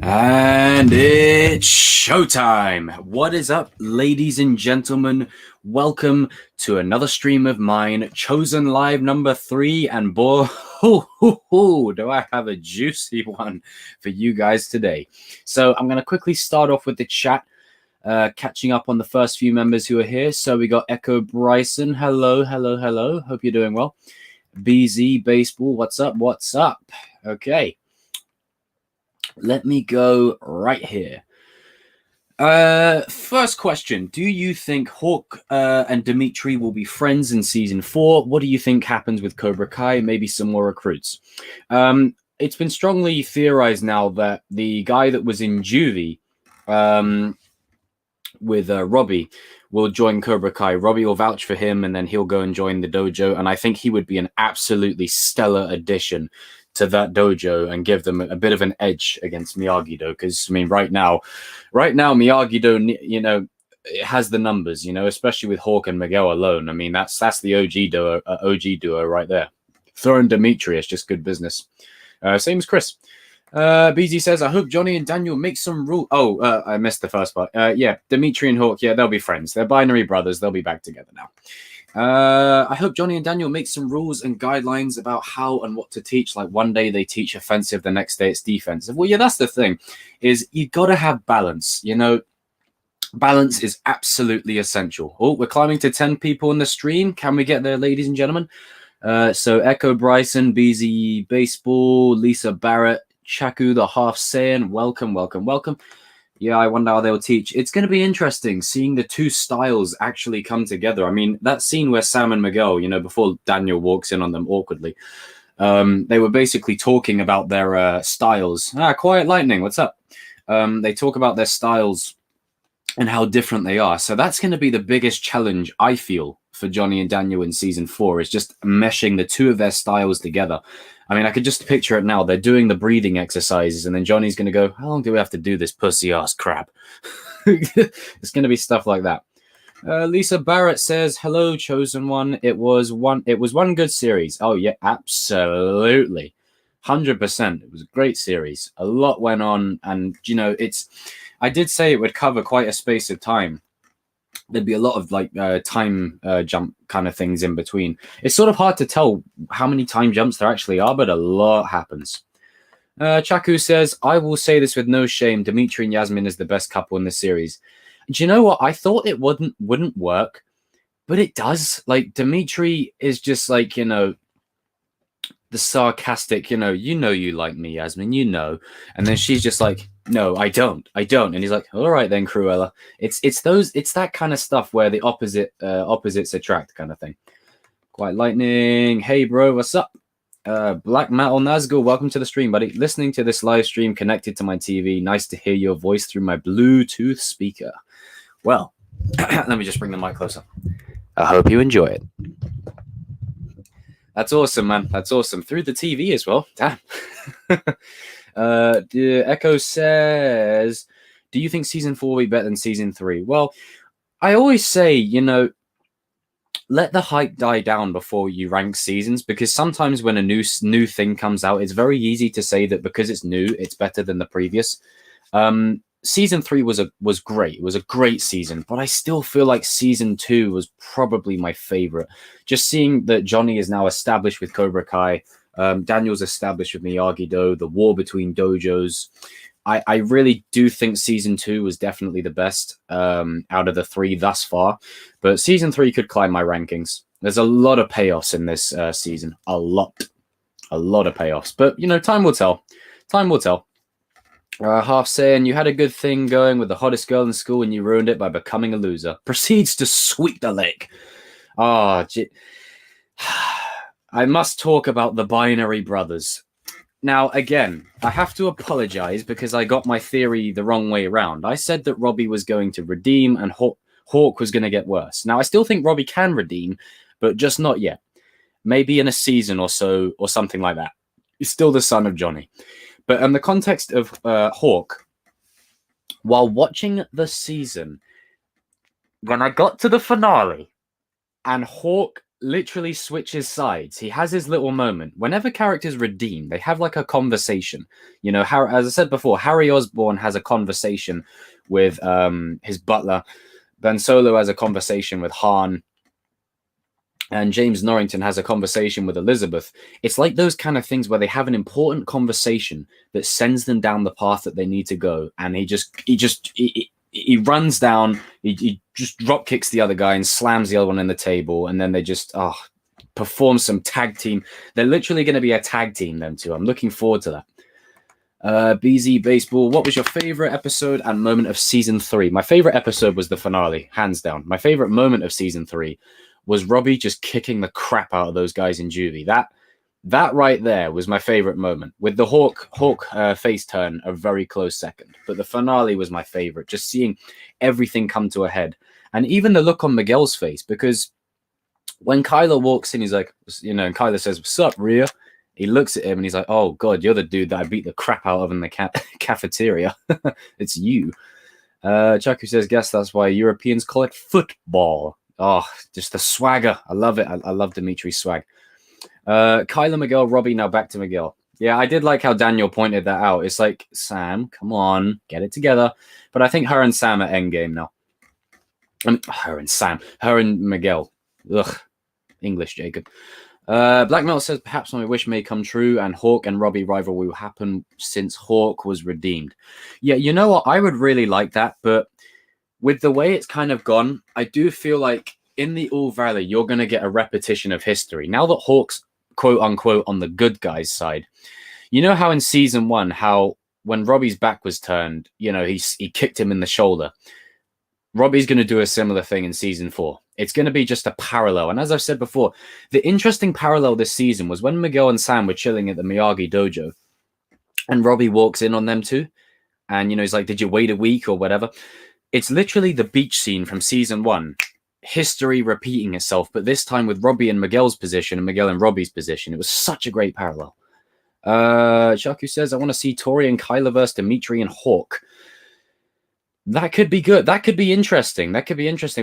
And it's showtime. What is up, ladies and gentlemen? Welcome to another stream of mine, Chosen Live number 3. And boy, do I have a juicy one for you guys today. So I'm going to quickly start off with the chat, catching up on the first few members who are here. So we got Echo Bryson. Hello. Hope you're doing well. BZ Baseball. What's up? Okay. Let me go right here. First question. Do you think Hawk and Dimitri will be friends in season 4? What do you think happens with Kobrikai? Maybe some more recruits. It's been strongly theorized now that the guy that was in Juvie with Robbie will join Kobrikai. Robbie will vouch for him, and then he'll go and join the dojo. And I think he would be an absolutely stellar addition to that dojo and give them a bit of an edge against Miyagi-Do. Because I mean, right now, Miyagi-Do, it has the numbers, especially with Hawk and Miguel alone. I mean, that's the OG duo right there. Throwing Dimitri is just good business. Same as Chris. BZ says, I hope Johnny and Daniel make some rule. I missed the first part. Yeah, Dimitri and Hawk, they'll be friends. They're binary brothers. They'll be back together now. I hope Johnny and Daniel make some rules and guidelines about how and what to teach. Like one day they teach offensive, the next day it's defensive. Well, yeah, that's the thing, is you got to have balance. Balance is absolutely essential. Oh, we're climbing to 10 people in the stream. Can we get there, ladies and gentlemen? So Echo Bryson, BZ Baseball, Lisa Barrett, Chaku the Half Saiyan, welcome. Yeah, I wonder how they'll teach. It's going to be interesting seeing the two styles actually come together. I mean, that scene where Sam and Miguel, before Daniel walks in on them awkwardly, they were basically talking about their styles. Quiet Lightning, what's up? They talk about their styles and how different they are. So that's going to be the biggest challenge, I feel, for Johnny and Daniel in season 4, is just meshing the two of their styles together. I mean, I could just picture it now. They're doing the breathing exercises, and then Johnny's going to go, how long do we have to do this pussy-ass crap? It's going to be stuff like that. Lisa Barrett says, hello, Chosen One. It was one good series. Oh, yeah, absolutely. 100%. It was a great series. A lot went on, and, I did say it would cover quite a space of time. There'd be a lot of time jump kind of things in between. It's sort of hard to tell how many time jumps there actually are, but a lot happens. Chaku says, I will say this with no shame. Dimitri and Yasmin is the best couple in the series. Do you know what? I thought it wouldn't work, but it does. Like, Dimitri is just the sarcastic, you like me, Yasmin, and then she's just like, no, I don't, and he's like, all right then, Cruella. It's that kind of stuff where the opposites attract kind of thing. Quiet Lightning, hey bro, what's up? Black Metal Nazgul, welcome to the stream, buddy. Listening to this live stream connected to my TV. Nice to hear your voice through my Bluetooth speaker. Well, let me just bring the mic closer. I hope you enjoy it. That's awesome, man. That's awesome. Through the TV as well. Damn. The Echo says, do you think season 4 will be better than season 3? Well, I always say, let the hype die down before you rank seasons, because sometimes when a new thing comes out, it's very easy to say that because it's new, it's better than the previous. Season 3 was great. It was a great season, but I still feel like season 2 was probably my favorite. Just seeing that Johnny is now established with Kobrikai, Daniel's established with Miyagi-Do, the war between dojos. I really do think season 2 was definitely the best out of the 3 thus far, but season 3 could climb my rankings. There's a lot of payoffs in this season. A lot of payoffs, but time will tell. Half saying, you had a good thing going with the hottest girl in school and you ruined it by becoming a loser. Proceeds to sweep the leg. I must talk about the binary brothers. Now, again, I have to apologize because I got my theory the wrong way around. I said that Robbie was going to redeem and Hawk was going to get worse. Now, I still think Robbie can redeem, but just not yet. Maybe in a season or so or something like that. He's still the son of Johnny. But in the context of Hawk, while watching the season, when I got to the finale and Hawk literally switches sides. He has his little moment. Whenever characters redeem, they have like a conversation. You know, as I said before, Harry Osborn has a conversation with his butler. Ben Solo has a conversation with Han. And James Norrington has a conversation with Elizabeth. It's like those kind of things where they have an important conversation that sends them down the path that they need to go. And he runs down, he just drop kicks the other guy and slams the other one in the table. And then they just perform some tag team. They're literally going to be a tag team, them two. I'm looking forward to that. BZ Baseball, what was your favorite episode and moment of season 3? My favorite episode was the finale, hands down. My favorite moment of season 3 was Robbie just kicking the crap out of those guys in juvie. That right there was my favorite moment. With the Hawk face turn, a very close second. But the finale was my favorite. Just seeing everything come to a head. And even the look on Miguel's face, because when Kyler walks in, he's like, you know, and Kyler says, "What's up, Rhea?" He looks at him and he's like, "Oh, God, you're the dude that I beat the crap out of in the cafeteria. It's you." Chucky says, "Guess that's why Europeans call it football." Oh, just the swagger. I love it. I love Dimitri's swag. Kyler, Miguel, Robbie, now back to Miguel. Yeah, I did like how Daniel pointed that out. It's like, Sam, come on, get it together. But I think her and Sam are endgame now. Her and Miguel. Ugh, English, Jacob. Black Metal says, perhaps my wish may come true and Hawk and Robbie rivalry will happen since Hawk was redeemed. Yeah, you know what? I would really like that, but with the way it's kind of gone, I do feel like in the All Valley, you're going to get a repetition of history. Now that Hawk's quote unquote on the good guys' side, you know how in season 1, how when Robbie's back was turned, you know, he kicked him in the shoulder. Robbie's going to do a similar thing in season 4. It's going to be just a parallel. And as I've said before, the interesting parallel this season was when Miguel and Sam were chilling at the Miyagi Dojo and Robbie walks in on them too. And, you know, he's like, "Did you wait a week or whatever?" It's literally the beach scene from season 1. History repeating itself, but this time with Robbie and Miguel's position and Miguel and Robbie's position. It was such a great parallel. Shaku says, "I want to see Tori and Kyler versus Dimitri and Hawk." That could be good. That could be interesting. But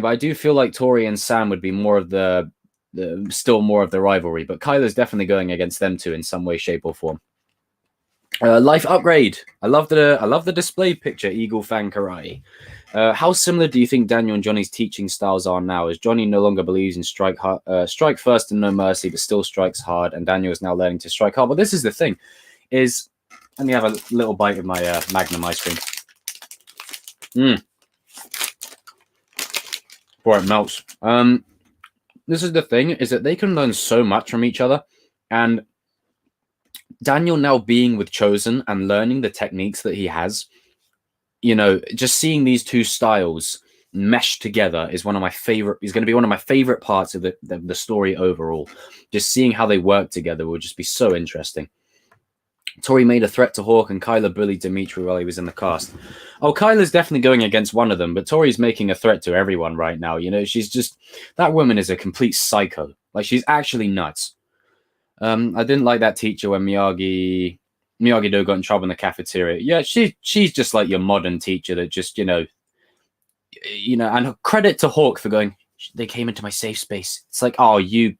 I do feel like Tori and Sam would be more of still more of the rivalry. But Kyler's definitely going against them two in some way, shape, or form. Life upgrade. I love the display picture. Eagle Fang Karai. How similar do you think Daniel and Johnny's teaching styles are now? As Johnny no longer believes in strike first and no mercy, but still strikes hard, and Daniel is now learning to strike hard. But this is the thing: is let me have a little bite of my Magnum ice cream. Before it melts. This is the thing: is that they can learn so much from each other, and Daniel now being with Chosen and learning the techniques that he has. You know, just seeing these two styles mesh together is going to be one of my favorite parts of the story overall. Just seeing how they work together will just be so interesting. Tori made a threat to Hawk and Kyler bullied Dimitri while he was in the cast. Oh, Kyler's definitely going against one of them, but Tori's making a threat to everyone right now. You know, that woman is a complete psycho. Like, she's actually nuts. I didn't like that teacher when Miyagi-Do got in trouble in the cafeteria. Yeah, she's just like your modern teacher that just, you know, and credit to Hawk for going, "They came into my safe space." It's like, oh, you.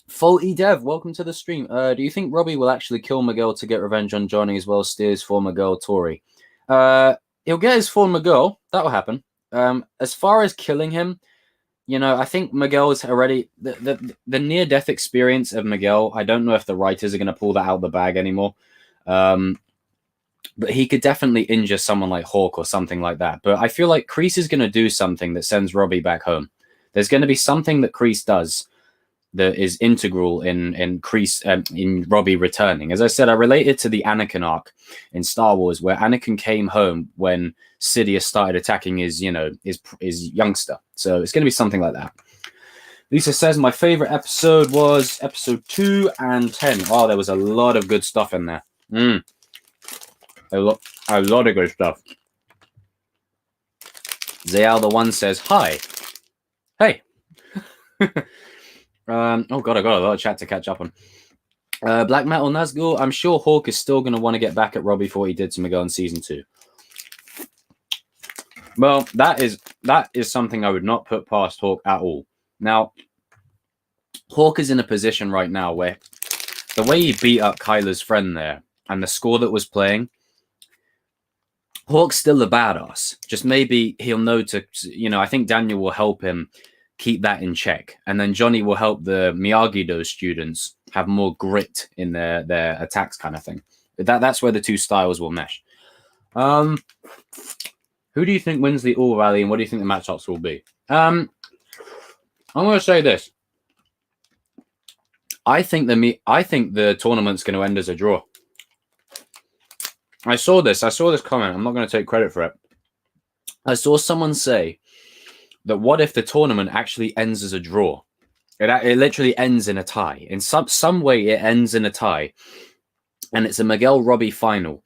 Faulty Dev, welcome to the stream. Do you think Robbie will actually kill Miguel to get revenge on Johnny as well as steers former girl Tori? He'll get his former girl. That'll happen. As far as killing him, you know, I think Miguel is already the near-death experience of Miguel. I don't know if the writers are going to pull that out of the bag anymore. But he could definitely injure someone like Hawk or something like that. But I feel like Kreese is going to do something that sends Robbie back home. There's going to be something that Kreese does that is integral in Kreese, in Robbie returning. As I said, I relate it to the Anakin arc in Star Wars, where Anakin came home when Sidious started attacking his youngster. So it's going to be something like that. Lisa says, my favorite episode was episode 2 and 10. Oh, there was a lot of good stuff in there. A lot of good stuff. Zayal the One says, hi. Hey. Oh god, I got a lot of chat to catch up on. Black Metal Nazgul, I'm sure Hawk is still going to want to get back at Robbie for what he did to Miguel in season 2. Well, that is that is something I would not put past Hawk at all. Now, Hawk is in a position right now where the way he beat up Kyler's friend there and the score that was playing, Hawk's still a badass. Just maybe he'll know to, I think Daniel will help him keep that in check. And then Johnny will help the Miyagi-Do students have more grit in their attacks kind of thing. That's where the two styles will mesh. Who do you think wins the All Rally and what do you think the matchups will be? I'm going to say this. I think the tournament's going to end as a draw. I saw this comment. I'm not going to take credit for it. I saw someone say that what if the tournament actually ends as a draw? It literally ends in a tie. In some way, it ends in a tie. And it's a Miguel-Robbie final.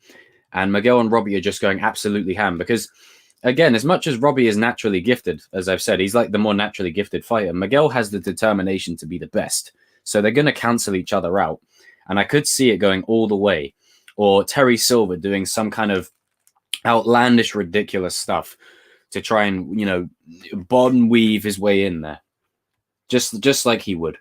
And Miguel and Robbie are just going absolutely ham. Because, again, as much as Robbie is naturally gifted, as I've said, he's like the more naturally gifted fighter. Miguel has the determination to be the best. So they're going to cancel each other out. And I could see it going all the way. Or Terry Silver doing some kind of outlandish, ridiculous stuff to try and, bond weave his way in there. Just like he would.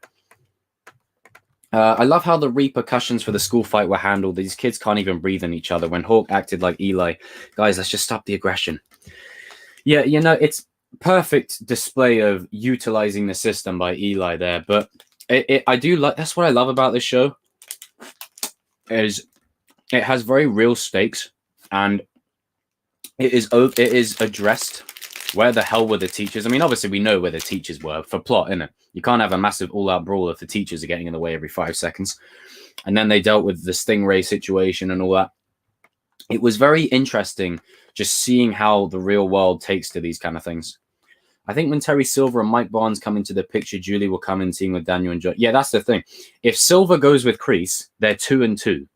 I love how the repercussions for the school fight were handled. These kids can't even breathe on each other when Hawk acted like Eli. Guys, let's just stop the aggression. Yeah, it's perfect display of utilizing the system by Eli there. But I do like, that's what I love about this show, is it has very real stakes, and it is addressed. Where the hell were the teachers? I mean, obviously we know where the teachers were for plot, innit? You can't have a massive all-out brawl if the teachers are getting in the way every 5 seconds. And then they dealt with the Stingray situation and all that. It was very interesting just seeing how the real world takes to these kind of things. I think when Terry Silver and Mike Barnes come into the picture, Julie will come in team with Daniel and John. Yeah, that's the thing. If Silver goes with Kreese, they're 2-2.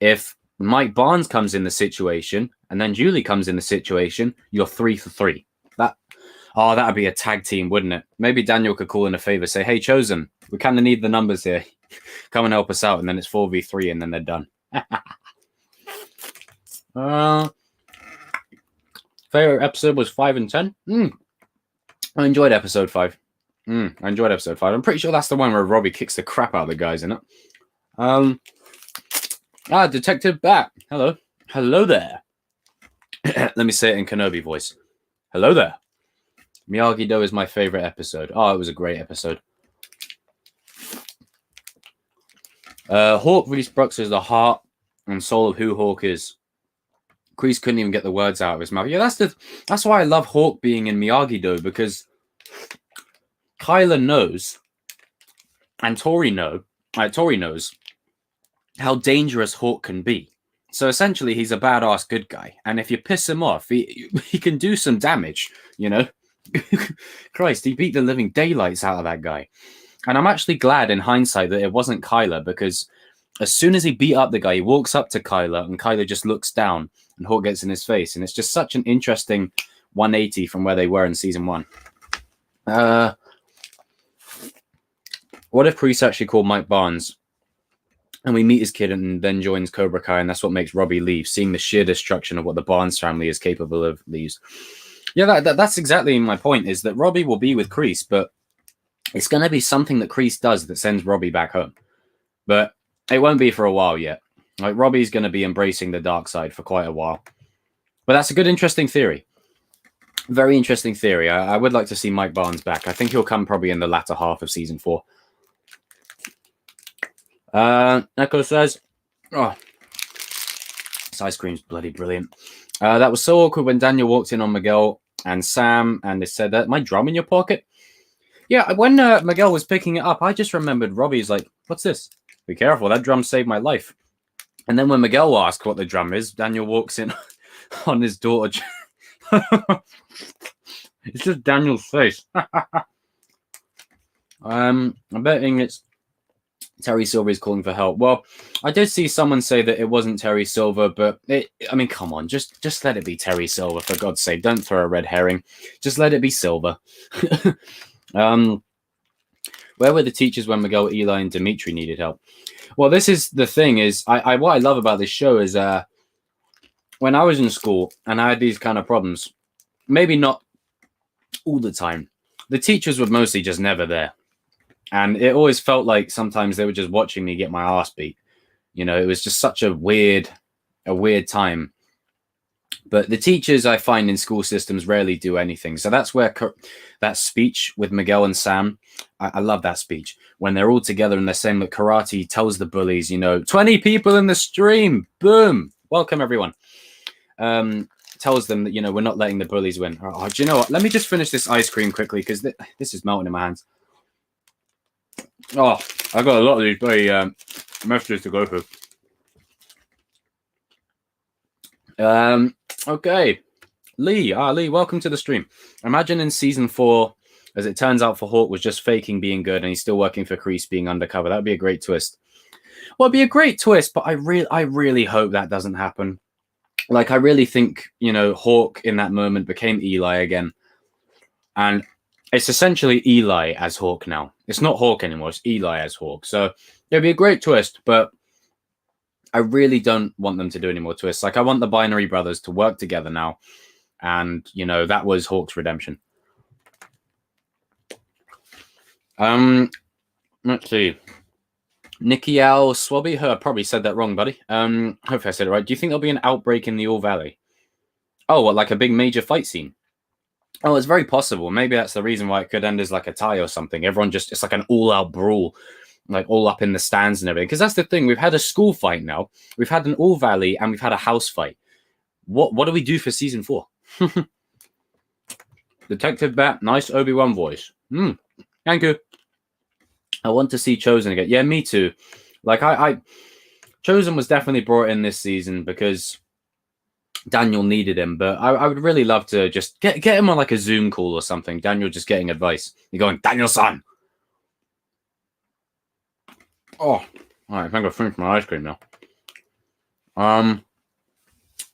If Mike Barnes comes in the situation and then Julie comes in the situation, you're 3-3. That'd be a tag team, wouldn't it? Maybe Daniel could call in a favor, say, hey, Chosen, we kind of need the numbers here. Come and help us out. And then it's 4v3 and then they're done. Favorite episode was 5 and 10. I enjoyed episode 5. I'm pretty sure that's the one where Robbie kicks the crap out of the guys in it. Detective Bat. Hello. Hello there. Let me say it in Kenobi voice. Hello there. Miyagi-Do is my favorite episode. Oh, it was a great episode. Hawk really is the heart and soul of who Hawk is. Kreese couldn't even get the words out of his mouth. Yeah, that's why I love Hawk being in Miyagi-Do, because Kyler knows, and Tori knows how dangerous Hawk can be. So essentially, he's a badass good guy. And if you piss him off, he can do some damage, Christ, he beat the living daylights out of that guy. And I'm actually glad in hindsight that it wasn't Kyler, because as soon as he beat up the guy, he walks up to Kyler and Kyler just looks down and Hawk gets in his face. And it's just such an interesting 180 from where they were in season 1. What if Kreese actually called Mike Barnes and we meet his kid and then joins Kobrikai, and that's what makes Robbie leave, seeing the sheer destruction of what the Barnes family is capable of leaves. Yeah, that's exactly my point, is that Robbie will be with Kreese, but it's going to be something that Kreese does that sends Robbie back home. But it won't be for a while yet. Like, Robbie's going to be embracing the dark side for quite a while. But that's a good, interesting theory. Very interesting theory. I would like to see Mike Barnes back. I think he'll come probably in the latter half of season 4. Echo says, oh, this ice cream's bloody brilliant. That was so awkward when Daniel walked in on Miguel and Sam, and they said, my drum in your pocket? Yeah, when Miguel was picking it up, I just remembered Robbie's like, what's this? Be careful, that drum saved my life. And then when Miguel asked what the drum is, Daniel walks in on his daughter. It's just Daniel's face. I'm betting it's Terry Silver is calling for help. Well, I did see someone say that it wasn't Terry Silver, but come on, just let it be Terry Silver, for God's sake. Don't throw a red herring. Just let it be Silver. Where were the teachers when Miguel, Eli, and Dimitri needed help? Well, this is the thing, is what I love about this show is when I was in school and I had these kind of problems, maybe not all the time. The teachers were mostly just never there. And it always felt like sometimes they were just watching me get my ass beat. You know, it was just such a weird time. But the teachers I find in school systems rarely do anything. So that's where that speech with Miguel and Sam, I love that speech. When they're all together and they're saying that karate tells the bullies, 20 people in the stream, boom, welcome everyone. Tells them that, we're not letting the bullies win. Oh, do you know what? Let me just finish this ice cream quickly because this is melting in my hands. Oh, I got a lot of these bloody messages to go through. Okay. Lee, welcome to the stream. Imagine in season 4, as it turns out, for Hawk was just faking being good and he's still working for Kreese being undercover. That'd be a great twist. Well, it'd be a great twist, but I really hope that doesn't happen. Like, I really think, Hawk in that moment became Eli again. And it's essentially Eli as Hawk now. It's not Hawk anymore. It's Eli as Hawk. So it'd be a great twist, but I really don't want them to do any more twists. Like, I want the Binary Brothers to work together now. And, that was Hawk's redemption. Let's see. Nikki Al Swabby, I probably said that wrong, buddy. Hopefully I said it right. Do you think there'll be an outbreak in the All Valley? Oh, what, like a big major fight scene? Oh, it's very possible. Maybe that's the reason why it could end as like a tie or something. Everyone it's like an all-out brawl, like all up in the stands and everything. Because that's the thing. We've had a school fight now. We've had an All Valley and we've had a house fight. What do we do for season 4? Detective Bat, nice Obi-Wan voice. Thank you. I want to see Chosen again. Yeah, me too. Like, I Chosen was definitely brought in this season because Daniel needed him, but I would really love to just get him on like a Zoom call or something. Daniel just getting advice. You're going, Daniel-san. Oh, all right. I think I've finished my ice cream now.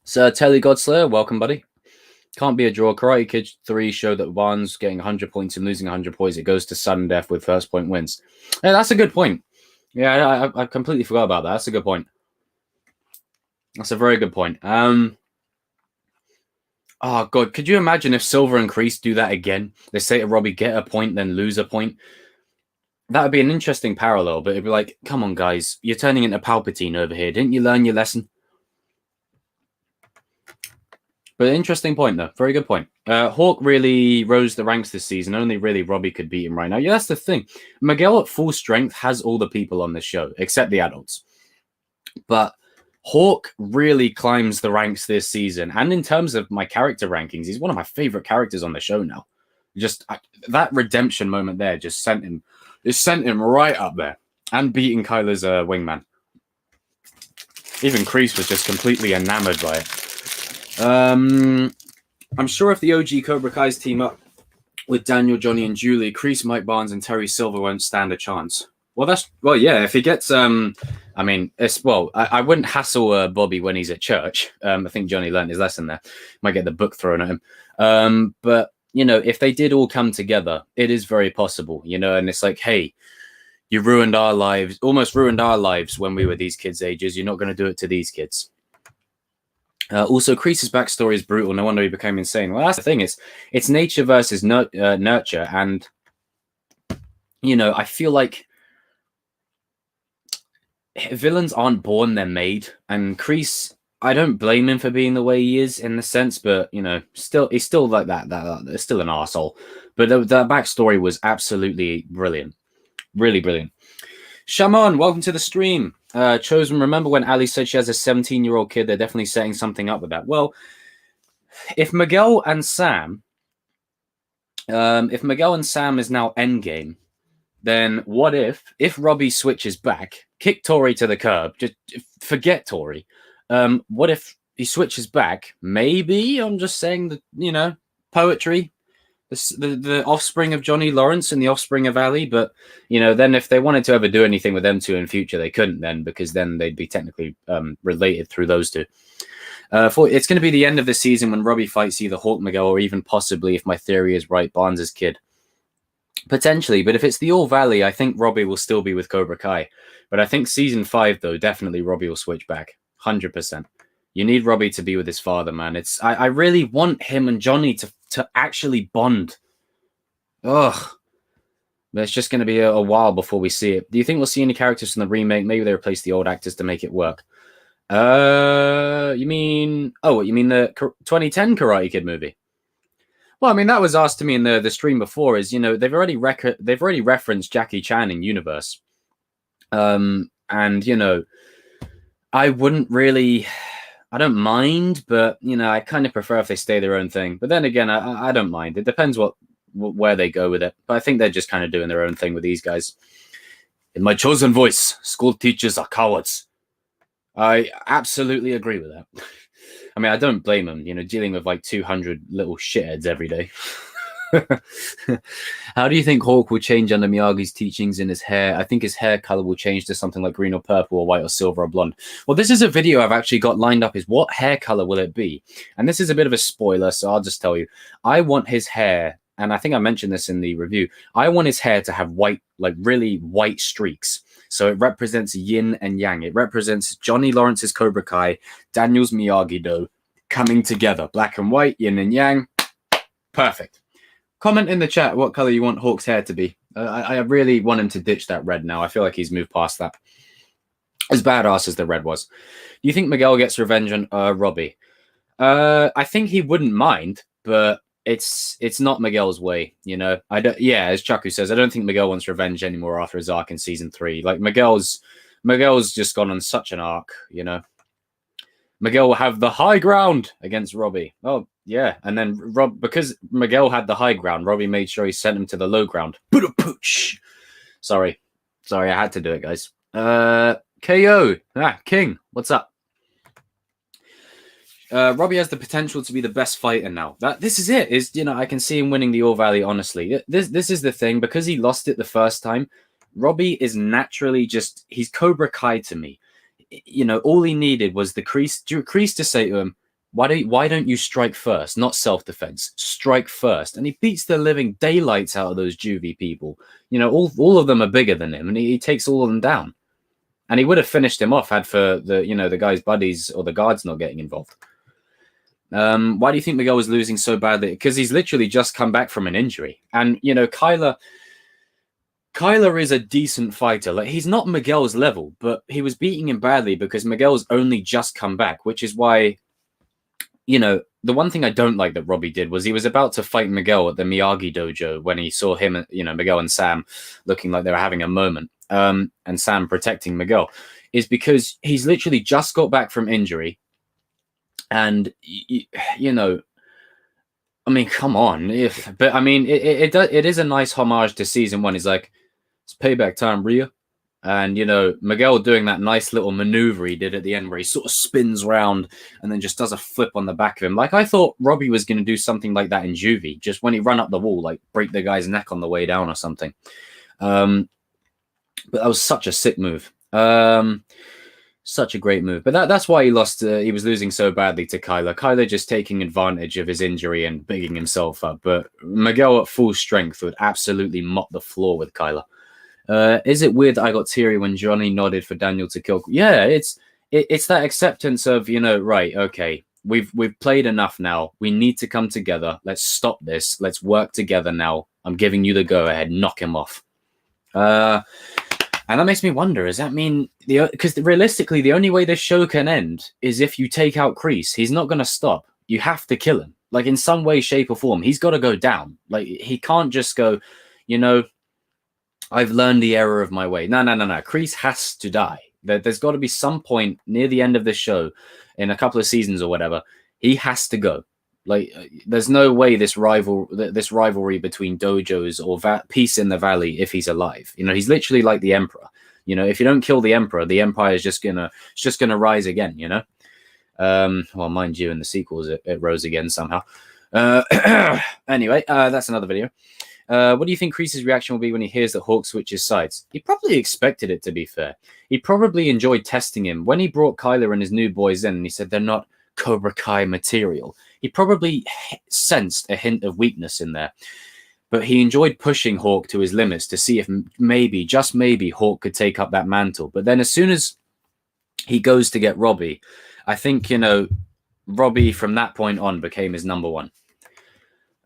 Sir Telly Godslayer, welcome, buddy. Can't be a draw. Karate Kid 3 showed that Barnes getting 100 points and losing 100 points. It goes to sudden death with first point wins. Yeah, that's a good point. Yeah, I completely forgot about that. That's a good point. That's a very good point. Oh, God. Could you imagine if Silver and Kreese do that again? They say to Robbie, get a point, then lose a point. That would be an interesting parallel, but it'd be like, come on, guys. You're turning into Palpatine over here. Didn't you learn your lesson? But interesting point, though. Very good point. Hawk really rose the ranks this season. Only really Robbie could beat him right now. Yeah, that's the thing. Miguel at full strength has all the people on this show, except the adults. But Hawk really climbs the ranks this season. And in terms of my character rankings, he's one of my favorite characters on the show now. Just that redemption moment there just sent him right up there. And beating Kyler's wingman. Even Kreese was just completely enamored by it. I'm sure if the OG Cobra Kai's team up with Daniel, Johnny, and Julie, Kreese, Mike Barnes, and Terry Silver won't stand a chance. Well, yeah. If he gets, I wouldn't hassle Bobby when he's at church. I think Johnny learned his lesson there. Might get the book thrown at him. But if they did all come together, it is very possible. And it's like, hey, you ruined our lives, almost ruined our lives when we were these kids' ages. You're not going to do it to these kids. Also, Kreese's backstory is brutal. No wonder he became insane. Well, that's the thing. It's nature versus nurture. And, I feel like villains aren't born, they're made. And Kreese, I don't blame him for being the way he is in the sense, but, he's still like that. Still an arsehole. But the backstory was absolutely brilliant. Really brilliant. Shaman, welcome to the stream. Chosen, remember when Ali said she has a 17-year-old kid? They're definitely setting something up with that. Well, if Miguel and Sam is now endgame, then what if Robbie switches back, kick Tori to the curb, just forget Tori. What if he switches back? Maybe, I'm just saying that, poetry, the offspring of Johnny Lawrence and the offspring of Ali, but then if they wanted to ever do anything with them two in future, they couldn't then, because then they'd be technically related through those two. It's going to be the end of the season when Robbie fights either Hawk Miguel or even possibly, if my theory is right, Barnes' kid. Potentially, but if it's the All Valley, I think Robbie will still be with Cobra Kai. But I think season 5, though, definitely Robbie will switch back. 100%. You need Robbie to be with his father, man. I really want him and Johnny to actually bond Ugh. But it's just going to be a while before we see it. Do you think we'll see any characters from the remake? Maybe they replace the old actors to make it work. You mean... Oh, you mean the 2010 Karate Kid movie? Well, I mean, that was asked to me in the stream before, is, you know, they've already referenced Jackie Chan in Universe. And, you know, I wouldn't really... I don't mind, but, you know, I kind of prefer if they stay their own thing. But then again, I don't mind. It depends where they go with it. But I think they're just kind of doing their own thing with these guys. In my chosen voice, school teachers are cowards. I absolutely agree with that. I mean, I don't blame them, you know, dealing with like 200 little shitheads every day. How do you think Hawk will change under Miyagi's teachings in his hair? I think his hair color will change to something like green or purple or white or silver or blonde. Well, this is a video I've actually got lined up, is what hair color will it be? And this is a bit of a spoiler, so I'll just tell you. I want his hair, and I think I mentioned this in the review, I want his hair to have white, like really white streaks. So it represents yin and yang. It represents Johnny Lawrence's Cobra Kai, Daniel's Miyagi-Do coming together. Black and white, yin and yang. Perfect. Comment in the chat what color you want Hawk's hair to be. I really want him to ditch that red now. I feel like he's moved past that. As badass as the red was. Do you think Miguel gets revenge on Robbie? I think he wouldn't mind, but it's not Miguel's way, you know. I don't. Yeah, as Chaku says, I don't think Miguel wants revenge anymore after his arc in season 3. Like Miguel's just gone on such an arc, you know. Miguel will have the high ground against Robbie. Oh, yeah. And then because Miguel had the high ground, Robbie made sure he sent him to the low ground. Sorry, I had to do it, guys. KO. King, what's up? Robbie has the potential to be the best fighter now. This is it. Is, you know, I can see him winning the All Valley, honestly. This is the thing. Because he lost it the first time, Robbie is naturally just... He's Cobra Kai to me. You know, all he needed was the Kreese to say to him, why don't you strike first? Not self-defense. Strike first. And he beats the living daylights out of those juvie people. You know, all of them are bigger than him, and he takes all of them down. And he would have finished him off had for the, you know, the guy's buddies or the guards not getting involved. Why do you think Miguel was losing so badly? Because he's literally just come back from an injury. And, you know, Kyler is a decent fighter. Like, he's not Miguel's level, but he was beating him badly because Miguel's only just come back, which is why, you know, the one thing I don't like that Robbie did was he was about to fight Miguel at the Miyagi dojo when he saw him, you know, Miguel and Sam looking like they were having a moment, and Sam protecting Miguel, is because he's literally just got back from injury. And, you know, I mean, come on. But I mean, it is a nice homage to season 1. He's like, it's payback time, Rhea. And, you know, Miguel doing that nice little maneuver he did at the end where he sort of spins around and then just does a flip on the back of him. Like, I thought Robbie was going to do something like that in Juvie, just when he run up the wall, like break the guy's neck on the way down or something. But that was such a sick move. Such a great move. But that's why he lost. He was losing so badly to Kyler. Kyler just taking advantage of his injury and bigging himself up. But Miguel at full strength would absolutely mop the floor with Kyler. Is it weird that I got teary when Johnny nodded for Daniel to kill? Yeah, it's that acceptance of, you know, right, okay, we've played enough now. We need to come together. Let's stop this. Let's work together now. I'm giving you the go-ahead. Knock him off. And that makes me wonder, does that mean... Because realistically, the only way this show can end is if you take out Kreese. He's not going to stop. You have to kill him. Like, in some way, shape, or form. He's got to go down. Like, he can't just go, you know, I've learned the error of my way. No. Kreese has to die. There's got to be some point near the end of this show, in a couple of seasons or whatever, he has to go. Like, there's no way this rivalry between dojos or peace in the valley, if he's alive. You know, he's literally like the Emperor. You know, if you don't kill the Emperor, the Empire is just gonna rise again. You know. Well, mind you, in the sequels, it rose again somehow. Anyway, that's another video. What do you think Kreese's reaction will be when he hears that Hawk switches sides? He probably expected it, to be fair. He probably enjoyed testing him. When he brought Kyler and his new boys in, and he said they're not Cobra Kai material, he probably sensed a hint of weakness in there. But he enjoyed pushing Hawk to his limits to see if maybe, just maybe, Hawk could take up that mantle. But then as soon as he goes to get Robbie, I think, you know, Robbie from that point on became his number one.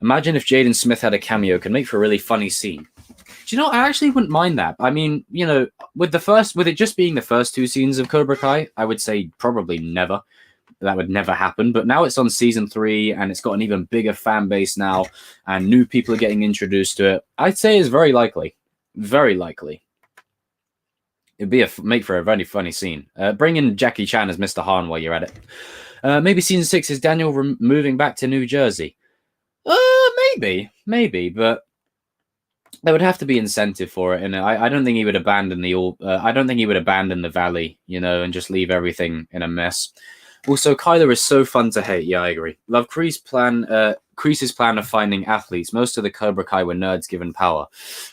Imagine if Jaden Smith had a cameo. Could make for a really funny scene. Do you know, I actually wouldn't mind that. I mean, you know, with it just being the first 2 seasons of Cobra Kai, I would say probably never. That would never happen. But now it's on season 3 and it's got an even bigger fan base now and new people are getting introduced to it. I'd say it's very likely. Very likely. It'd make for a very funny scene. Bring in Jackie Chan as Mr. Han while you're at it. Maybe season 6 is Daniel moving back to New Jersey. Maybe, but there would have to be incentive for it, and I don't think he would abandon I don't think he would abandon the valley, you know, and just leave everything in a mess. Also, Kyler is so fun to hate. Yeah, I agree. Love Kreese's plan of finding athletes. Most of the Cobra Kai were nerds given power.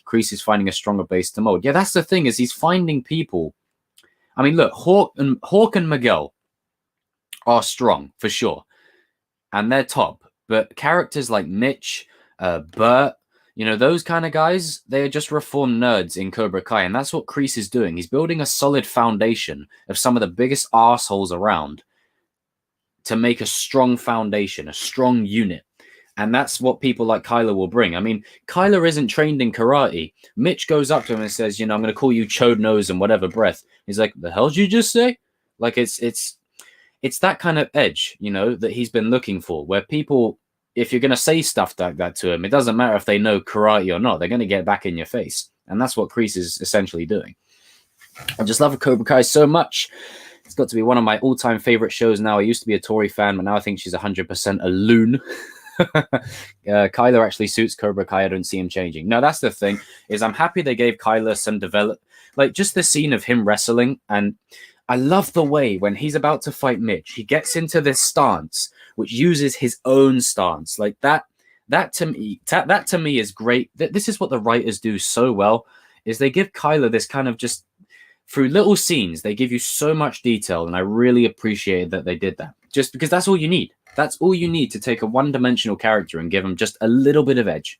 Kreese is finding a stronger base to mold. Yeah, that's the thing, is he's finding people. I mean, look, Hawk and Miguel are strong for sure, and they're top. But characters like Mitch, Bert, you know, those kind of guys, they are just reformed nerds in Cobra Kai. And that's what Kreese is doing. He's building a solid foundation of some of the biggest assholes around to make a strong foundation, a strong unit. And that's what people like Kyler will bring. I mean, Kyler isn't trained in karate. Mitch goes up to him and says, you know, I'm going to call you chode nose and whatever breath. He's like, the hell did you just say? Like, it's that kind of edge, you know, that he's been looking for, where people, if you're going to say stuff like that to him, it doesn't matter if they know karate or not. They're going to get back in your face. And that's what Kreese is essentially doing. I just love Cobra Kai so much. It's got to be one of my all-time favorite shows now. I used to be a Tori fan, but now I think she's 100% a loon. Kyler actually suits Cobra Kai. I don't see him changing. No, that's the thing, is I'm happy they gave Kyler some like just the scene of him wrestling. And I love the way when he's about to fight Mitch, he gets into this stance, which uses his own stance. Like that to me is great. This is what the writers do so well, is they give Kyler this kind of just, through little scenes, they give you so much detail, and I really appreciate that they did that. Just because that's all you need. That's all you need to take a one-dimensional character and give him just a little bit of edge.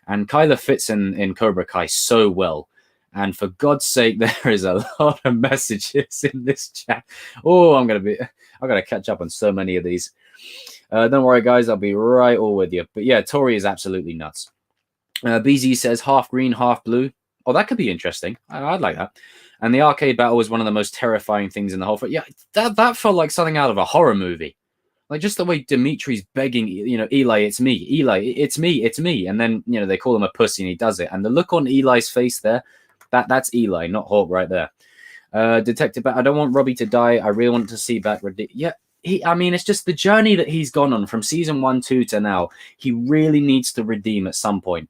And Kyler fits in Cobra Kai so well. And for God's sake, there is a lot of messages in this chat. Oh, I've got to catch up on so many of these. Don't worry, guys. I'll be right all with you. But yeah, Tori is absolutely nuts. BZ says half green, half blue. Oh, that could be interesting. I'd like that. And the arcade battle was one of the most terrifying things in the whole thing. Yeah, that felt like something out of a horror movie. Like just the way Dimitri's begging, you know, Eli, it's me. Eli, it's me. It's me. And then, you know, they call him a pussy and he does it. And the look on Eli's face there, that's Eli, not Hawk right there. Detective, I don't want Robbie to die. I really want to see back. Yeah, I mean, it's just the journey that he's gone on from season 1, 2 to now. He really needs to redeem at some point.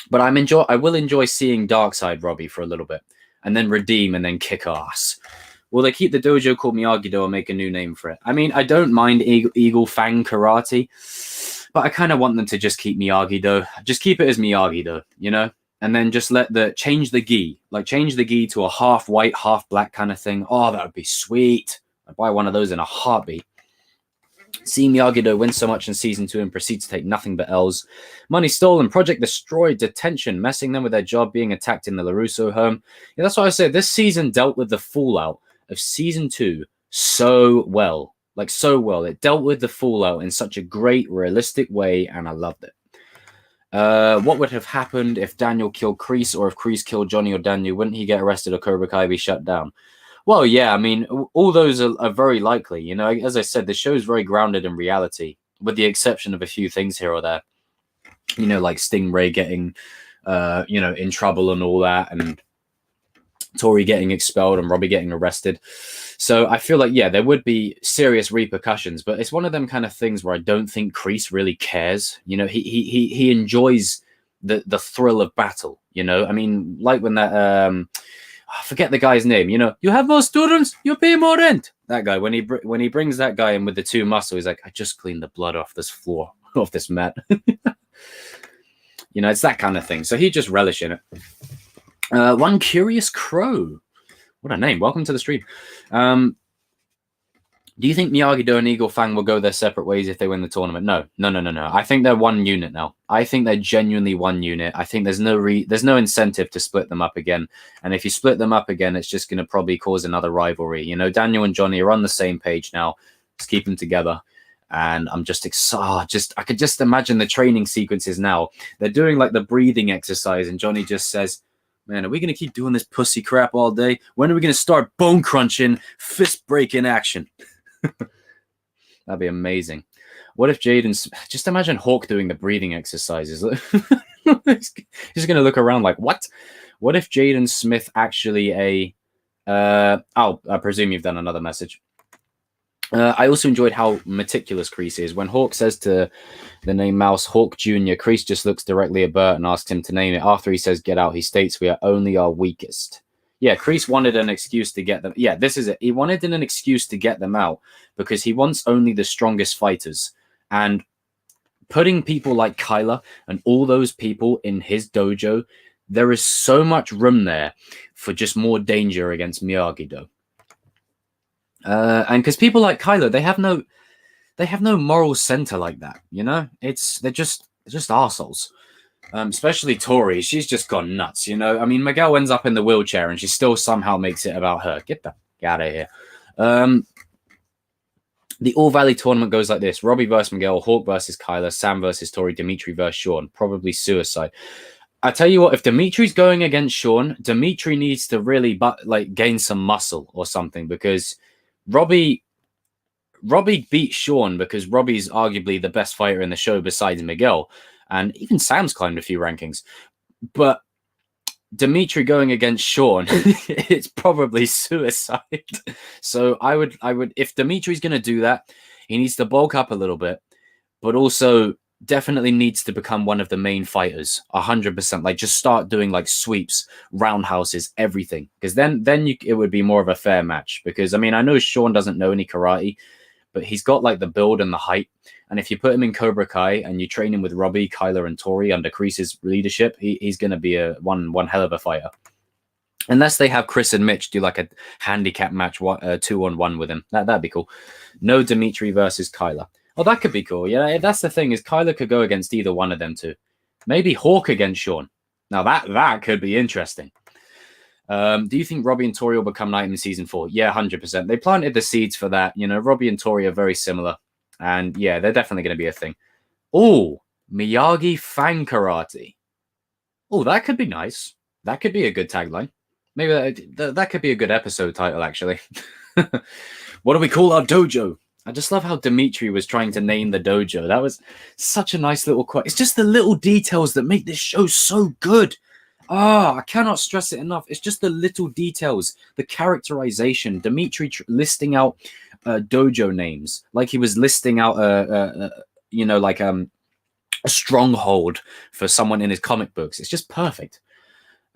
But I will enjoy seeing Darkseid Robbie for a little bit, and then redeem, and then kick ass. Will they keep the dojo called Miyagi-Do or make a new name for it? I mean, I don't mind Eagle Fang Karate, but I kind of want them to just keep Miyagi-Do. Just keep it as Miyagi-Do, you know? And then just change the gi. Like, change the gi to a half white, half black kind of thing. Oh, that would be sweet. I'd buy one of those in a heartbeat. See Miyagi-Do win so much in season 2 and proceed to take nothing but L's. Money stolen, project destroyed, detention, messing them with their job, being attacked in the LaRusso home. Yeah, that's what I said. This season dealt with the fallout of season 2 so well. Like, so well. It dealt with the fallout in such a great, realistic way, and I loved it. What would have happened if Daniel killed Kreese, or if Kreese killed Johnny or Daniel? Wouldn't he get arrested or Cobra Kai be shut down? Well, yeah, I mean, all those are very likely. You know, as I said, the show is very grounded in reality, with the exception of a few things here or there. You know, like Stingray getting, you know, in trouble and all that, and Tori getting expelled and Robbie getting arrested. So I feel like, yeah, there would be serious repercussions, but it's one of them kind of things where I don't think Kreese really cares. You know, he enjoys the thrill of battle. You know, I mean, like when that I forget the guy's name. You know, you have more students, you pay more rent. That guy, when he brings that guy in with the 2 muscle, he's like, I just cleaned the blood off this floor, off this mat. You know, it's that kind of thing. So he just relish in it. One Curious Crow. What a name. Welcome to the stream. Do you think Miyagi-Do and Eagle Fang will go their separate ways if they win the tournament? No. I think they're one unit now. I think they're genuinely one unit. I think there's no incentive to split them up again. And if you split them up again, it's just going to probably cause another rivalry. You know, Daniel and Johnny are on the same page now. Just keep them together. And I'm just excited. I could just imagine the training sequences now. They're doing like the breathing exercise, and Johnny just says, "Man, are we going to keep doing this pussy crap all day? When are we going to start bone crunching, fist breaking action?" That'd be amazing. What if Jaden... Just imagine Hawk doing the breathing exercises. He's going to look around like, what? What if Jaden Smith actually I presume you've done another message. I also enjoyed how meticulous Kreese is. When Hawk says to the name Mouse Hawk Jr., Kreese just looks directly at Bert and asks him to name it. After he says get out, he states we are only our weakest. Yeah, Kreese wanted an excuse to get them. Yeah, this is it. He wanted an excuse to get them out because he wants only the strongest fighters. And putting people like Kyler and all those people in his dojo, there is so much room there for just more danger against Miyagi-Do. And because people like Kyler, they have no moral center like that, you know. They're just arseholes. Especially Tori, she's just gone nuts, you know. I mean, Miguel ends up in the wheelchair, and she still somehow makes it about her. Get out of here. The All Valley tournament goes like this: Robbie versus Miguel, Hawk versus Kyler, Sam versus Tori, Dimitri versus Sean. Probably suicide. I tell you what, if Dimitri's going against Sean, Dimitri needs to really gain some muscle or something, because Robbie beat Sean because Robbie's arguably the best fighter in the show besides Miguel, and even Sam's climbed a few rankings. But Dimitri going against Sean, it's probably suicide. So I would, if Dimitri's going to do that, he needs to bulk up a little bit, but also definitely needs to become one of the main fighters, 100%. Like, just start doing like sweeps, roundhouses, everything, because then it would be more of a fair match. Because I mean, I know Sean doesn't know any karate, but he's got like the build and the height. And if you put him in Kobrikai and you train him with Robbie, Kyler, and Tori under Kreese's leadership, he's going to be a one hell of a fighter. Unless they have Chris and Mitch do like a handicap match, 2-on-1 with him. That'd be cool. No Dimitri versus Kyler. Oh, that could be cool. Yeah, that's the thing, is Kyler could go against either one of them two. Maybe Hawk against Sean. Now that could be interesting. Do you think Robbie and Tori will become knight in season 4? Yeah, 100%. They planted the seeds for that. You know, Robbie and Tori are very similar. And yeah, they're definitely going to be a thing. Oh, Miyagi Fang Karate. Oh, that could be nice. That could be a good tagline. Maybe that could be a good episode title, actually. What do we call our dojo? I just love how Dimitri was trying to name the dojo. That was such a nice little quote. It's just the little details that make this show so good. I cannot stress it enough. It's just the little details, the characterization. Dimitri listing out dojo names, like he was listing out a stronghold for someone in his comic books. It's just perfect.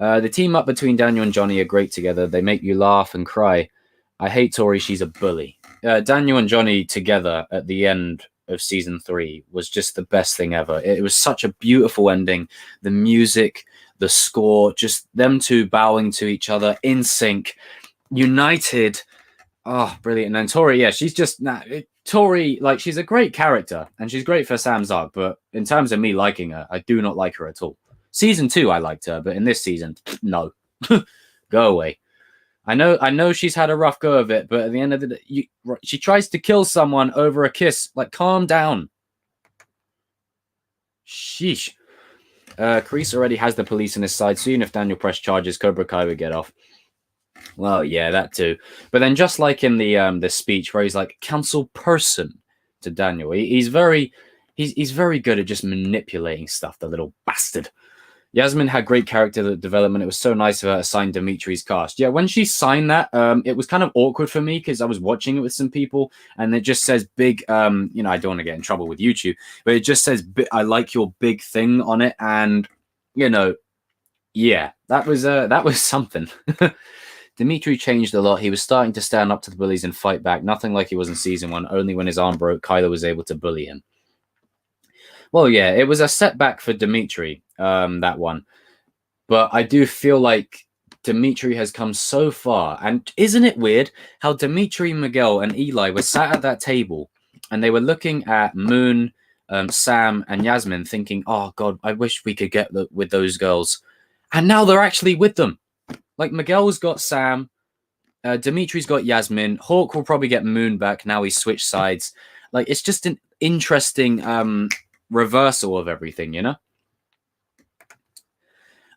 The team up between Daniel and Johnny are great together. They make you laugh and cry. I hate Tori. She's a bully. Daniel and Johnny together at the end of season 3 was just the best thing ever. It was such a beautiful ending. The music, the score, just them two bowing to each other in sync, united. Oh, brilliant. And then Tori, yeah, she's just... Tori, like, she's a great character, and she's great for Sam's arc, but in terms of me liking her, I do not like her at all. Season 2, I liked her, but in this season, no. Go away. I know she's had a rough go of it, but at the end of the day, she tries to kill someone over a kiss. Like, calm down. Sheesh. Kreese already has the police on his side. Soon, if Daniel pressed charges, Kobrikai would get off. Well, yeah, that too. But then, just like in the speech where he's like council person to Daniel, he's very good at just manipulating stuff. The little bastard. Yasmin had great character development. It was so nice of her to sign Dimitri's cast. Yeah, when she signed that, it was kind of awkward for me because I was watching it with some people, and it just says big. I don't want to get in trouble with YouTube, but it just says I like your big thing on it, and yeah, that was something. Dimitri changed a lot. He was starting to stand up to the bullies and fight back. Nothing like he was in season 1. Only when his arm broke, Kyler was able to bully him. Well, yeah, it was a setback for Dimitri, that one. But I do feel like Dimitri has come so far. And isn't it weird how Dimitri, Miguel, and Eli were sat at that table and they were looking at Moon, Sam, and Yasmin thinking, oh, God, I wish we could get with those girls. And now they're actually with them. Like, Miguel's got Sam, Dimitri's got Yasmin, Hawk will probably get Moon back now he's switched sides. Like, it's just an interesting reversal of everything, you know?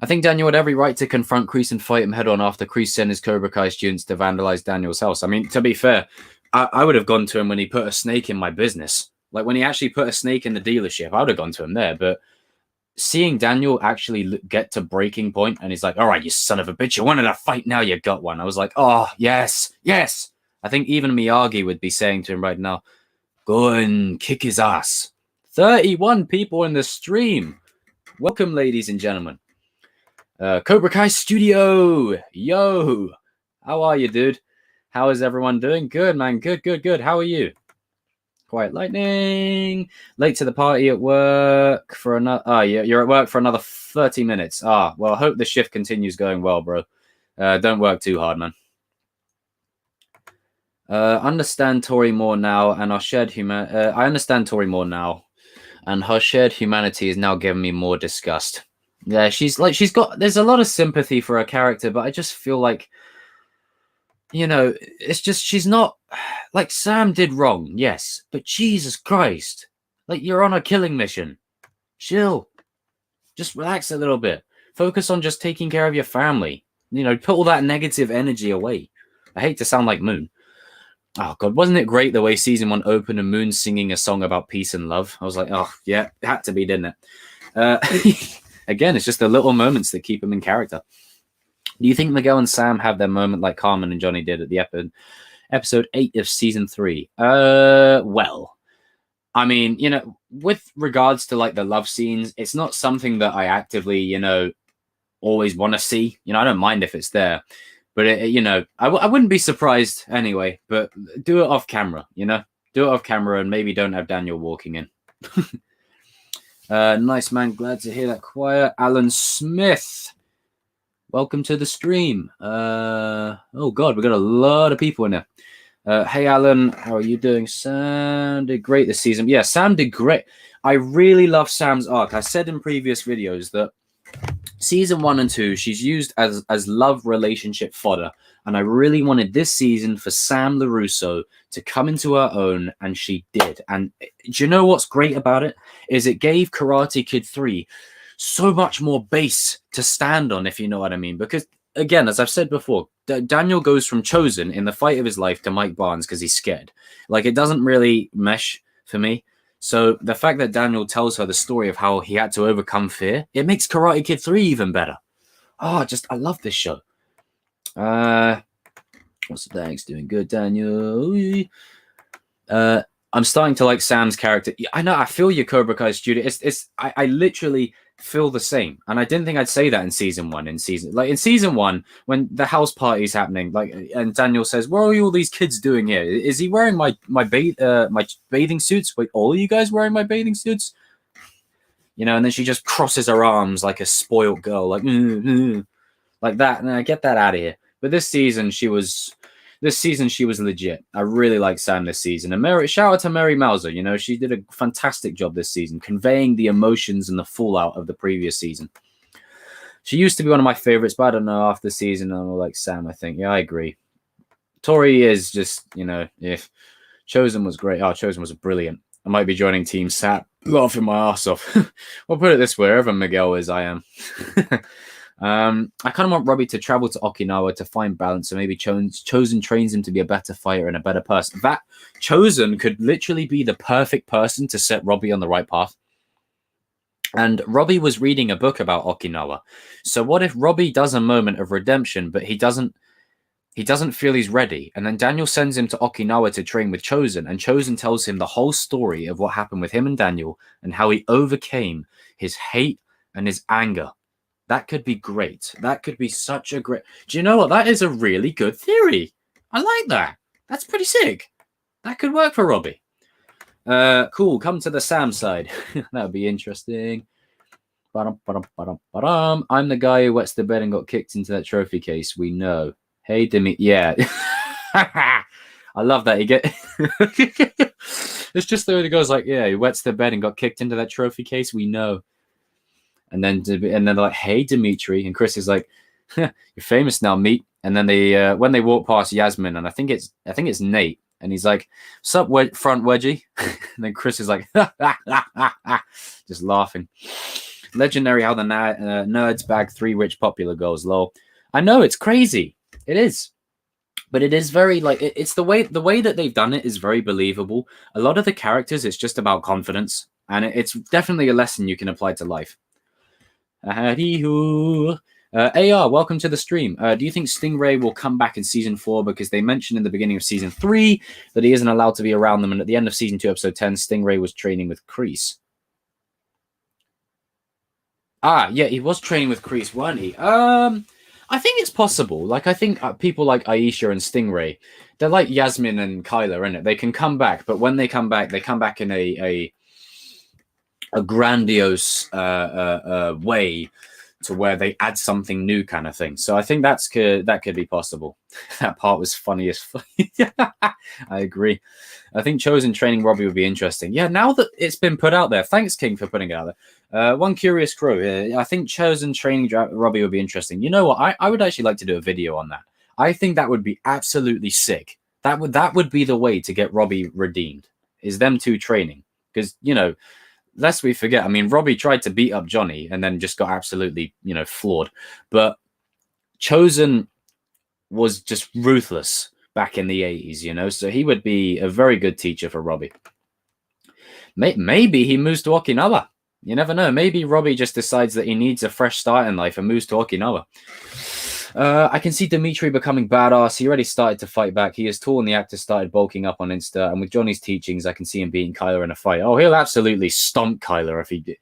I think Daniel had every right to confront Kreese and fight him head on after Kreese sent his Kobrikai students to vandalize Daniel's house. I mean, to be fair, I would have gone to him when he put a snake in my business. Like, when he actually put a snake in the dealership, I would have gone to him there. But seeing Daniel actually get to breaking point, and he's like, all right, you son of a bitch, you wanted a fight, now you got one. I was like, oh, yes, yes. I think even Miyagi would be saying to him right now, go and kick his ass. 31 people in the stream. Welcome, ladies and gentlemen. Kobrikai Studio. Yo. How are you, dude? How is everyone doing? Good, man. Good. How are you? Quiet Lightning. Late to the party at work for another... Oh, yeah, you're at work for another 30 minutes. Ah, well, I hope the shift continues going well, bro. Don't work too hard, man. Understand Tori more now, and our shared I understand Tori more now, and her shared humanity is now giving me more disgust. Yeah, there's a lot of sympathy for her character, but I just feel like, you know, it's just, she's not, like, Sam did wrong, yes, but Jesus Christ, like, you're on a killing mission. Chill. Just relax a little bit. Focus on just taking care of your family. You know, put all that negative energy away. I hate to sound like Moon. Oh, God, wasn't it great the way season 1 opened and Moon singing a song about peace and love? I was like, oh, yeah, it had to be, didn't it? Again, it's just the little moments that keep him in character. Do you think Miguel and Sam have their moment like Carmen and Johnny did at the episode 8 of season 3? Well, I mean, you know, with regards to like the love scenes, it's not something that I actively, you know, always want to see. You know, I don't mind if it's there, but you know, I wouldn't be surprised anyway. But do it off camera, you know, do it off camera, and maybe don't have Daniel walking in. Nice, man. Glad to hear that choir. Alan Smith, welcome to the stream. Oh, God, we got a lot of people in there. Hey, Alan, how are you doing? Sam did great this season. Yeah, Sam did great. I really love Sam's arc. I said in previous videos that season 1 and 2, she's used as love relationship fodder. And I really wanted this season for Sam LaRusso to come into her own, and she did. And do you know what's great about it? Is it gave Karate Kid 3 so much more base to stand on, if you know what I mean. Because, again, as I've said before, Daniel goes from Chosen in the fight of his life to Mike Barnes because he's scared. Like, it doesn't really mesh for me. So the fact that Daniel tells her the story of how he had to overcome fear, it makes Karate Kid 3 even better. Oh, I love this show. What's the thanks? Doing good, Daniel. I'm starting to like Sam's character. I know, I feel your Kobrikai studio. I literally feel the same. And I didn't think I'd say that in season 1. In season 1, when the house party is happening, and Daniel says, "What are all these kids doing here? Is he wearing my bathing suits? Wait, all of you guys wearing my bathing suits?" You know, and then she just crosses her arms like a spoiled girl, like that. And I get that out of here. But this season she was legit. I really like Sam this season. And shout out to Mary Mauser. You know, she did a fantastic job this season, conveying the emotions and the fallout of the previous season. She used to be one of my favorites, but I don't know, after the season, I'm like Sam, I think. Yeah, I agree. Tori is just, you know, if Chosen was great. Oh, Chosen was brilliant. I might be joining Team Sat, laughing my ass off. Well, put it this way, wherever Miguel is, I am. I kind of want Robbie to travel to Okinawa to find balance, so maybe Chosen trains him to be a better fighter and a better person. That Chosen could literally be the perfect person to set Robbie on the right path. And Robbie was reading a book about Okinawa. So what if Robbie does a moment of redemption, but he doesn't feel he's ready? And then Daniel sends him to Okinawa to train with Chosen, and Chosen tells him the whole story of what happened with him and Daniel and how he overcame his hate and his anger. That could be great. That could be such a great... Do you know what? That is a really good theory. I like that. That's pretty sick. That could work for Robbie. Cool. Come to the Sam side. That would be interesting. I'm the guy who wets the bed and got kicked into that trophy case. We know. Hey, Demi. Yeah. I love that. It's just the way it goes, like, yeah, he wets the bed and got kicked into that trophy case. We know. And then they're like, "Hey, Dimitri," and Chris is like, "You're famous now, meet." And then they when they walk past Yasmin, and I think it's Nate, And he's like, "Sup, front wedgie?" And then Chris is like, just laughing. Legendary how the nerds bag 3 rich popular girls. Lol. I know, it's crazy. It is. But it is very like it's the way that they've done it is very believable. A lot of the characters, it's just about confidence, and it's definitely a lesson you can apply to life. AR, welcome to the stream. Do you think Stingray will come back in season 4? Because they mentioned in the beginning of season 3 that he isn't allowed to be around them, and at the end of season 2, episode 10, Stingray was training with Kreese. Yeah, he was training with Kreese, weren't he? I think it's possible. Like, I think people like Aisha and Stingray, they're like Yasmin and Kyla, isn't it? They can come back, but when they come back in a grandiose way to where they add something new kind of thing. So I think that could be possible. That part was funny as fuck. I agree. I think Chosen training Robbie would be interesting. Yeah, now that it's been put out there. Thanks, King, for putting it out there. One Curious Crow. I think Chosen training Robbie would be interesting. You know what? I would actually like to do a video on that. I think that would be absolutely sick. That would be the way to get Robbie redeemed, is them two training. Because, you know, lest we forget, I mean, Robbie tried to beat up Johnny and then just got absolutely, you know, floored. But Chosen was just ruthless back in the 80s, you know, so he would be a very good teacher for Robbie. Maybe he moves to Okinawa. You never know. Maybe Robbie just decides that he needs a fresh start in life and moves to Okinawa. I can see Dimitri becoming badass. He already started to fight back. He is tall and the actor started bulking up on Insta. And with Johnny's teachings, I can see him beating Kyla in a fight. Oh, he'll absolutely stomp Kyla if he did.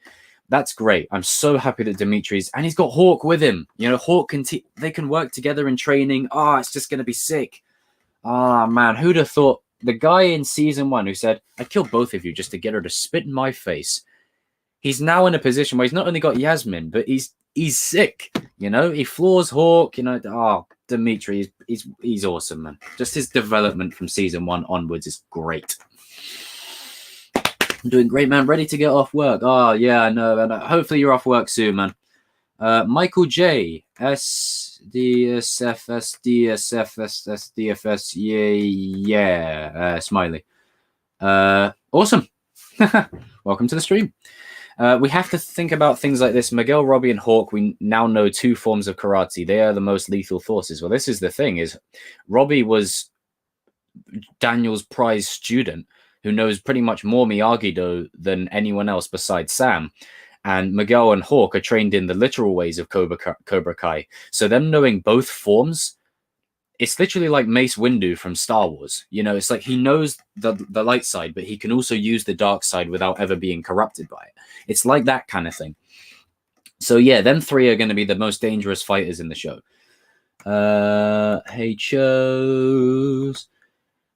That's great. I'm so happy that Dimitri's... And he's got Hawk with him. You know, Hawk can... They can work together in training. Oh, it's just going to be sick. Ah, man. Who'd have thought... The guy in season 1 who said, "I'd kill both of you just to get her to spit in my face." He's now in a position where he's not only got Yasmin, but he's sick. You know, he floors Hawk. You know, oh, Dimitri, he's awesome, man. Just his development from season 1 onwards is great. I'm doing great, man. Ready to get off work. Oh, yeah, I know. And hopefully you're off work soon, man. Michael J. SDSFSDSFSDFS. Yeah. Smiley. Awesome. Welcome to the stream. We have to think about things like this. Miguel, Robbie, and Hawk, we now know 2 forms of karate. They are the most lethal forces. Well, this is the thing, is Robbie was Daniel's prize student who knows pretty much more Miyagi-Do than anyone else besides Sam. And Miguel and Hawk are trained in the literal ways of Cobra Kai. So them knowing both forms, it's literally like Mace Windu from Star Wars. You know, it's like he knows the light side, but he can also use the dark side without ever being corrupted by it. It's like that kind of thing. So yeah, them 3 are going to be the most dangerous fighters in the show. Hey, Chose.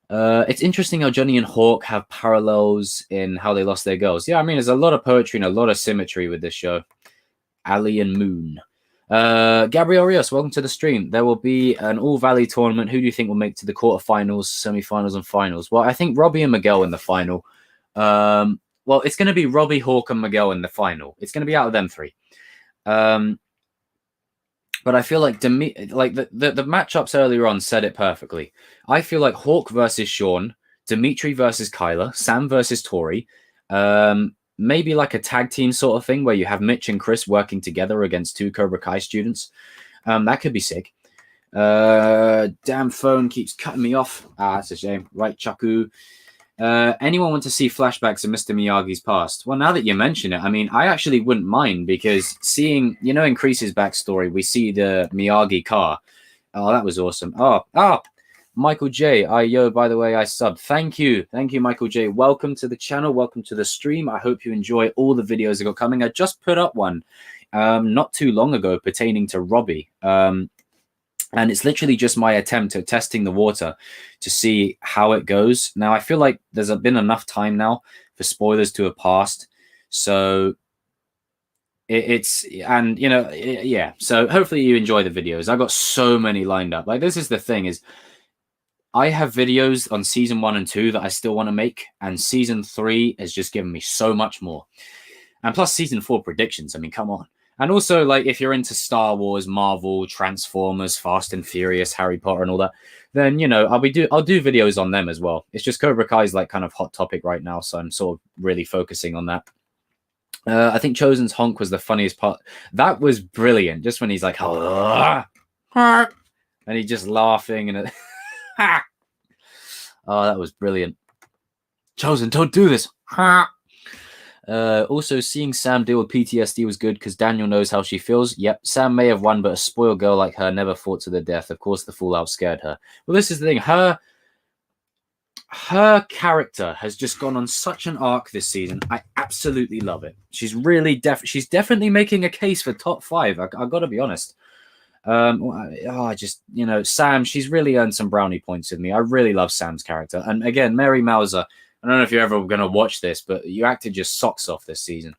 It's interesting how Johnny and Hawk have parallels in how they lost their girls. Yeah, I mean, there's a lot of poetry and a lot of symmetry with this show. Ali and Moon. Gabriel Rios, welcome to the stream. There will be an all-valley tournament. Who do you think will make to the quarterfinals, semi-finals, and finals? Well, I think Robbie and Miguel in the final. Well, it's going to be Robbie, Hawk, and Miguel in the final. It's going to be out of them 3. But I feel like the matchups earlier on said it perfectly. I feel like Hawk versus Sean, Dimitri versus Kyla, Sam versus Tori. Maybe like a tag team sort of thing where you have Mitch and Chris working together against 2 Cobra Kai students. That could be sick. Damn phone keeps cutting me off. That's a shame. Right, Chaku. Anyone want to see flashbacks of Mr. Miyagi's past? Well, now that you mention it, I mean, I actually wouldn't mind, because seeing, you know, in Kreese's backstory, we see the Miyagi car. Oh, that was awesome. Oh, Michael J. Yo, by the way, I subbed. Thank you, Michael J. Welcome to the channel. Welcome to the stream. I hope you enjoy all the videos I got coming. I just put up one not too long ago pertaining to Robbie. And it's literally just my attempt at testing the water to see how it goes. Now, I feel like there's been enough time now for spoilers to have passed. So yeah. So hopefully you enjoy the videos. I got so many lined up. Like, this is the thing, is I have videos on season 1 and 2 that I still want to make. And season 3 has just given me so much more. And plus season 4 predictions. I mean, come on. And also, like, if you're into Star Wars, Marvel, Transformers, Fast and Furious, Harry Potter, and all that, then I'll do videos on them as well. It's just Cobra Kai is like kind of hot topic right now, so I'm sort of really focusing on that. I think Chosen's honk was the funniest part. That was brilliant. Just when he's like, and he's just laughing and oh, that was brilliant. Chosen, don't do this. Also, seeing Sam deal with PTSD was good because Daniel knows how she feels. Yep, Sam may have won, but a spoiled girl like her never fought to the death. Of course, the fallout scared her. Well, this is the thing. Her character has just gone on such an arc this season. I absolutely love it. She's really she's definitely making a case for top 5. I got to be honest. Sam, she's really earned some brownie points with me. I really love Sam's character. And again, Mary Mauser, I don't know if you're ever going to watch this, but you acted your socks off this season.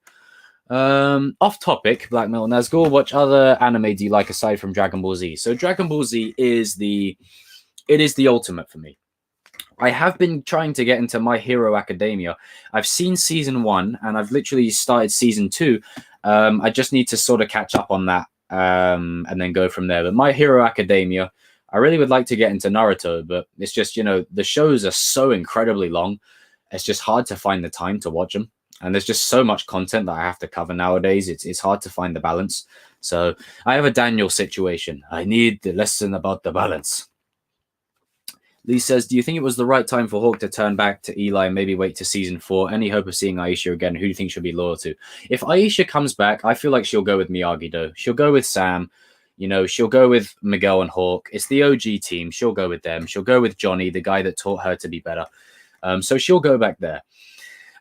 Off topic, Black Metal Nazgul, what other anime do you like aside from Dragon Ball Z? So Dragon Ball Z is the ultimate for me. I have been trying to get into My Hero Academia. I've seen season 1 and I've literally started season 2. I just need to sort of catch up on that and then go from there. But My Hero Academia, I really would like to get into Naruto, but it's just, the shows are so incredibly long. It's just hard to find the time to watch them. And there's just so much content that I have to cover nowadays. It's hard to find the balance. So I have a Daniel situation. I need the lesson about the balance. Lee says, do you think it was the right time for Hawk to turn back to Eli and maybe wait to season 4? Any hope of seeing Aisha again? Who do you think she'll be loyal to? If Aisha comes back, I feel like she'll go with Miyagi-Do. She'll go with Sam. She'll go with Miguel and Hawk. It's the OG team. She'll go with them. She'll go with Johnny, the guy that taught her to be better. So she'll go back there.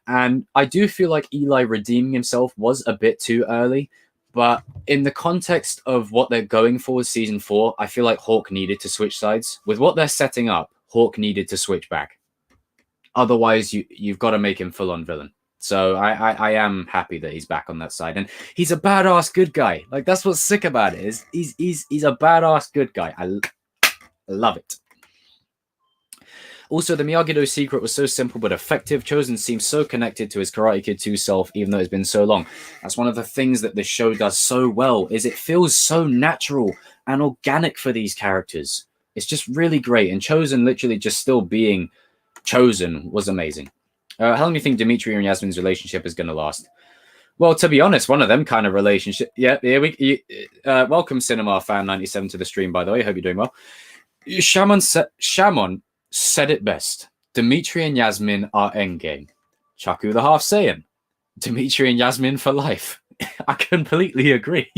And I do feel like Eli redeeming himself was a bit too early. But in the context of what they're going for with season 4, I feel like Hawk needed to switch sides. With what they're setting up, Hawk needed to switch back. Otherwise, you've got to make him full-on villain. So I am happy that he's back on that side. And he's a badass good guy. Like, that's what's sick about it. Is he's a badass good guy. I love it. Also, the Miyagi-Do secret was so simple but effective. Chosen seems so connected to his Karate Kid 2 self, even though it's been so long. That's one of the things that this show does so well, is it feels so natural and organic for these characters. It's just really great. And Chosen literally just still being Chosen was amazing. How long do you think Dimitri and Yasmin's relationship is going to last? Well, to be honest, one of them kind of relationship. Yeah. Welcome, Cinema Fan 97 to the stream, by the way. Hope you're doing well. Shamon said it best. Dimitri and Yasmin are endgame. Chaku the Half Saiyan. Dimitri and Yasmin for life. I completely agree.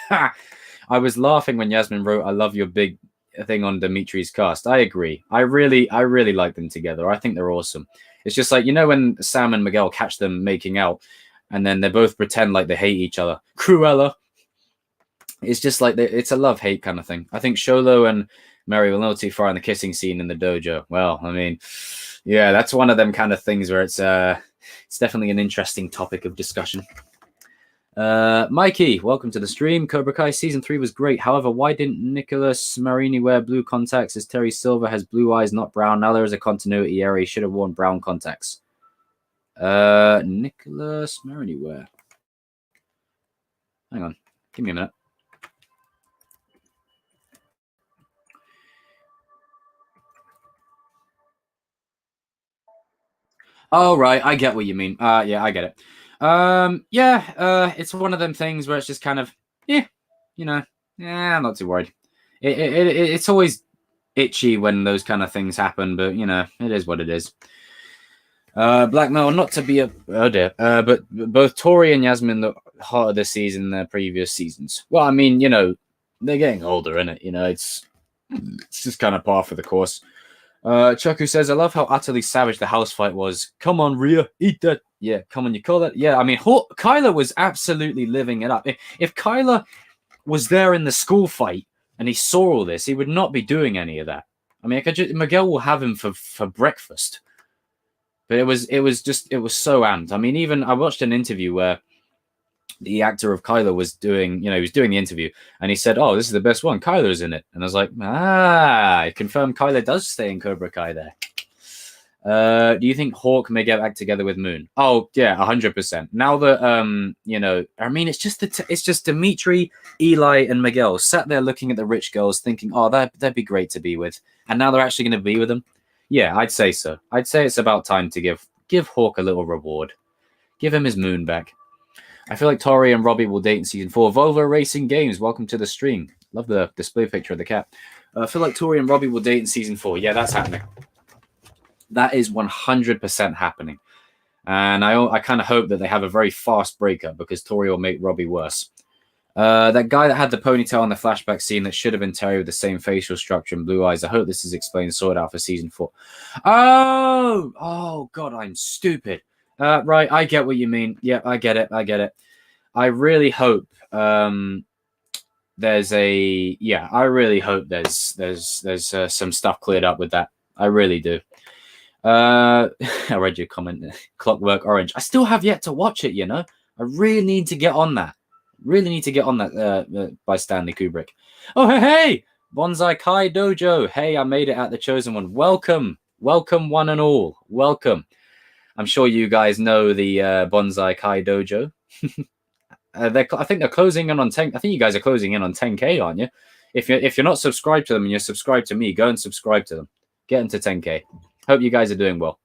I was laughing when Yasmin wrote, "I love your big thing" on Dimitri's cast. I agree. I really like them together. I think they're awesome. It's just like, when Sam and Miguel catch them making out and then they both pretend like they hate each other. Cruella. It's just like, it's a love-hate kind of thing. I think Sholo and Mary will not too far in the kissing scene in the dojo. Well, I mean, yeah, that's one of them kind of things where it's definitely an interesting topic of discussion. Mikey, welcome to the stream. Cobra Kai season 3 was great. However, why didn't Nicholas Marini wear blue contacts, as Terry Silver has blue eyes, not brown? Now there is a continuity error. He should have worn brown contacts. Nicholas Marini wear. Hang on. Give me a minute. Oh, right. I get what you mean. Yeah, I get it. It's one of them things where it's just kind of, I'm not too worried. It's always itchy when those kind of things happen, but it is what it is. Black Metal, not to be but both Tori and Yasmin look hotter this season than their previous seasons. Well, I mean, they're getting older, innit? It's just kind of par for the course. Chucku says, I love how utterly savage the house fight was. Come on, Rhea, eat that. Yeah, come on, you call that? Yeah, I mean, Kyla was absolutely living it up. If Kyla was there in the school fight and he saw all this, he would not be doing any of that. I mean, Miguel will have him for breakfast. But it was so amped. I mean, even I watched an interview where the actor of Kyla was doing, he was doing the interview and he said, "Oh, this is the best one. Kyla's in it." And I was like, I confirmed Kyla does stay in Kobrikai there. Do you think Hawk may get back together with Moon? Oh yeah, 100%. Now that you know, I mean, it's just Dimitri, Eli, and Miguel sat there looking at the rich girls, thinking, oh, that'd be great to be with, and now they're actually going to be with them. Yeah, I'd say so. I'd say it's about time to give Hawk a little reward, give him his Moon back. I feel like Tori and Robbie will date in season 4. Volvo Racing Games, welcome to the stream. Love the display picture of the cat. I feel like Tori and Robbie will date in season 4. Yeah, that's happening. That is 100% happening. And I kind of hope that they have a very fast breakup because Tori will make Robbie worse. That guy that had the ponytail in the flashback scene that should have been Terry with the same facial structure and blue eyes. I hope this is explained, sorted out for season 4. Oh, God, I'm stupid. Right, I get what you mean. Yeah, I get it. I really hope there's some stuff cleared up with that. I really do. I read your comment. Clockwork Orange. I still have yet to watch it, you know. I really need to get on that. By Stanley Kubrick. Oh, hey! Bonsai Kai Dojo. Hey, I made it at the Chosen One. Welcome, one and all. Welcome. I'm sure you guys know the Bonsai Kai Dojo. I think they're closing in on 10. I think you guys are closing in on 10K, aren't you? If you're not subscribed to them and you're subscribed to me, go and subscribe to them. Get them to 10K. Hope you guys are doing well.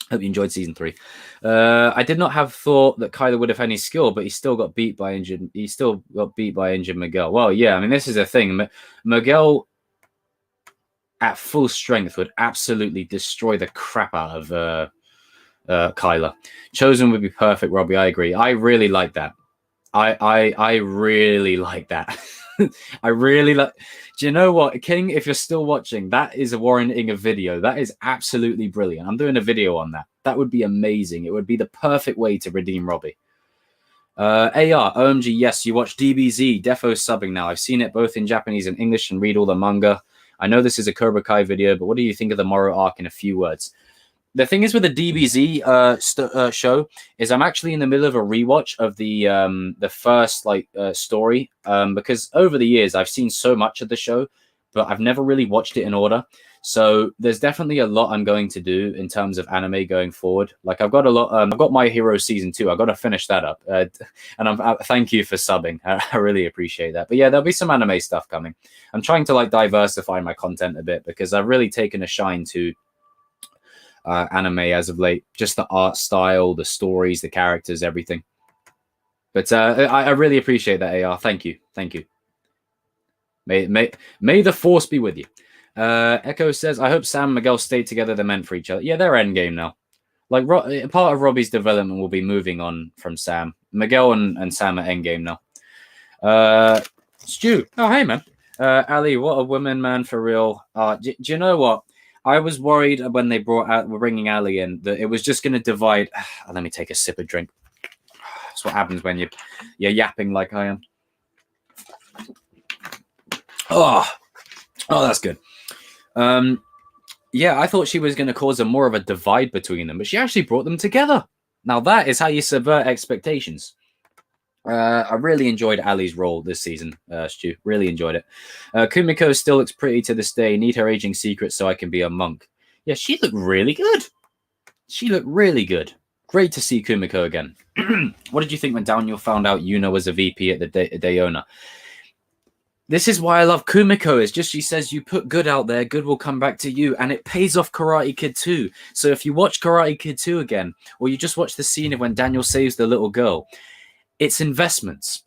Hope you enjoyed season 3. I did not have thought that Kyler would have any skill, but he still got beat by injured. He still got beat by injured Miguel. Well, yeah. I mean, this is a thing. Miguel at full strength would absolutely destroy the crap out of Kyler. Chosen would be perfect, Robbie. I agree. I really like that. I really like that. I really like. Do you know what, King? If you're still watching, that is warranting a video. That is absolutely brilliant. I'm doing a video on that. That would be amazing. It would be the perfect way to redeem Robbie. AR, OMG, yes, you watch DBZ, Defo subbing now. I've seen it both in Japanese and English and read all the manga. I know this is a Kobrikai video, but what do you think of the Moro arc in a few words? The thing is with the DBZ show is I'm actually in the middle of a rewatch of the first story because over the years I've seen so much of the show, but I've never really watched it in order. So there's definitely a lot I'm going to do in terms of anime going forward. Like I've got a lot. I've got My Hero season 2. I've got to finish that up. And thank you for subbing. I really appreciate that. But yeah, there'll be some anime stuff coming. I'm trying to diversify my content a bit because I've really taken a shine to anime as of late, just the art style, the stories, the characters, everything. But I really appreciate that, AR. Thank you. May the force be with you. Echo says, I hope Sam and Miguel stay together. They're meant for each other. Yeah, they're endgame now. Part of Robbie's development will be moving on from Sam. Miguel and Sam are endgame now. Stu. Oh, hey, man. Ali, what a woman, man, for real. Do you know what? I was worried when they were bringing Ali in that it was just going to divide. Let me take a sip of drink. That's what happens when you're yapping like I am. Oh, that's good. Yeah, I thought she was going to cause more of a divide between them, but she actually brought them together. Now that is how you subvert expectations. I really enjoyed Ali's role this season, Stu. Really enjoyed it. Kumiko still looks pretty to this day. Need her aging secret so I can be a monk. Yeah, she looked really good. Great to see Kumiko again. What did you think when Daniel found out Yuna was a VP at the Dayona? This is why I love Kumiko. It's just she says you put good out there, good will come back to you. And it pays off Karate Kid 2. So if you watch Karate Kid 2 again, or you just watch the scene of when Daniel saves the little girl, it's investments.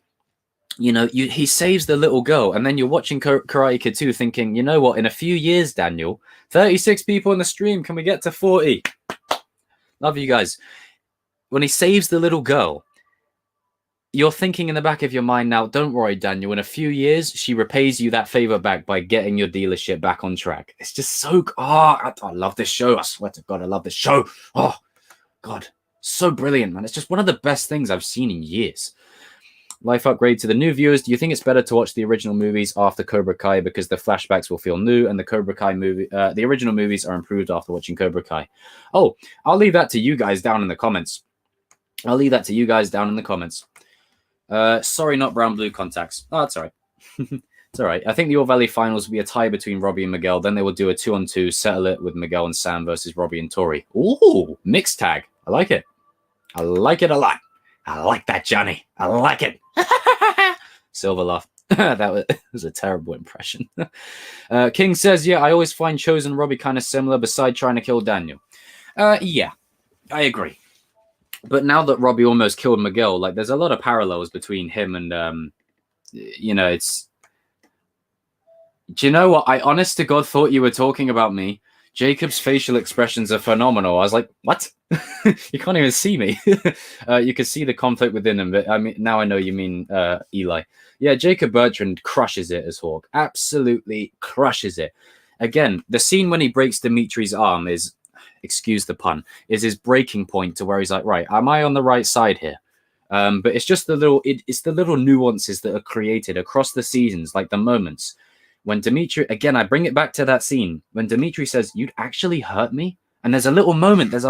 You know, he saves the little girl, and then you're watching Karate Kid 2 thinking, you know what, in a few years, Daniel, 36 people in the stream, can we get to 40? Love you guys. When he saves the little girl, you're thinking in the back of your mind now, don't worry, Daniel, in a few years, she repays you that favor back by getting your dealership back on track. It's just so, I love this show. I swear to God, I love this show. Oh, God. So brilliant, man. It's just one of the best things I've seen in years. Life upgrade to the new viewers. Do you think it's better to watch the original movies after Kobrikai because the flashbacks will feel new and the Kobrikai movie, the original movies are improved after watching Kobrikai? Oh, I'll leave that to you guys down in the comments. Sorry, not brown blue contacts. Oh, that's all right. It's all right. I think the All Valley finals will be a tie between Robbie and Miguel. Then they will do a 2-on-2, settle it with Miguel and Sam versus Robbie and Tori. Ooh, mixed tag. I like it. I like it a lot. I like that, Johnny. I like it. Silver laugh. That was a terrible impression. King says, yeah, I always find Chosen Robbie kind of similar beside trying to kill Daniel. Yeah, I agree. But now that Robbie almost killed Miguel, like there's a lot of parallels between him and, it's... Do you know what? I honest to God thought you were talking about me. Jacob's facial expressions are phenomenal. I was like, what? You can't even see me. You can see the conflict within him. But I mean, now I know you mean Eli. Yeah, Jacob Bertrand crushes it as Hawk. Absolutely crushes it. Again, the scene when he breaks Dimitri's arm is, excuse the pun, is his breaking point to where he's like, right, am I on the right side here? But it's just it's the little nuances that are created across the seasons, like the moments. When Dimitri, again, I bring it back to that scene when Dimitri says, you'd actually hurt me? And there's a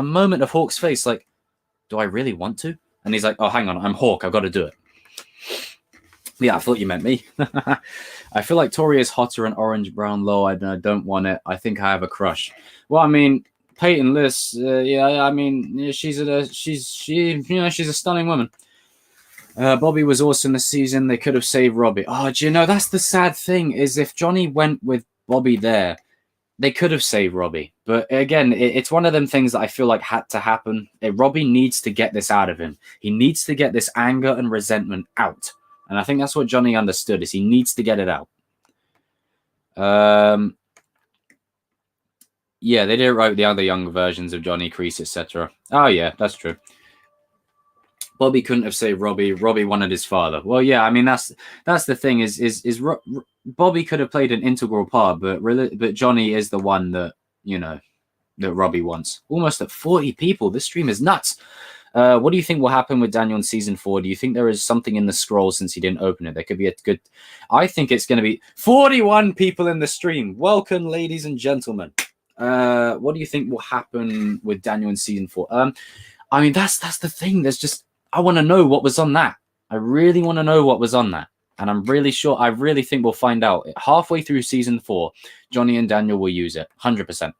moment of Hawk's face like, do I really want to? And he's like, oh, hang on, I'm Hawk. I've got to do it. Yeah, I thought you meant me. I feel like Tori is hotter and orange brown low. I don't want it. I think I have a crush. Well, I mean, Peyton Liss, yeah, I mean, she's a stunning woman. Bobby was awesome this season. They could have saved Robbie. Oh, do you know, that's the sad thing, is if Johnny went with Bobby there, they could have saved Robbie. But again, it's one of them things that I feel like had to happen. Robbie needs to get this out of him. He needs to get this anger and resentment out. And I think that's what Johnny understood, is he needs to get it out. Yeah, they did it right with the other young versions of Johnny, Kreese, etc. Oh, yeah, that's true. Bobby couldn't have saved Robbie. Robbie wanted his father. Well, yeah, I mean, that's the thing is Bobby could have played an integral part, but Johnny is the one that, that Robbie wants. Almost at 40 people. This stream is nuts. What do you think will happen with Daniel in season 4? Do you think there is something in the scroll since he didn't open it? There could be a good... I think it's going to be 41 people in the stream. Welcome, ladies and gentlemen. What do you think will happen with Daniel in season 4? I mean, that's the thing. There's just... I want to know what was on that. I really want to know what was on that. And I'm really sure, I really think we'll find out. Halfway through season 4, Johnny and Daniel will use it. 100%.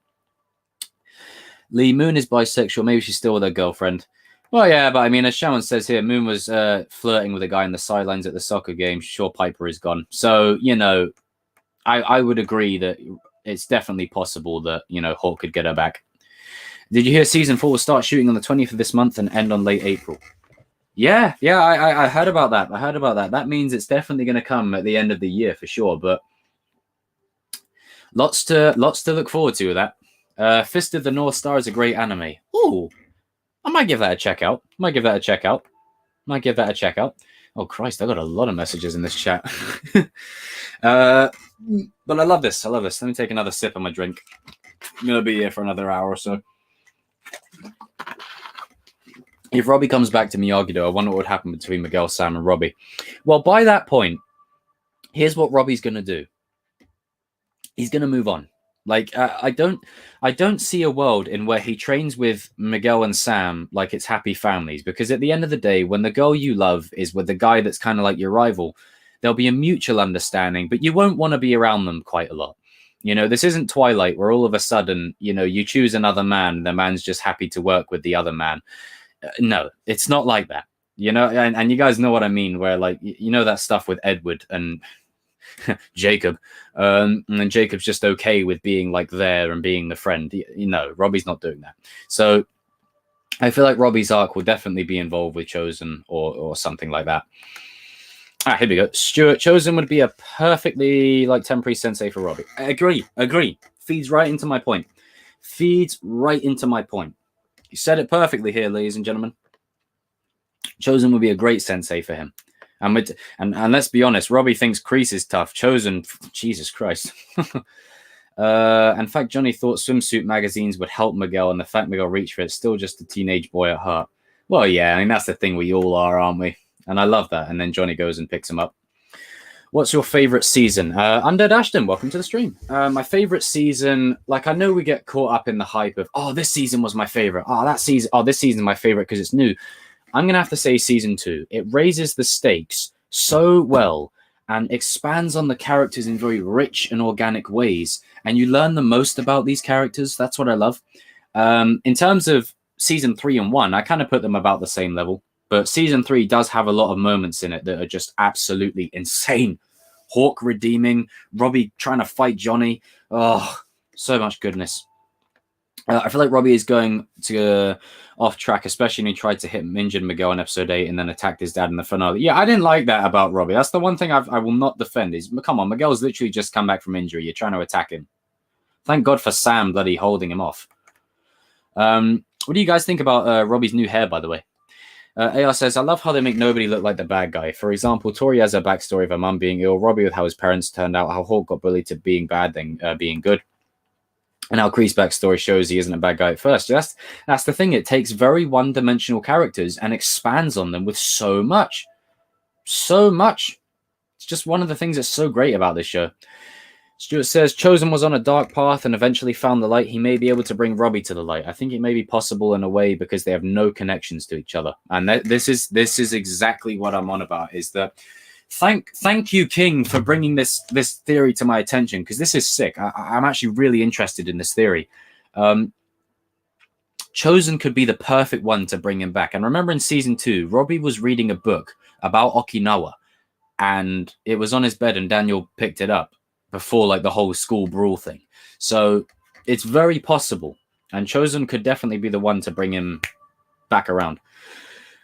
Lee, Moon is bisexual. Maybe she's still with her girlfriend. Well, yeah, but I mean, as Shaman says here, Moon was flirting with a guy in the sidelines at the soccer game. Sure, Piper is gone. So, I would agree that it's definitely possible that, Hawk could get her back. Did you hear season 4 will start shooting on the 20th of this month and end on late April? Yeah, I heard about that. That means it's definitely going to come at the end of the year for sure. But lots to look forward to with that. Fist of the North Star is a great anime. Ooh, I might give that a check out. Oh Christ, I got a lot of messages in this chat. But I love this. Let me take another sip of my drink. I'm gonna be here for another hour or so. If Robbie comes back to Miyagi-Do, I wonder what would happen between Miguel, Sam, and Robbie. Well, by that point, here's what Robbie's going to do. He's going to move on. Like, I don't see a world in where he trains with Miguel and Sam like it's happy families. Because at the end of the day, when the girl you love is with the guy that's kind of like your rival, there'll be a mutual understanding, but you won't want to be around them quite a lot. This isn't Twilight where all of a sudden, you choose another man, the man's just happy to work with the other man. No, it's not like that, and you guys know what I mean, where like, that stuff with Edward and Jacob, and then Jacob's just okay with being like there and being the friend. Robbie's not doing that. So I feel like Robbie's arc will definitely be involved with Chosen or something like that. Here we go. Stuart, Chosen would be a perfectly like temporary sensei for Robbie. I agree. Feeds right into my point. You said it perfectly here, ladies and gentlemen. Chosen would be a great sensei for him. And let's be honest, Robbie thinks Kreese is tough. Chosen, Jesus Christ. In fact, Johnny thought swimsuit magazines would help Miguel, and the fact Miguel reached for it, still just a teenage boy at heart. Well, yeah, I mean, that's the thing we all are, aren't we? And I love that. And then Johnny goes and picks him up. What's your favorite season? Undead Ashton, welcome to the stream. My favorite season, like I know we get caught up in the hype of, this season was my favorite. This season is my favorite because it's new. I'm going to have to say season 2. It raises the stakes so well. and expands on the characters in very rich and organic ways. And you learn the most about these characters. That's what I love. In terms of season 3 and 1, I kind of put them about the same level. But season 3 does have a lot of moments in it that are just absolutely insane. Hawk redeeming, Robbie trying to fight Johnny. Oh, so much goodness. I feel like Robbie is going to off track, especially when he tried to hit injured Miguel in episode 8 and then attacked his dad in the finale. Yeah, I didn't like that about Robbie. That's the one thing I will not defend. Is come on, Miguel's literally just come back from injury. You're trying to attack him. Thank God for Sam bloody holding him off. What do you guys think about Robbie's new hair, by the way? AR says, I love how they make nobody look like the bad guy. For example, Tori has a backstory of her mum being ill, Robbie with how his parents turned out, how Hawk got bullied to being bad, then being good. And how Kree's backstory shows he isn't a bad guy at first. That's the thing. It takes very one-dimensional characters and expands on them with so much. So much. It's just one of the things that's so great about this show. Stuart says, Chosen was on a dark path and eventually found the light. He may be able to bring Robbie to the light. I think it may be possible in a way because they have no connections to each other. And this is exactly what I'm on about, is that Thank you, King, for bringing this theory to my attention, because this is sick. I'm actually really interested in this theory. Chosen could be the perfect one to bring him back. And remember in season 2, Robbie was reading a book about Okinawa, and it was on his bed, and Daniel picked it up before like the whole school brawl thing. So it's very possible, and Chosen could definitely be the one to bring him back around.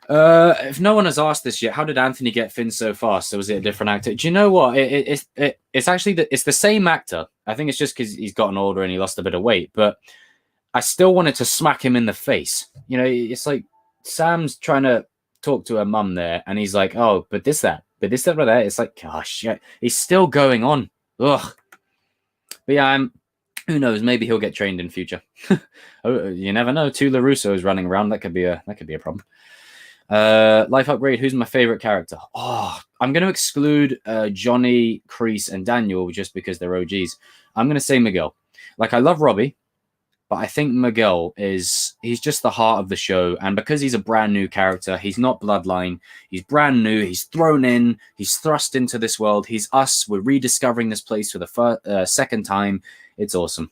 If no one has asked this yet, how did Anthony get thin so fast? Or was it a different actor? Do you know what? It's actually it's the same actor. I think it's just because he's gotten older and he lost a bit of weight. But I still wanted to smack him in the face. You know, it's like Sam's trying to talk to her mum there, and he's like, "Oh, but this, that, right there." It's like, gosh, yeah, he's still going on. Ugh. But yeah, who knows? Maybe he'll get trained in future. You never know. 2 LaRusso is running around. That could be a problem. Life upgrade. Who's my favorite character? Oh, I'm going to exclude Johnny, Kreese, and Daniel just because they're OGs. I'm going to say Miguel. Like, I love Robbie, but I think Miguel he's just the heart of the show. And because he's a brand new character, he's not bloodline. He's brand new. He's thrown in. He's thrust into this world. He's us. We're rediscovering this place for the second time. It's awesome.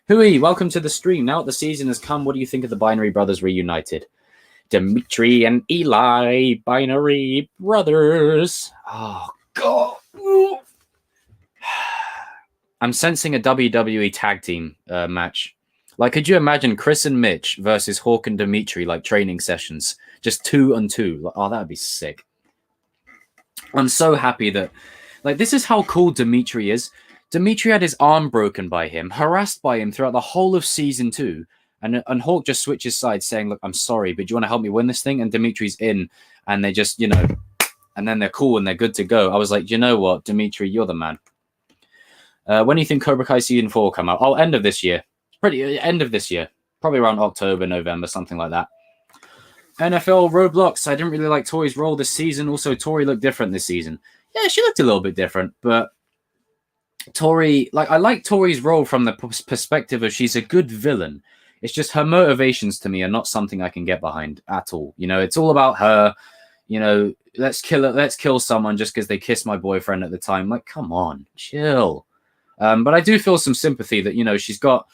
Hui, welcome to the stream. Now that the season has come, what do you think of the Binary Brothers reunited? Dimitri and Eli, Binary Brothers. Oh, God. I'm sensing a WWE tag team match. Like, could you imagine Chris and Mitch versus Hawk and Dimitri, like training sessions? Just 2-on-2. Oh, that would be sick. I'm so happy that, like, this is how cool Dimitri is. Dimitri had his arm broken by him, harassed by him throughout the whole of season 2. And Hawk just switches sides saying, look, I'm sorry, but do you want to help me win this thing? And Dimitri's in, and they just, you know, and then they're cool and they're good to go. I was like, you know what, Dimitri, you're the man. When do you think Kobrikai season 4 will come out? Oh, end of this year. End of this year. Probably around October, November, something like that. NFL Roblox. I didn't really like Tori's role this season. Also, Tori looked different this season. Yeah, she looked a little bit different, but Tori, like, I like Tori's role from the perspective of she's a good villain. It's just her motivations to me are not something I can get behind at all. You know, it's all about her, you know, let's kill someone just because they kissed my boyfriend at the time. Like, come on, chill. But I do feel some sympathy that, you know, she's got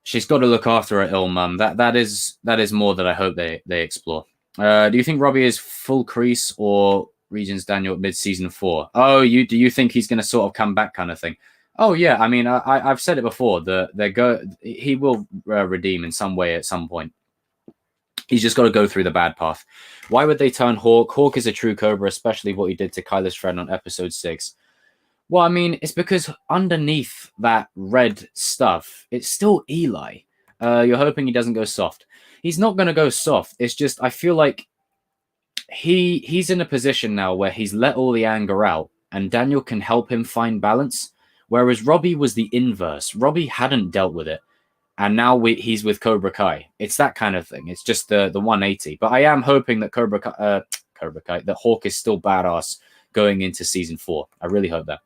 to look after her ill mum. That is more that I hope they explore. Do you think Robbie is full Kreese or Regions Daniel at mid-season 4? Oh, do you think he's going to sort of come back kind of thing? Oh, yeah. I mean, I've said it before. He will redeem in some way at some point. He's just got to go through the bad path. Why would they turn Hawk? Hawk is a true Cobra, especially what he did to Kyla's friend on episode 6. Well, I mean, it's because underneath that red stuff, it's still Eli. You're hoping he doesn't go soft. He's not going to go soft. It's just, I feel like he's in a position now where he's let all the anger out, and Daniel can help him find balance. Whereas Robbie was the inverse. Robbie hadn't dealt with it, and now he's with Kobrikai. It's that kind of thing. It's just the 180. But I am hoping that Kobrikai, that Hawk is still badass going into season 4. I really hope that.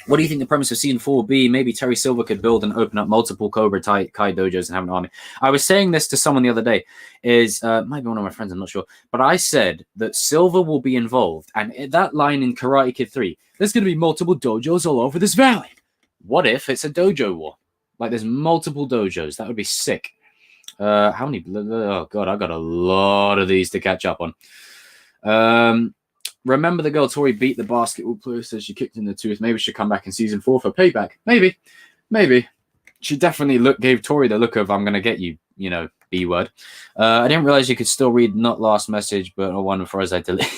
What do you think the premise of season 4 will be? Maybe Terry Silver could build and open up multiple Kobrikai dojos and have an army. I was saying this to someone the other day. Might be one of my friends, I'm not sure. But I said that Silver will be involved. And that line in Karate Kid 3, there's going to be multiple dojos all over this valley. What if it's a dojo war? Like there's multiple dojos. That would be sick. How many? Oh, God, I got a lot of these to catch up on. Remember the girl Tori beat the basketball player, says she kicked in the tooth. Maybe she'll come back in season 4 for payback. Maybe. She definitely gave Tori the look of, I'm going to get you, B word. I didn't realize you could still read not last message, but one for as I delete.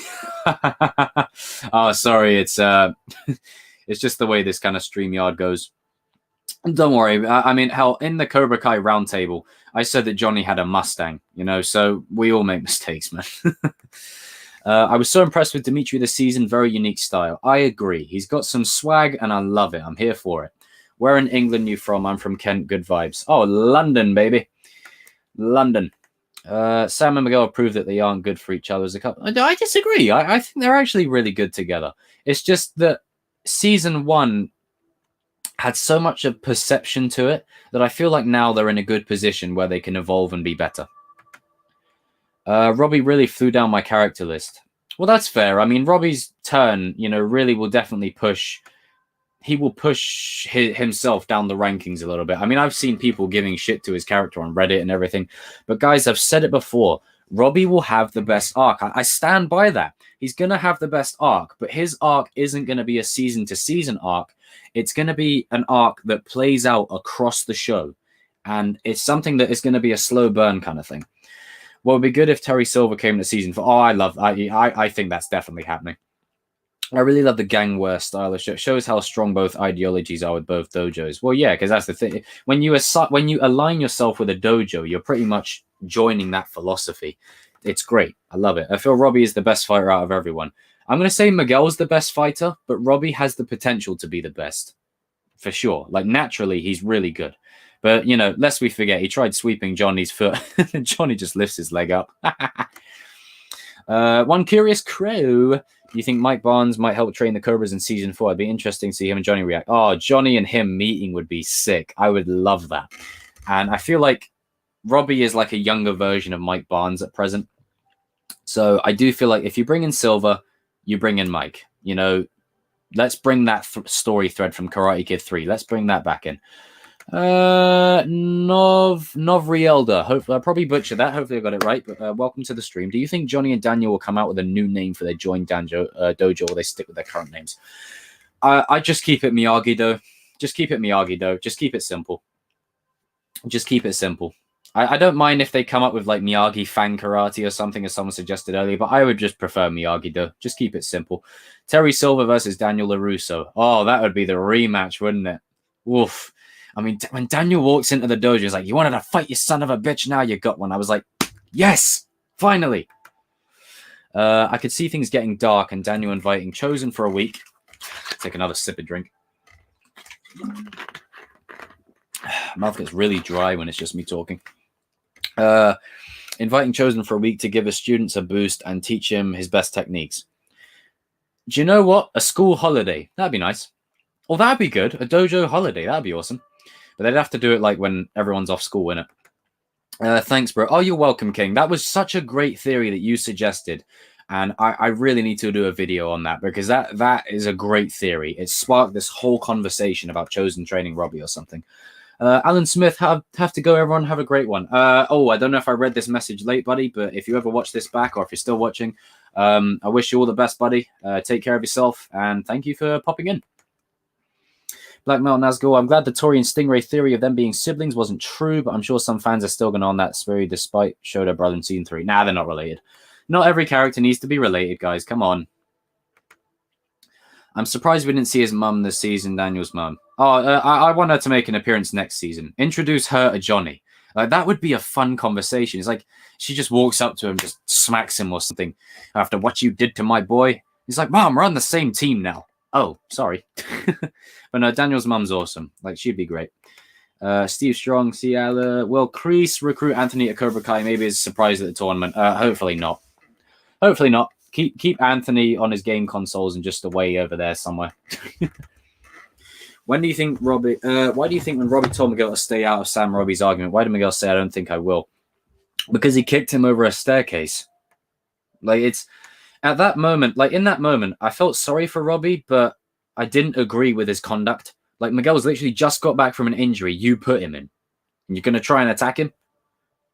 Oh, sorry. It's just the way this kind of StreamYard goes. Don't worry. I mean, hell, in the Kobrikai roundtable, I said that Johnny had a Mustang, so we all make mistakes, man. I was so impressed with Dimitri this season. Very unique style. I agree. He's got some swag, and I love it. I'm here for it. Where in England you from? I'm from Kent. Good vibes. Oh, London, baby. London. Sam and Miguel prove that they aren't good for each other as a couple. I disagree. I think they're actually really good together. It's just that season 1 had so much of perception to it that I feel like now they're in a good position where they can evolve and be better. Robbie really flew down my character list. Well, that's fair. I mean, Robbie's turn, really will definitely push. He will push himself down the rankings a little bit. I mean, I've seen people giving shit to his character on Reddit and everything. But guys, I've said it before. Robbie will have the best arc. I stand by that. He's going to have the best arc. But his arc isn't going to be a season-to-season arc. It's going to be an arc that plays out across the show. And it's something that is going to be a slow burn kind of thing. Well, it'd be good if Terry Silver came to season 4. Oh, I think that's definitely happening. I really love the gang war style of show. It shows how strong both ideologies are with both dojos. Well, yeah, because that's the thing. When you align yourself with a dojo, you're pretty much joining that philosophy. It's great. I love it. I feel Robbie is the best fighter out of everyone. I'm going to say Miguel's the best fighter, but Robbie has the potential to be the best. For sure. Like, naturally, he's really good. But, lest we forget, he tried sweeping Johnny's foot. Johnny just lifts his leg up. One Curious Crow. Do you think Mike Barnes might help train the Cobras in season 4? It'd be interesting to see him and Johnny react. Oh, Johnny and him meeting would be sick. I would love that. And I feel like Robbie is like a younger version of Mike Barnes at present. So I do feel like if you bring in Silver, you bring in Mike. Let's bring that story thread from Karate Kid 3. Let's bring that back in. Novrielda. Hopefully, I probably butchered that. Hopefully, I got it right. But welcome to the stream. Do you think Johnny and Daniel will come out with a new name for their joint dojo, or they stick with their current names? I just keep it Miyagi-Do. Just keep it Miyagi-Do. Just keep it simple. Just keep it simple. I don't mind if they come up with like Miyagi Fan Karate or something, as someone suggested earlier, but I would just prefer Miyagi-Do. Just keep it simple. Terry Silver versus Daniel LaRusso. Oh, that would be the rematch, wouldn't it? Woof. I mean, when Daniel walks into the dojo, he's like, you wanted to fight, you son of a bitch, now you got one. I was like, yes, finally. I could see things getting dark and Daniel inviting Chosen for a week. Take another sip of drink. Mouth gets really dry when it's just me talking. Inviting Chosen for a week to give his students a boost and teach him his best techniques. Do you know what? A school holiday. That'd be nice. Well, that'd be good. A dojo holiday. That'd be awesome. But they'd have to do it like when everyone's off school, innit? Thanks, bro. Oh, you're welcome, King. That was such a great theory that you suggested. And I really need to do a video on that because that is a great theory. It sparked this whole conversation about Chosen training Robbie or something. Alan Smith, have to go, everyone. Have a great one. I don't know if I read this message late, buddy, but if you ever watch this back or if you're still watching, I wish you all the best, buddy. Take care of yourself, and thank you for popping in. Black Mountain Nazgul, I'm glad the Tori and Stingray theory of them being siblings wasn't true, but I'm sure some fans are still going on that theory despite Shoda brother in season 3. Nah, they're not related. Not every character needs to be related, guys. Come on. I'm surprised we didn't see his mum this season, Daniel's mum. I want her to make an appearance next season. Introduce her to Johnny. That would be a fun conversation. It's like she just walks up to him, just smacks him or something. After what you did to my boy. He's like, Mom, we're on the same team now. Oh, sorry. But no, Daniel's mum's awesome. Like, she'd be great. Steve Strong, Ciala. Will Kreese recruit Anthony at Kobrikai? Maybe he's surprised at the tournament. Hopefully not. Hopefully not. Keep Anthony on his game consoles and just away over there somewhere. When do you think Robbie? Why do you think when Robbie told Miguel to stay out of Sam and Robbie's argument, why did Miguel say, "I don't think I will"? Because he kicked him over a staircase. Like, it's at that moment, like in that moment, I felt sorry for Robbie, but I didn't agree with his conduct. Like, Miguel's literally just got back from an injury you put him in. And you're going to try and attack him?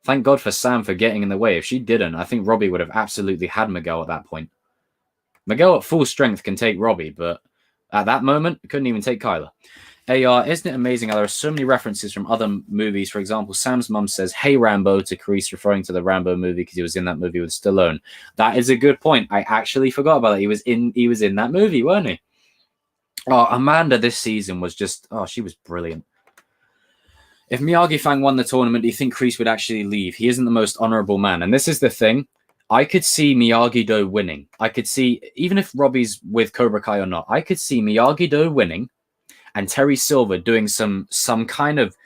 Thank God for Sam for getting in the way. If she didn't, I think Robbie would have absolutely had Miguel at that point. Miguel at full strength can take Robbie, but at that moment, he couldn't even take Kyla. AR, isn't it amazing how there are so many references from other movies? For example, Sam's mum says, "Hey, Rambo," to Kreese, referring to the Rambo movie because he was in that movie with Stallone. That is a good point. I actually forgot about that. He was in that movie, weren't he? Oh, Amanda this season was just, she was brilliant. If Miyagi-Fang won the tournament, do you think Kreese would actually leave? He isn't the most honorable man. And this is the thing. I could see Miyagi-Do winning. I could see, even if Robbie's with Kobrikai or not, I could see Miyagi-Do winning and Terry Silver doing some kind of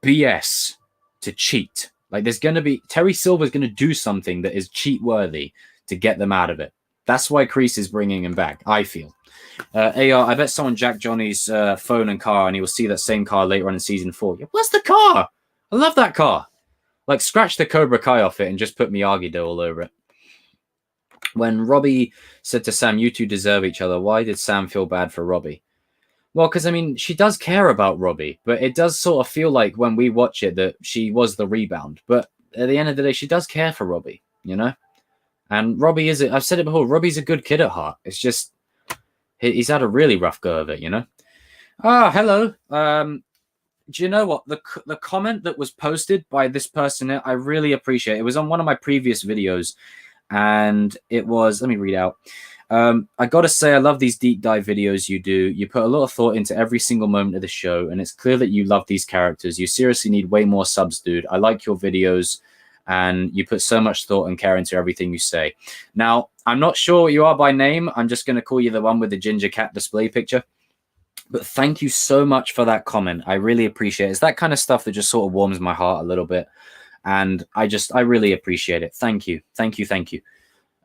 BS to cheat. Like, there's going to be, Terry Silver's going to do something that is cheat-worthy to get them out of it. That's why Kreese is bringing him back, I feel. AR, I bet someone jacked Johnny's phone and car, and he will see that same car later on in season 4. Yeah, where's the car? I love that car. Like, scratch the Kobrikai off it and just put Miyagi-Do all over it. When Robbie said to Sam, "You two deserve each other," why did Sam feel bad for Robbie? Well, because, I mean, she does care about Robbie, but it does sort of feel like when we watch it that she was the rebound. But at the end of the day, she does care for Robbie, you know? And Robbie is, I've said it before, Robbie's a good kid at heart. It's just, he's had a really rough go of it, you know? Hello. Do you know what? The comment that was posted by this person, I really appreciate it. It was on one of my previous videos, and it was, let me read out. I gotta say, I love these deep dive videos you do. You put a lot of thought into every single moment of the show, and it's clear that you love these characters. You seriously need way more subs, dude. I like your videos, and you put so much thought and care into everything you say. Now, I'm not sure what you are by name. I'm just going to call you the one with the ginger cat display picture. But thank you so much for that comment. I really appreciate it. It's that kind of stuff that just sort of warms my heart a little bit. And I really appreciate it. Thank you. Thank you. Thank you.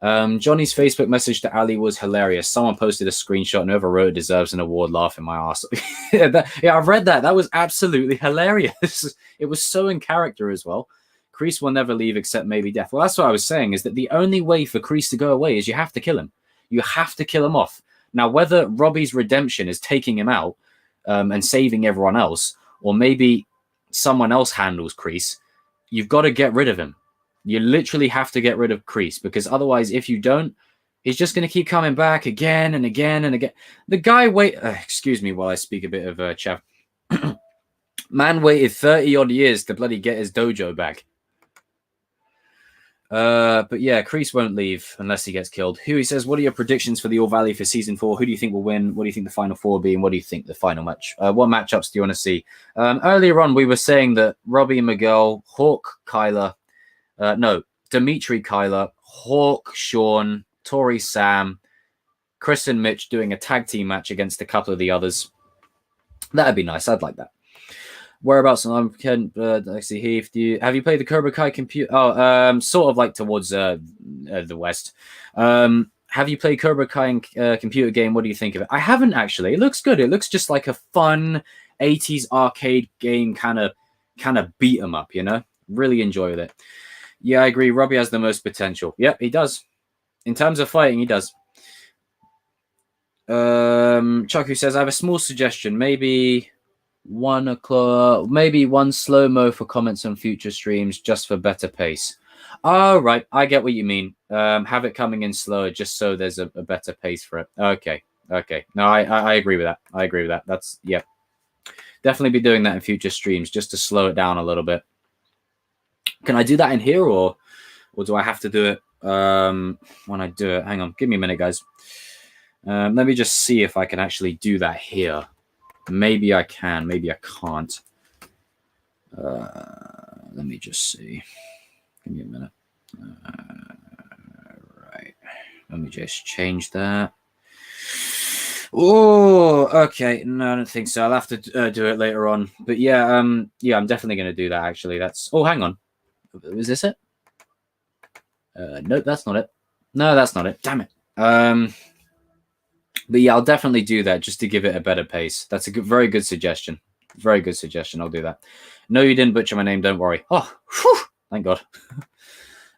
Johnny's Facebook message to Ali was hilarious. Someone posted a screenshot and whoever wrote it deserves an award, laughing my ass. Yeah, I've read that. That was absolutely hilarious. It was so in character as well. Kreese will never leave except maybe death. Well, that's what I was saying, is that the only way for Kreese to go away is you have to kill him. You have to kill him off. Now, whether Robbie's redemption is taking him out and saving everyone else, or maybe someone else handles Kreese, you've got to get rid of him. You literally have to get rid of Kreese, because otherwise, if you don't, he's just going to keep coming back again and again and again. The guy excuse me while I speak a bit of chav. Man waited 30-odd years to bloody get his dojo back. But yeah, Kreese won't leave unless he gets killed. Huey says, what are your predictions for the All Valley for season 4? Who do you think will win? What do you think the final 4 will be? And what do you think the final match? What matchups do you want to see? Earlier on, we were saying that Robbie and Miguel, Hawk, Kyla, Dimitri, Kyla, Hawk, Sean, Tori, Sam, Chris and Mitch doing a tag team match against a couple of the others. That'd be nice. I'd like that. Whereabouts? I'm Ken. Actually, Heath. Have you played the Kobrikai computer? Sort of like towards the west. Have you played Kobrikai computer game? What do you think of it? I haven't actually. It looks good. It looks just like a fun 80s arcade game, kind of beat 'em up. You know, really enjoy it. Yeah, I agree. Robbie has the most potential. Yep, he does. In terms of fighting, he does. Chuck, says, I have a small suggestion. Maybe 1 o'clock, maybe one slow-mo for comments on future streams, just for better pace. Oh, right. I get what you mean. Have it coming in slower just so there's a better pace for it. Okay. No, I agree with that. I agree with that. That's, yeah. Definitely be doing that in future streams just to slow it down a little bit. Can I do that in here, or do I have to do it when I do it? Hang on. Give me a minute, guys. Let me just see if I can actually do that here. Maybe I can. Maybe I can't. Let me just see. Give me a minute. Right. Let me just change that. Oh, okay. No, I don't think so. I'll have to do it later on. But yeah, I'm definitely going to do that, actually. Oh, hang on. Is this it? Nope, that's not it. No, that's not it. Damn it. But yeah, I'll definitely do that just to give it a better pace. That's a very good suggestion. Very good suggestion. I'll do that. No, you didn't butcher my name. Don't worry. Oh, whew, thank God.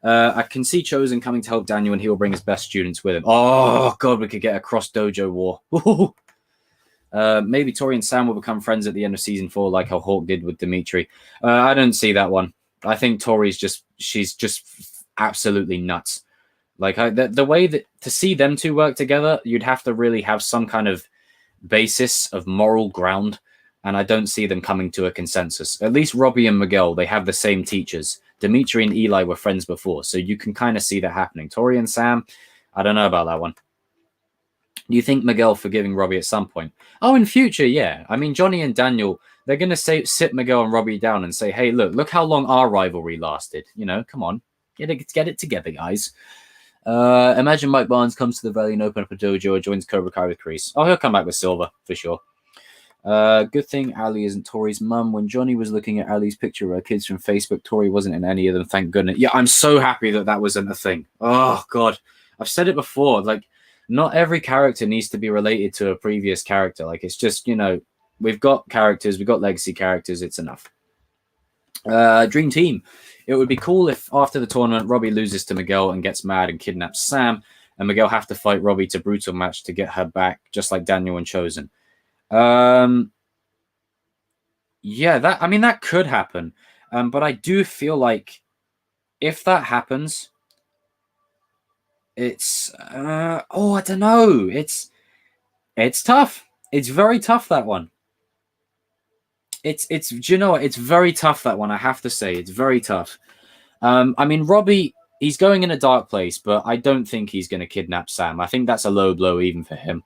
I can see Chosen coming to help Daniel, and he will bring his best students with him. Oh God, we could get a cross dojo war. Maybe Tori and Sam will become friends at the end of season 4, like how Hawk did with Dimitri. I don't see that one. I think Tori's she's just absolutely nuts. Like the way that to see them two work together, you'd have to really have some kind of basis of moral ground, and I don't see them coming to a consensus. At least Robbie and Miguel, they have the same teachers. Dimitri and Eli were friends before, so you can kind of see that happening. Tori and Sam, I don't know about that one. Do you think Miguel forgiving Robbie at some point? Oh, in future, yeah. I mean, Johnny and Daniel, they're going to sit Miguel and Robbie down and say, hey, look how long our rivalry lasted. You know, come on. Get it together, guys. Imagine Mike Barnes comes to the Valley and open up a dojo or joins Kobrikai with Kreese. Oh, he'll come back with Silver, for sure. Good thing Ali isn't Tori's mum. When Johnny was looking at Ali's picture of her kids from Facebook, Tori wasn't in any of them, thank goodness. Yeah, I'm so happy that wasn't a thing. Oh, God. I've said it before, like, not every character needs to be related to a previous character. Like, it's just, you know, we've got characters, we've got legacy characters, it's enough. Dream Team. It would be cool if after the tournament, Robbie loses to Miguel and gets mad and kidnaps Sam, and Miguel have to fight Robbie to brutal match to get her back, just like Daniel and Chosen. Yeah, that could happen. But I do feel like if that happens, it's I don't know. It's tough. It's very tough, that one. Do you know what? It's very tough, that one. I have to say, it's very tough. I mean, Robbie, he's going in a dark place, but I don't think he's going to kidnap Sam. I think that's a low blow even for him.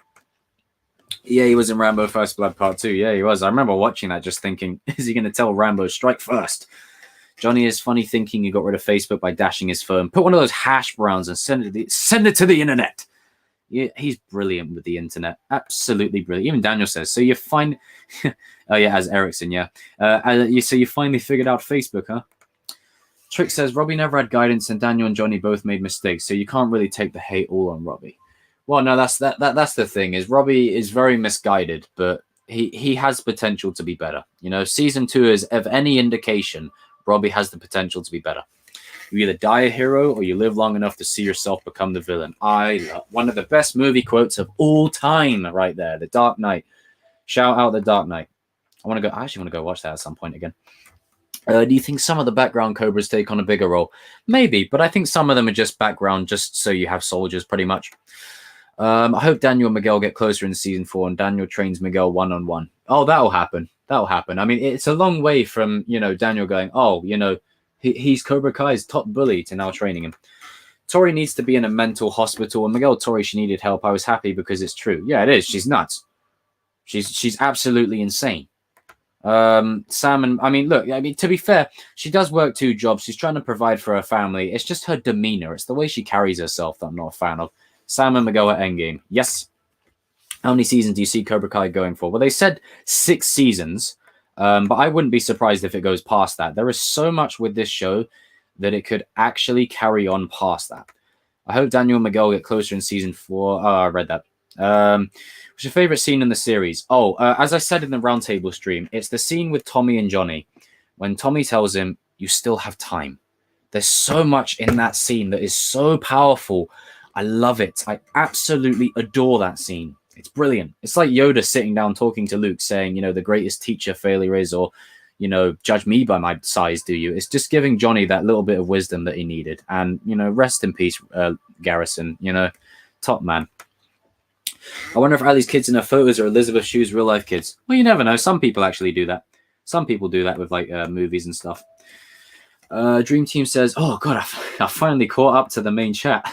Yeah, he was in Rambo First Blood Part 2. Yeah, he was. I remember watching that just thinking, is he going to tell Rambo strike first? Johnny is funny thinking he got rid of Facebook by dashing his phone. Put one of those hash browns and send it to the internet. Yeah, he's brilliant with the internet. Absolutely brilliant. Even Daniel says, so you find... oh, yeah, as Erickson, yeah. So you finally figured out Facebook, huh? Trick says, Robbie never had guidance and Daniel and Johnny both made mistakes, so you can't really take the hate all on Robbie. Well, no, that's the thing, is Robbie is very misguided, but he has potential to be better. You know, season 2 is, of any indication, Robbie has the potential to be better. You either die a hero or you live long enough to see yourself become the villain. I love one of the best movie quotes of all time right there. The Dark Knight. Shout out The Dark Knight. I actually want to go watch that at some point again. Do you think some of the background Cobras take on a bigger role? Maybe, but I think some of them are just background, just so you have soldiers, pretty much. I hope Daniel and Miguel get closer in season 4 and Daniel trains Miguel one-on-one. Oh, that'll happen. That'll happen. I mean, it's a long way from, you know, Daniel going, oh, you know, he's Kobrikai's top bully, to now training him. Tori needs to be in a mental hospital, and Miguel Tori, she needed help. I was happy because it's true. Yeah, it is. She's nuts. She's absolutely insane. Sam and look, to be fair, she does work 2 jobs. She's trying to provide for her family. It's just her demeanor. It's the way she carries herself that I'm not a fan of. Sam and Miguel at Endgame. Yes. How many seasons do you see Cobra Kai going for? Well, they said 6 seasons, but I wouldn't be surprised if it goes past that. There is so much with this show that it could actually carry on past that. I hope Daniel and Miguel get closer in season 4. Oh, I read that. What's your favorite scene in the series? As I said in the roundtable stream, it's the scene with Tommy and Johnny when Tommy tells him, you still have time. There's so much in that scene that is so powerful. I love it. I absolutely adore that scene. It's brilliant. It's like Yoda sitting down talking to Luke saying, you know, the greatest teacher failure is, or, you know, judge me by my size, do you? It's just giving Johnny that little bit of wisdom that he needed. And, you know, rest in peace, Garrison, you know, top man. I wonder if Ali's kids in her photos are Elizabeth Shue's real life kids. Well, you never know. Some people actually do that. Some people do that with like movies and stuff. Dream Team says, oh God, I finally caught up to the main chat.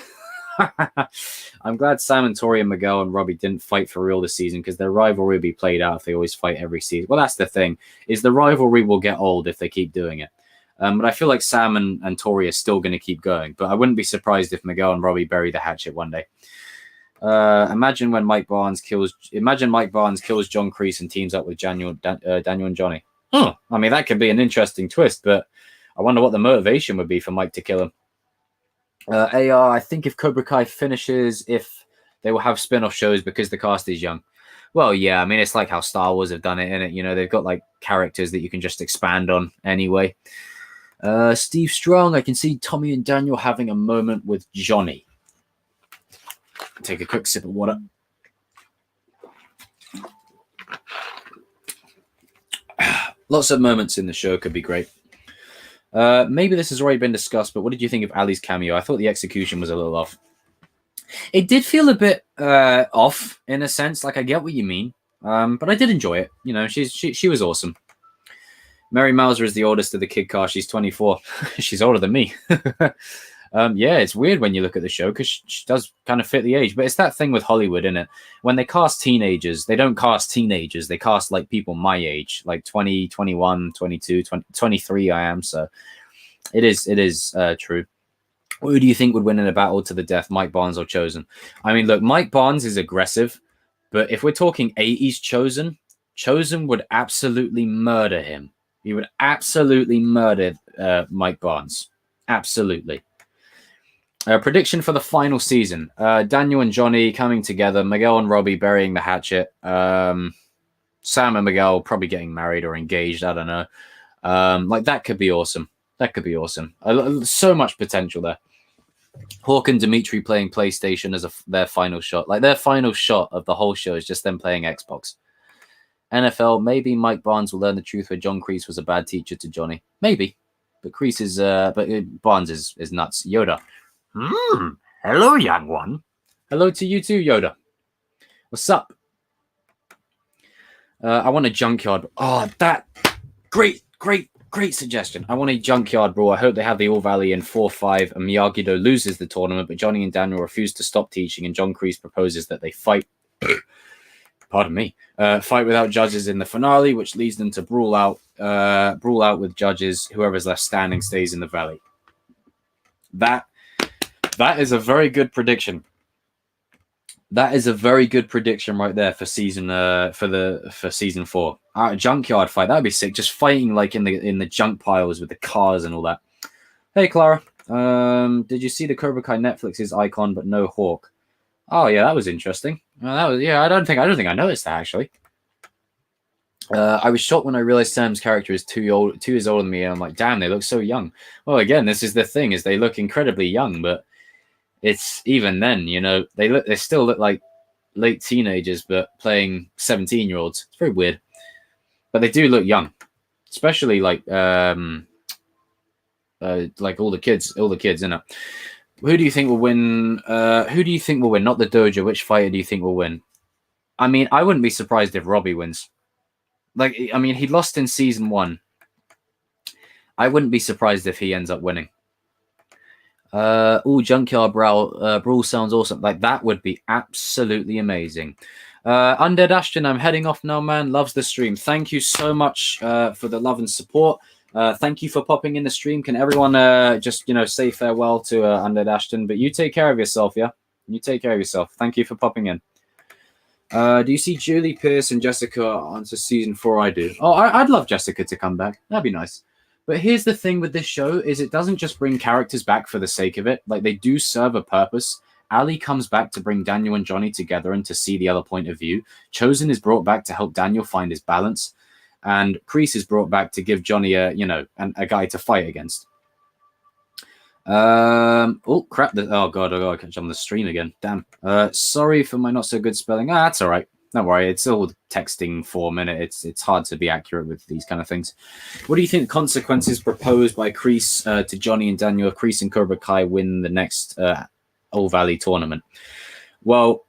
I'm glad Sam and Tori and Miguel and Robbie didn't fight for real this season, because their rivalry will be played out if they always fight every season. Well, that's the thing, is the rivalry will get old if they keep doing it. But I feel like Sam and Tori are still going to keep going. But I wouldn't be surprised if Miguel and Robbie bury the hatchet one day. Imagine Mike Barnes kills John Kreese and teams up with Daniel and Johnny. I mean, that could be an interesting twist, but I wonder what the motivation would be for Mike to kill him. AR, I think if Cobra Kai finishes, if They will have spin-off shows because the cast is young. Well, yeah, I mean, it's like how Star Wars have done it, innit? You know, they've got like characters that you can just expand on anyway. Steve Strong, I can see Tommy and Daniel having a moment with Johnny. Take a quick sip of water. Lots of moments in the show could be great. Maybe this has already been discussed, but what did you think of Ali's cameo? I thought the execution was a little off. It did feel a bit off in a sense. Like, I get what you mean, but I did enjoy it. You know, she was awesome. Mary Mauser is the oldest of the kid cast. She's 24. She's older than me. Yeah, it's weird when you look at the show because she does kind of fit the age. But it's that thing with Hollywood, isn't it? When they cast teenagers, they don't cast teenagers. They cast like people my age, like 20, 21, 22, 20, 23 I am. So it is true. Who do you think would win in a battle to the death, Mike Barnes or Chosen? I mean, look, Mike Barnes is aggressive, but if we're talking 80s Chosen would absolutely murder him. He would absolutely murder Mike Barnes. Absolutely. Prediction for the final season. Daniel and Johnny coming together. Miguel and Robbie burying the hatchet. Sam and Miguel probably getting married or engaged. I don't know. Like, that could be awesome. That could be awesome. So much potential there. Hawk and Dimitri playing PlayStation as their final shot. Like, their final shot of the whole show is just them playing Xbox. NFL, maybe Mike Barnes will learn the truth where John Kreese was a bad teacher to Johnny. Maybe. But Kreese is, but Barnes is nuts. Yoda. Hello, young one. Hello to you too, Yoda. What's up? I want a junkyard. Oh, that great suggestion. I want a junkyard brawl. I hope they have the All Valley in 4-5 and Miyagi-Do loses the tournament, but Johnny and Daniel refuse to stop teaching and John Kreese proposes that they fight. Pardon me. Fight without judges in the finale, which leads them to brawl out with judges. Whoever's left standing stays in the valley. That is a very good prediction. That is a very good prediction right there for season for season 4. Junkyard fight, that'd be sick. Just fighting like in the junk piles with the cars and all that. Hey Clara, did you see the Kobrikai Netflix's icon but no Hawk? Oh yeah, that was interesting. I don't think I noticed that actually. I was shocked when I realized Sam's character is 2 years older than me, and I'm like, damn, they look so young. Well, again, this is the thing, is they look incredibly young, but it's even then, you know, they still look like late teenagers, but playing 17-year-olds. It's very weird, but they do look young, especially like all the kids, innit? Who do you think will win? Who do you think will win? Not the Dojo. Which fighter do you think will win? I mean, I wouldn't be surprised if Robbie wins. Like, I mean, he lost in season 1. I wouldn't be surprised if he ends up winning. Junkyard Brawl sounds awesome. Like, that would be absolutely amazing. Undead Ashton, I'm heading off now, man. Loves the stream. Thank you so much for the love and support. Thank you for popping in the stream. Can everyone just, you know, say farewell to Undead Ashton? But you take care of yourself, yeah? You take care of yourself. Thank you for popping in. Do you see Julie, Pierce, and Jessica onto season 4? I do. Oh, I'd love Jessica to come back. That'd be nice. But here's the thing with this show is it doesn't just bring characters back for the sake of it. Like, they do serve a purpose. Ali comes back to bring Daniel and Johnny together and to see the other point of view. Chosen is brought back to help Daniel find his balance. And Kreese is brought back to give Johnny a guy to fight against. Oh crap! Oh god! I gotta catch on the stream again. Damn. Sorry for my not so good spelling. That's all right. Don't worry. It's all texting form, and it's hard to be accurate with these kind of things. What do you think the consequences proposed by Kreese to Johnny and Daniel if Kreese and Kobrikai win the next All Valley tournament? Well,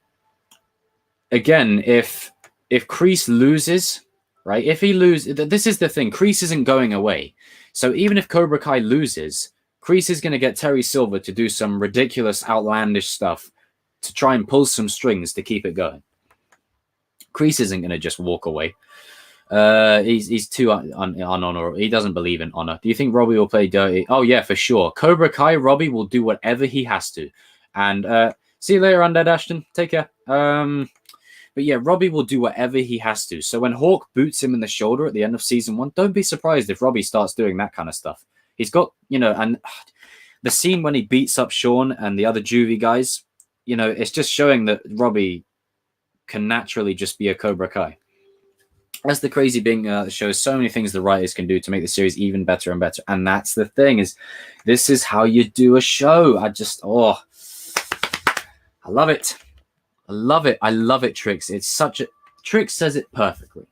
again, if Kreese loses, right? If he loses, this is the thing. Kreese isn't going away. So even if Kobrikai loses, Kreese is going to get Terry Silver to do some ridiculous, outlandish stuff to try and pull some strings to keep it going. Kreese isn't going to just walk away. He's too unhonorable. He doesn't believe in honor. Do you think Robbie will play dirty? Oh, yeah, for sure. Kobrikai, Robbie will do whatever he has to. And see you later, Undead Ashton. Take care. But yeah, Robbie will do whatever he has to. So when Hawk boots him in the shoulder at the end of season 1, don't be surprised if Robbie starts doing that kind of stuff. He's got, and the scene when he beats up Sean and the other juvie guys, you know, it's just showing that Robbie can naturally just be a Cobra Kai. That's the crazy thing. The show, so many things the writers can do to make the series even better and better. And that's the thing, is this is how you do a show. I love it. I love it. I love it, Trix. It's such a... Trix says it perfectly.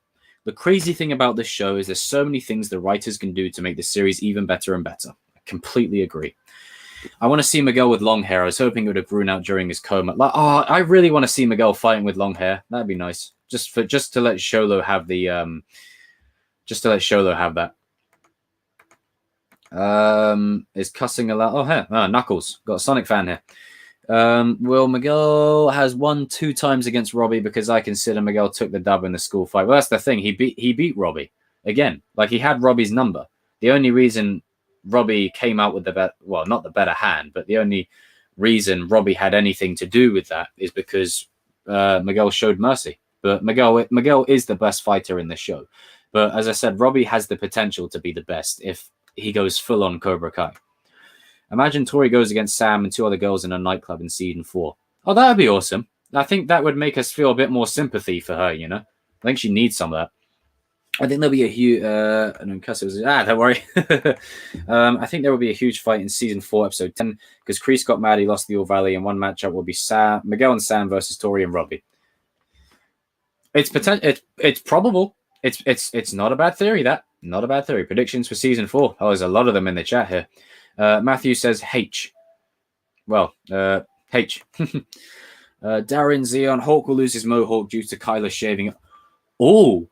The crazy thing about this show is there's so many things the writers can do to make the series even better and better. I completely agree. I want to see Miguel with long hair. I was hoping it would have grown out during his coma. Like, I really want to see Miguel fighting with long hair. That'd be nice. Just to let Sholo have the is cussing a lot. Oh, hey, Knuckles. Got a Sonic fan here. Well, Miguel has won 2 times against Robbie because I consider Miguel took the dub in the school fight. Well, that's the thing. He beat Robbie again. Like, he had Robbie's number. The only reason Robbie came out with not the better hand, but the only reason Robbie had anything to do with that is because Miguel showed mercy. But Miguel is the best fighter in the show. But as I said, Robbie has the potential to be the best if he goes full on Cobra Kai. Imagine Tori goes against Sam and 2 other girls in a nightclub in season 4. Oh, that would be awesome. I think that would make us feel a bit more sympathy for her, you know? I think she needs some of that. I think there'll be a huge... don't worry. I think there will be a huge fight in season 4, episode 10, because Kreese got mad he lost the All Valley, and one matchup will be Miguel and Sam versus Tori and Robbie. It's probable. It's not a bad theory, that. Not a bad theory. Predictions for season 4. Oh, there's a lot of them in the chat here. Matthew says H. Well, H. Darren Zion, Hulk will lose his mohawk due to Kyler shaving. Oh!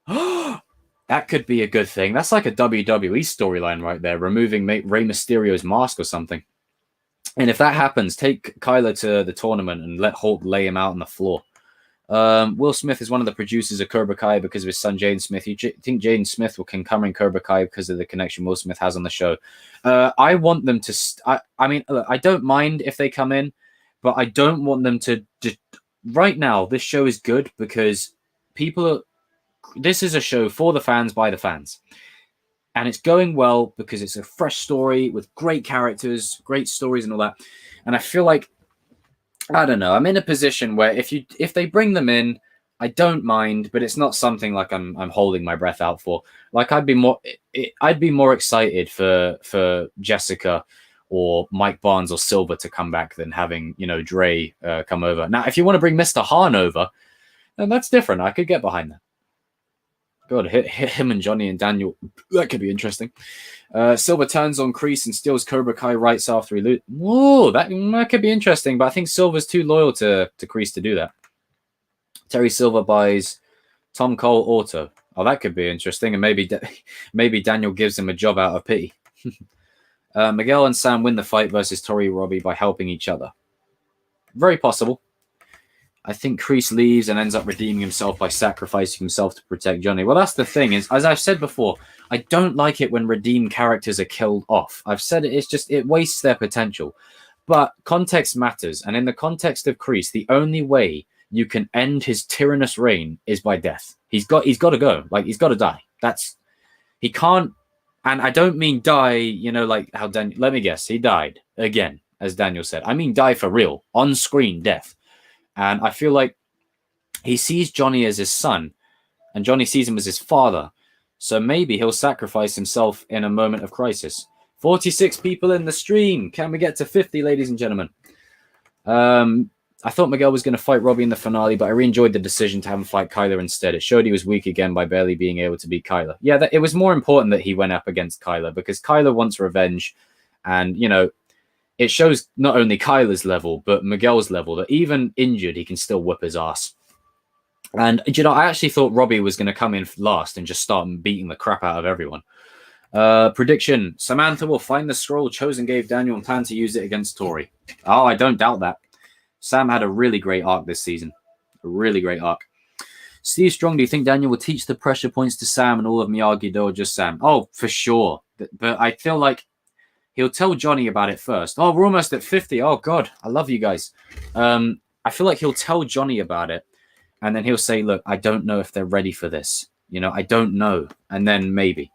That could be a good thing. That's like a WWE storyline right there, removing Rey Mysterio's mask or something. And if that happens, take Kyler to the tournament and let Hulk lay him out on the floor. Will Smith is one of the producers of Cobra Kai because of his son Jaden Smith. You think Jaden Smith can come in Cobra Kai because of the connection Will Smith has on the show? I want them to... I mean, look, I don't mind if they come in, but I don't want them to... Right now, this show is good because this is a show for the fans by the fans. And it's going well because it's a fresh story with great characters, great stories and all that. And I feel like, I don't know, I'm in a position where if they bring them in, I don't mind, but it's not something like I'm holding my breath out for. Like, I'd be more excited for Jessica or Mike Barnes or Silver to come back than having, Dre come over. Now, if you want to bring Mr. Hahn over, then that's different. I could get behind that. God, hit him and Johnny and Daniel. That could be interesting. Silver turns on Kreese and steals Cobra Kai rights after he loses. Whoa, that could be interesting, but I think Silver's too loyal to Kreese to do that. Terry Silver buys Tom Cole Auto. Oh, that could be interesting, and maybe Daniel gives him a job out of pity. Miguel and Sam win the fight versus Tori Robbie by helping each other. Very possible. I think Kreese leaves and ends up redeeming himself by sacrificing himself to protect Johnny. Well, that's the thing, is, as I've said before, I don't like it when redeemed characters are killed off. I've said it wastes their potential. But context matters, and in the context of Kreese, the only way you can end his tyrannous reign is by death. He's got to go. Like, he's got to die. He can't, and I don't mean die, like how Daniel, let me guess, he died again, as Daniel said. I mean die for real, on-screen death. And I feel like he sees Johnny as his son, and Johnny sees him as his father. So maybe he'll sacrifice himself in a moment of crisis. 46 people in the stream. Can we get to 50, ladies and gentlemen? I thought Miguel was going to fight Robbie in the finale, but I really enjoyed the decision to have him fight Kyler instead. It showed he was weak again by barely being able to beat Kyler. Yeah, it was more important that he went up against Kyler because Kyler wants revenge. And, it shows not only Kyler's level, but Miguel's level, that even injured, he can still whip his ass. And, I actually thought Robbie was going to come in last and just start beating the crap out of everyone. Prediction. Samantha will find the scroll Chosen gave Daniel and plan to use it against Tori. Oh, I don't doubt that. Sam had a really great arc this season. A really great arc. Steve Strong, do you think Daniel will teach the pressure points to Sam and all of Miyagi-Do or just Sam? Oh, for sure. But I feel like he'll tell Johnny about it first. Oh, we're almost at 50. Oh, God. I love you guys. I feel like he'll tell Johnny about it. And then he'll say, look, I don't know if they're ready for this. I don't know. And then maybe.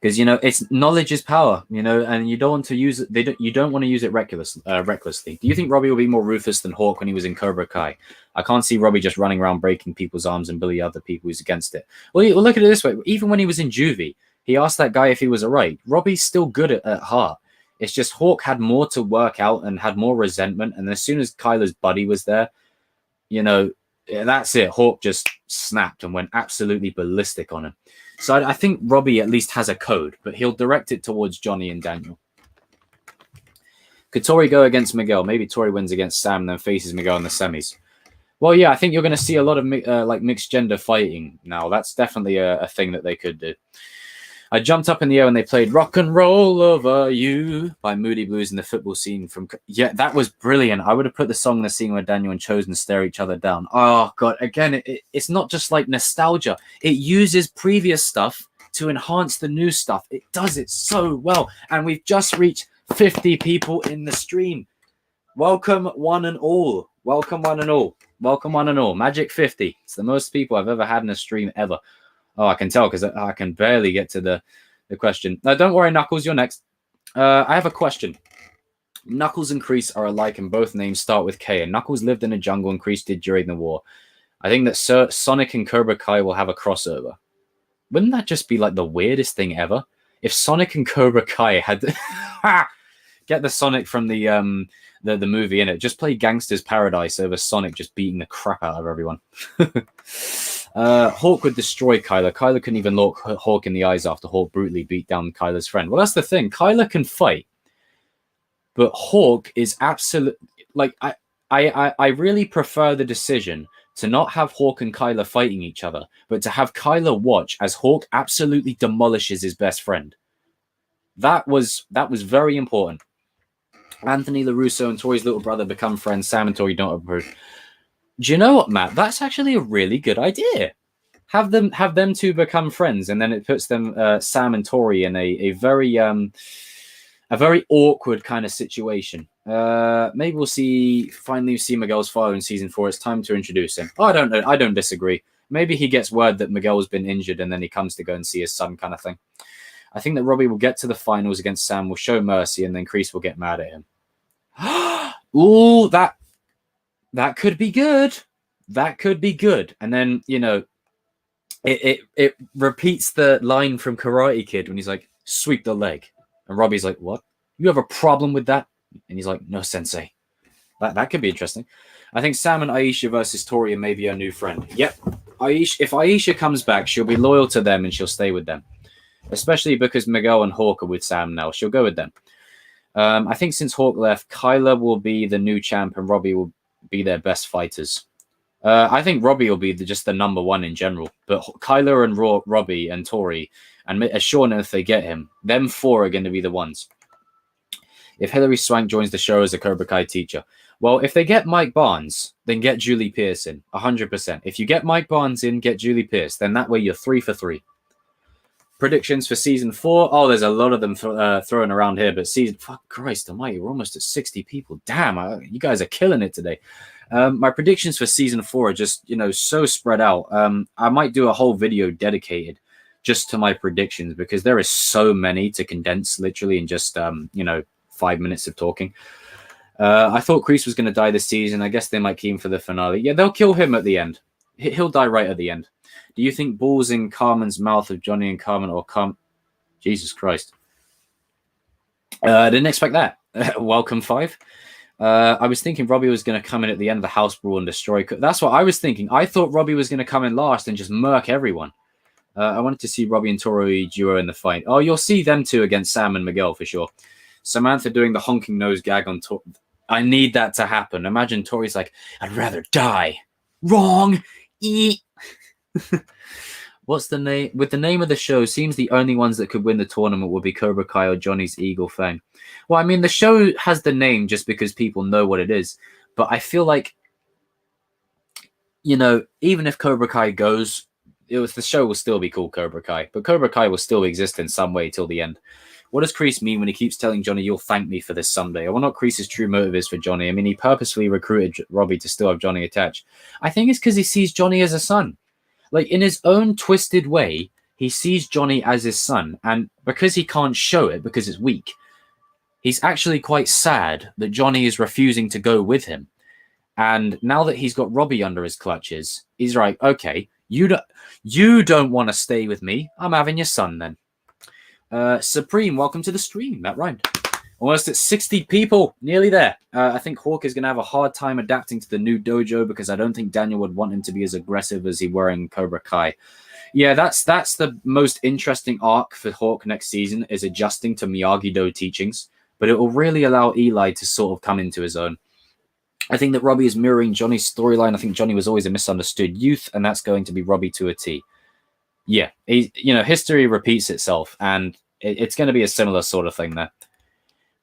because it's knowledge is power, and you don't want to use it. You don't want to use it recklessly. Do you think Robbie will be more ruthless than Hawk when he was in Cobra Kai? I can't see Robbie just running around breaking people's arms and bully other people who's against it. Well, look at it this way: even when he was in juvie, he asked that guy if he was alright. Robbie's still good at heart. It's just Hawk had more to work out and had more resentment. And as soon as Kyler's buddy was there, that's it. Hawk just snapped and went absolutely ballistic on him. So I think Robbie at least has a code, but he'll direct it towards Johnny and Daniel. Could Tori go against Miguel? Maybe Tori wins against Sam and then faces Miguel in the semis. Well, yeah, I think you're going to see a lot of mixed gender fighting now. That's definitely a thing that they could do. I jumped up in the air when they played Rock and Roll Over You by Moody Blues in the football scene from... Yeah, that was brilliant. I would have put the song in the scene where Daniel and Chosen stare each other down. Oh, God. Again, it's not just like nostalgia. It uses previous stuff to enhance the new stuff. It does it so well. And we've just reached 50 people in the stream. Welcome, one and all. Welcome, one and all. Welcome, one and all. Magic 50. It's the most people I've ever had in a stream ever. Oh, I can tell because I can barely get to the question. No, don't worry, Knuckles, you're next. I have a question. Knuckles and Kreese are alike and both names start with K. And Knuckles lived in a jungle and Kreese did during the war. I think that Sonic and Kobrikai will have a crossover. Wouldn't that just be like the weirdest thing ever? If Sonic and Kobrikai had... Get the Sonic from the movie in it. Just play Gangster's Paradise over Sonic just beating the crap out of everyone. Hawk would destroy Kyler. Kyler couldn't even look Hawk in the eyes after Hawk brutally beat down Kyler's friend. Well, that's the thing. Kyler can fight, but Hawk is absolute. Like I really prefer the decision to not have Hawk and Kyler fighting each other, but to have Kyler watch as Hawk absolutely demolishes his best friend. That was very important. Anthony LaRusso and Tori's little brother become friends. Sam and Tori don't approve. Do you know what, Matt? That's actually a really good idea. Have them two become friends, and then it puts them Sam and Tori in a very awkward kind of situation. Maybe we'll finally see Miguel's father in season 4. It's time to introduce him. Oh, I don't know. I don't disagree. Maybe he gets word that Miguel's been injured, and then he comes to go and see his son, kind of thing. I think that Robbie will get to the finals against Sam, will show mercy, and then Kreese will get mad at him. Ooh, that could be good. That could be good. And then, it repeats the line from Karate Kid when he's like, sweep the leg. And Robbie's like, what? You have a problem with that? And he's like, no, sensei. That could be interesting. I think Sam and Aisha versus Tori and maybe her new friend. Yep. If Aisha comes back, she'll be loyal to them and she'll stay with them. Especially because Miguel and Hawk are with Sam now. She'll go with them. I think since Hawk left, Kyler will be the new champ and Robbie will be their best fighters. I think Robbie will be just the number one in general. But Kyler and Robbie and Tori and Sean, if they get him, them 4 are going to be the ones. If Hilary Swank joins the show as a Cobra Kai teacher. Well, if they get Mike Barnes, then get Julie Pierce in. 100%. If you get Mike Barnes in, get Julie Pierce. Then that way you're 3 for 3. Predictions for season 4. Oh, there's a lot of them thrown around here, but fuck Christ almighty, we're almost at 60 people. Damn, you guys are killing it today. My predictions for season 4 are just, so spread out. I might do a whole video dedicated just to my predictions because there is so many to condense literally in just, 5 minutes of talking. I thought Kreese was going to die this season. I guess they might keep him for the finale. Yeah, they'll kill him at the end. He'll die right at the end. Do you think balls in Carmen's mouth of Johnny and Carmen or Jesus Christ. I didn't expect that. Welcome 5. I was thinking Robbie was going to come in at the end of the house brawl and destroy. That's what I was thinking. I thought Robbie was going to come in last and just murk everyone. I wanted to see Robbie and Tori duo in the fight. Oh, you'll see them two against Sam and Miguel for sure. Samantha doing the honking nose gag on Tori. I need that to happen. Imagine Tori's like, I'd rather die. Wrong. What's the name? With the name of the show, seems the only ones that could win the tournament would be Cobra Kai or Johnny's Eagle Fang. Well, I mean, the show has the name just because people know what it is. But I feel like, even if Cobra Kai goes, the show will still be called Cobra Kai. But Cobra Kai will still exist in some way till the end. What does Kreese mean when he keeps telling Johnny, you'll thank me for this someday? I wonder what Kreese's true motive is for Johnny. I mean, he purposefully recruited Robbie to still have Johnny attached. I think it's because he sees Johnny as a son. Like, in his own twisted way, he sees Johnny as his son. And because he can't show it because it's weak, he's actually quite sad that Johnny is refusing to go with him. And now that he's got Robbie under his clutches, he's like, okay, you don't want to stay with me. I'm having your son then. Supreme, welcome to the stream. That rhymed. Almost at 60 people, nearly there. I think Hawk is going to have a hard time adapting to the new dojo because I don't think Daniel would want him to be as aggressive as he were in Kobrikai. Yeah, that's the most interesting arc for Hawk next season, is adjusting to Miyagi-Do teachings, but it will really allow Eli to sort of come into his own. I think that Robbie is mirroring Johnny's storyline. I think Johnny was always a misunderstood youth, and that's going to be Robbie to a T. Yeah, history repeats itself, and it's going to be a similar sort of thing there.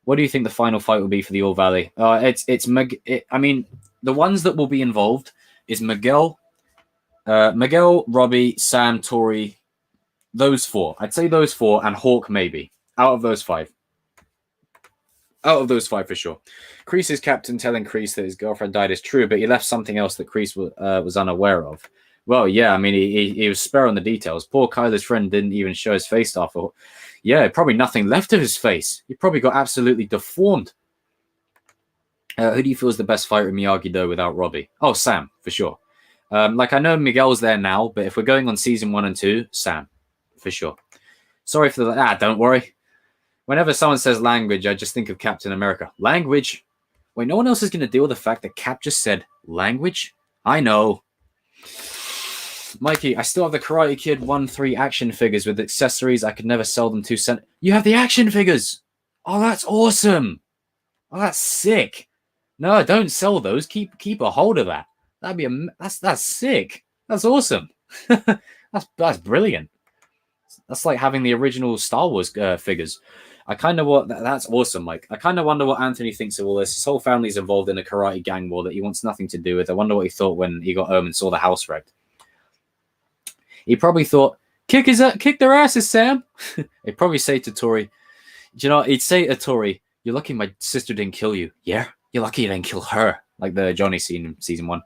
What do you think the final fight will be for the All Valley? I mean, the ones that will be involved is Miguel, Robbie, Sam, Tori, those four. I'd say those four, and Hawk maybe. Out of those five for sure. Kreese's captain telling Kreese that his girlfriend died is true, but he left something else that Kreese was unaware of. Well, yeah, I mean, he was spare on the details. Poor Kyler's friend didn't even show his face after. Yeah, probably nothing left of his face. He probably got absolutely deformed. Who do you feel is the best fighter in Miyagi-Do without Robbie? Oh, Sam, for sure. I know Miguel's there now, but if we're going on season 1 and 2, Sam, for sure. Sorry for the... don't worry. Whenever someone says language, I just think of Captain America. Language? Wait, no one else is going to deal with the fact that Cap just said language? I know. Mikey, I still have the Karate Kid 1-3 action figures with accessories. I could never sell them to cent. You have the action figures. Oh, that's awesome. Oh, that's sick. No, don't sell those. Keep a hold of that. That'd be that's sick. That's awesome. that's brilliant. That's like having the original Star Wars figures. I kind of that's awesome, Mike. I kind of wonder what Anthony thinks of all this. His whole family's involved in a karate gang war that he wants nothing to do with. I wonder what he thought when he got home and saw the house wrecked. He probably thought, kick their asses, Sam. He'd probably say to Tori, he'd say to Tori, you're lucky my sister didn't kill you. Yeah, you're lucky you didn't kill her. Like the Johnny scene in season 1.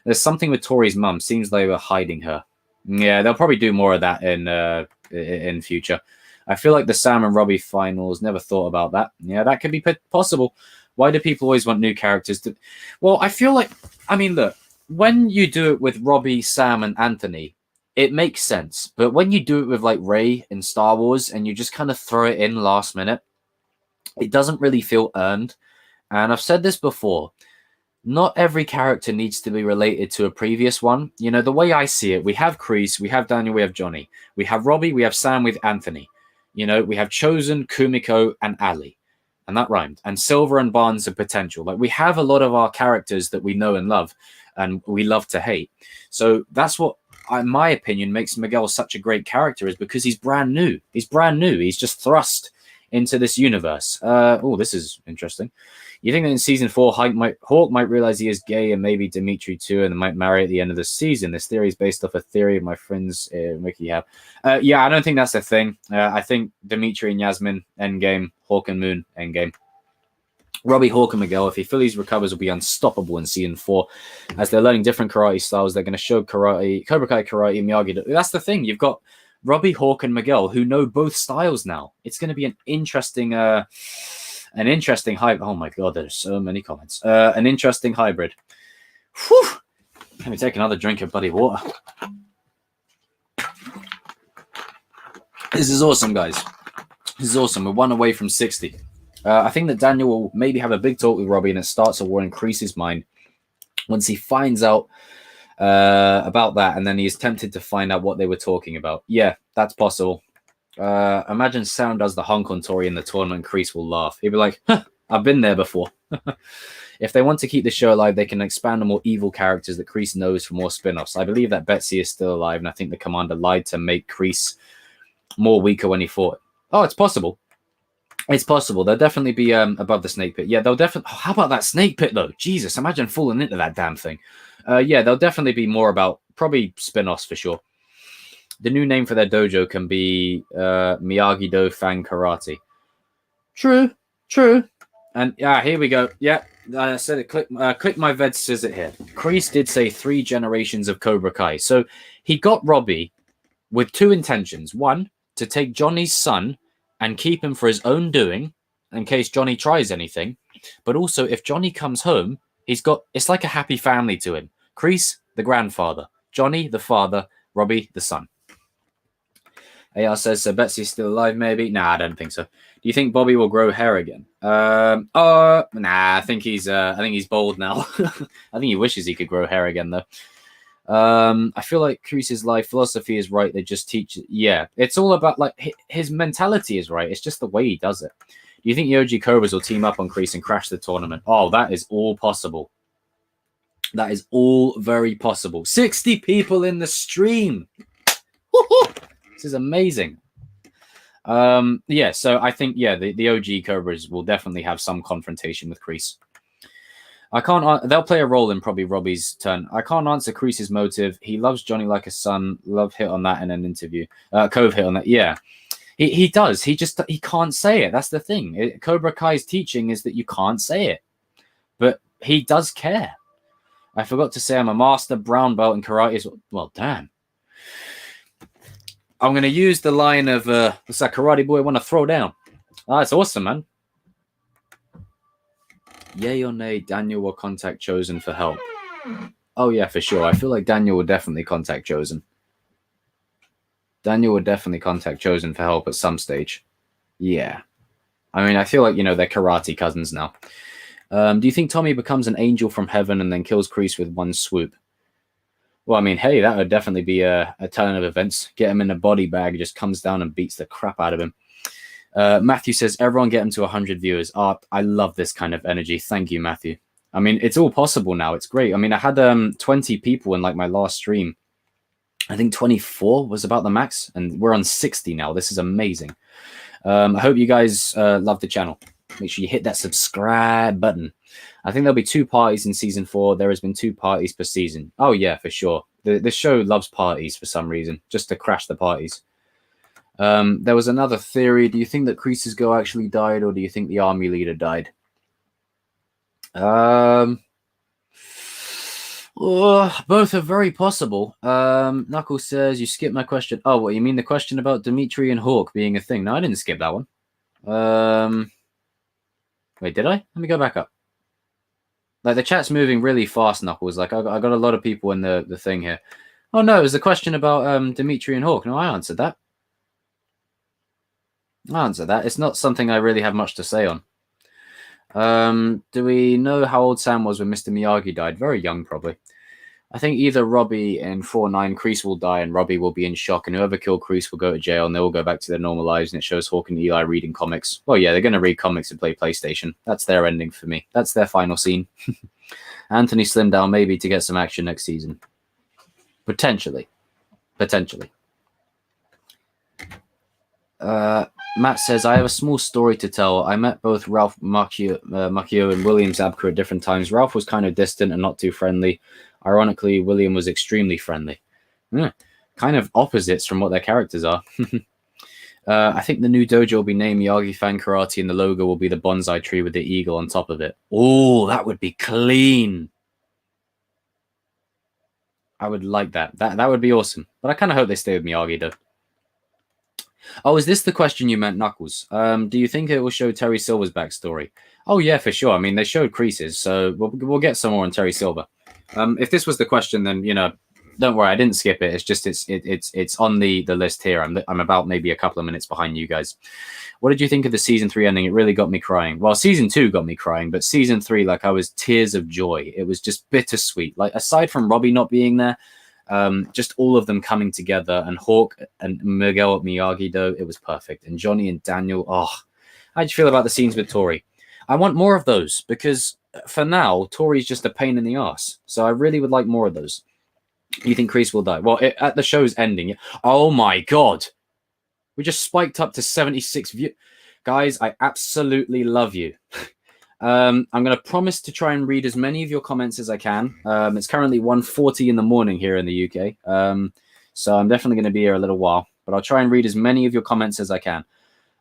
There's something with Tori's mum. Seems they were hiding her. Yeah, they'll probably do more of that in future. I feel like the Sam and Robbie finals, never thought about that. Yeah, that could be possible. Why do people always want new characters? Well, I feel like, look, when you do it with Robbie, Sam, and Anthony, it makes sense. But when you do it with like Rey in Star Wars and you just kind of throw it in last minute, it doesn't really feel earned. And I've said this before, not every character needs to be related to a previous one. The way I see it, we have Kreese, we have Daniel, we have Johnny. We have Robbie, we have Sam with Anthony. We have Chosen, Kumiko, and Ali. And that rhymed. And Silver and Barnes of potential. Like, we have a lot of our characters that we know and love, and we love to hate. So that's what, in my opinion, makes Miguel such a great character, is because he's brand new. He's brand new. He's just thrust into this universe. This is interesting. You think that in season 4, Hawk might realize he is gay, and maybe Dimitri too, and they might marry at the end of the season? This theory is based off a theory of my friends Mickey have. Yeah, I don't think that's a thing. I think Dimitri and Yasmin, endgame. Hawk and Moon, endgame. Robbie, Hawk, and Miguel, if he fully recovers, will be unstoppable in season 4. As they're learning different karate styles, they're going to show karate, Kobrikai karate, Miyagi. That's the thing. You've got Robbie, Hawk, and Miguel who know both styles now. It's going to be an interesting hybrid. Oh my god, there's so many comments. An interesting hybrid. Whew. Let me take another drink of bloody water. This is awesome, guys. This is awesome. We're 1 away from 60. I think that Daniel will maybe have a big talk with Robbie, and it starts a war in Kreese's mind once he finds out about that, and then he is tempted to find out what they were talking about. Yeah, that's possible. Imagine Sam does the honk on Tori in the tournament, and Kreese will laugh. He'll be like, I've been there before. If they want to keep the show alive, they can expand on more evil characters that Kreese knows for more spin-offs. I believe that Betsy is still alive, and I think the commander lied to make Kreese more weaker when he fought. Oh, it's possible. It's possible. They'll definitely be above the snake pit. Yeah, they'll definitely... Oh, how about that snake pit, though? Jesus, imagine falling into that damn thing. Yeah, they'll definitely be more about... Probably spin-offs for sure. The new name for their dojo can be Miyagi-Do Fang Karate. True. And yeah, here we go. Yeah, I said it. Click my vet says it here. Kreese did say 3 generations of Kobrikai. So he got Robbie with two intentions. One, to take Johnny's son and keep him for his own doing in case Johnny tries anything. But also, if Johnny comes home, it's like a happy family to him. Kreese, the grandfather. Johnny, the father. Robbie, the son. AR says, so Betsy's still alive, maybe? Nah, I don't think so. Do you think Bobby will grow hair again? Nah, I think he's bald now. I think he wishes he could grow hair again, though. I feel like Kreese's life philosophy is right. They just teach it. Yeah, it's all about, like, his mentality is right. It's just the way he does it. Do you think the OG Cobras will team up on Kreese and crash the tournament? Oh, that is all possible. That is all very possible. 60 people in the stream. Woo-hoo! This is amazing. Yeah, so I think, yeah, the OG Cobras will definitely have some confrontation with Kreese. They'll play a role in probably Robbie's turn. I can't answer Kreese's motive. He loves Johnny like a son. Love hit on that in an interview. Cove hit on that. Yeah, he does. He can't say it. That's the thing. Kobrikai's teaching is that you can't say it, but he does care. I forgot to say I'm a master brown belt in karate. Well, damn. I'm going to use the line of, what's that karate boy want to throw down? Oh, that's awesome, man. Yay or nay, Daniel will contact Chosen for help. Oh, yeah, for sure. I feel like Daniel will definitely contact Chosen. Daniel would definitely contact Chosen for help at some stage. Yeah. I mean, I feel like, they're karate cousins now. Do you think Tommy becomes an angel from heaven and then kills Kreese with one swoop? Well, I mean, hey, that would definitely be a turn of events. Get him in a body bag, just comes down and beats the crap out of him. Matthew says, everyone get him to 100 viewers. I love this kind of energy. Thank you, Matthew. I mean, it's all possible now. It's great. I mean, I had 20 people in, like, my last stream. I think 24 was about the max, and we're on 60 now. This is amazing. I hope you guys love the channel. Make sure you hit that subscribe button. I think there'll be 2 parties in season 4. There has been 2 parties per season. Oh, yeah, for sure. The show loves parties for some reason, just to crash the parties. There was another theory. Do you think that Kreese's girl actually died, or do you think the army leader died? Both are very possible. Knuckles says, you skipped my question. Oh, what, you mean the question about Dimitri and Hawk being a thing? No, I didn't skip that one. Wait, did I? Let me go back up. Like, the chat's moving really fast, Knuckles. Like, I got a lot of people in the thing here. Oh, no, it was the question about Dimitri and Hawk. No, I answered that. It's not something I really have much to say on. Do we know how old Sam was when Mr. Miyagi died? Very young, probably. I think either Robbie in 4-9, Kreese will die, and Robbie will be in shock, and whoever killed Kreese will go to jail, and they will go back to their normal lives, and it shows Hawk and Eli reading comics. Well, yeah, they're going to read comics and play PlayStation. That's their ending for me. That's their final scene. Anthony slimmed down maybe to get some action next season. Potentially. Matt says, I have a small story to tell. I met both Ralph Macchio and William Zabka at different times. Ralph was kind of distant and not too friendly. Ironically, William was extremely friendly. Kind of opposites from what their characters are. I think the new dojo will be named Miyagi Fan Karate, and the logo will be the bonsai tree with the eagle on top of it. Oh, that would be clean. I would like that. That would be awesome. But I kind of hope they stay with Miyagi, though. Oh, is this the question you meant, Knuckles? Do you think it will show Terry Silver's backstory? Oh, yeah, for sure. I mean, they showed Kreese's, so we'll get some more on Terry Silver. If this was the question, then, don't worry, I didn't skip it. It's just it's on the list here. I'm about maybe a couple of minutes behind you guys. What did you think of the season 3 ending? It really got me crying. Well, season 2 got me crying, but season 3, like, I was tears of joy. It was just bittersweet. Like, aside from Robbie not being there, just all of them coming together, and Hawk and Miguel Miyagi, though, it was perfect. And Johnny and Daniel, how'd you feel about the scenes with Tori? I want more of those, because for now, Tori's just a pain in the ass. So I really would like more of those. You think Kreese will die? Well, at the show's ending. Oh my god. We just spiked up to 76 views. Guys, I absolutely love you. I'm going to promise to try and read as many of your comments as I can. It's currently 1:40 in the morning here in the UK. So I'm definitely going to be here a little while. But I'll try and read as many of your comments as I can.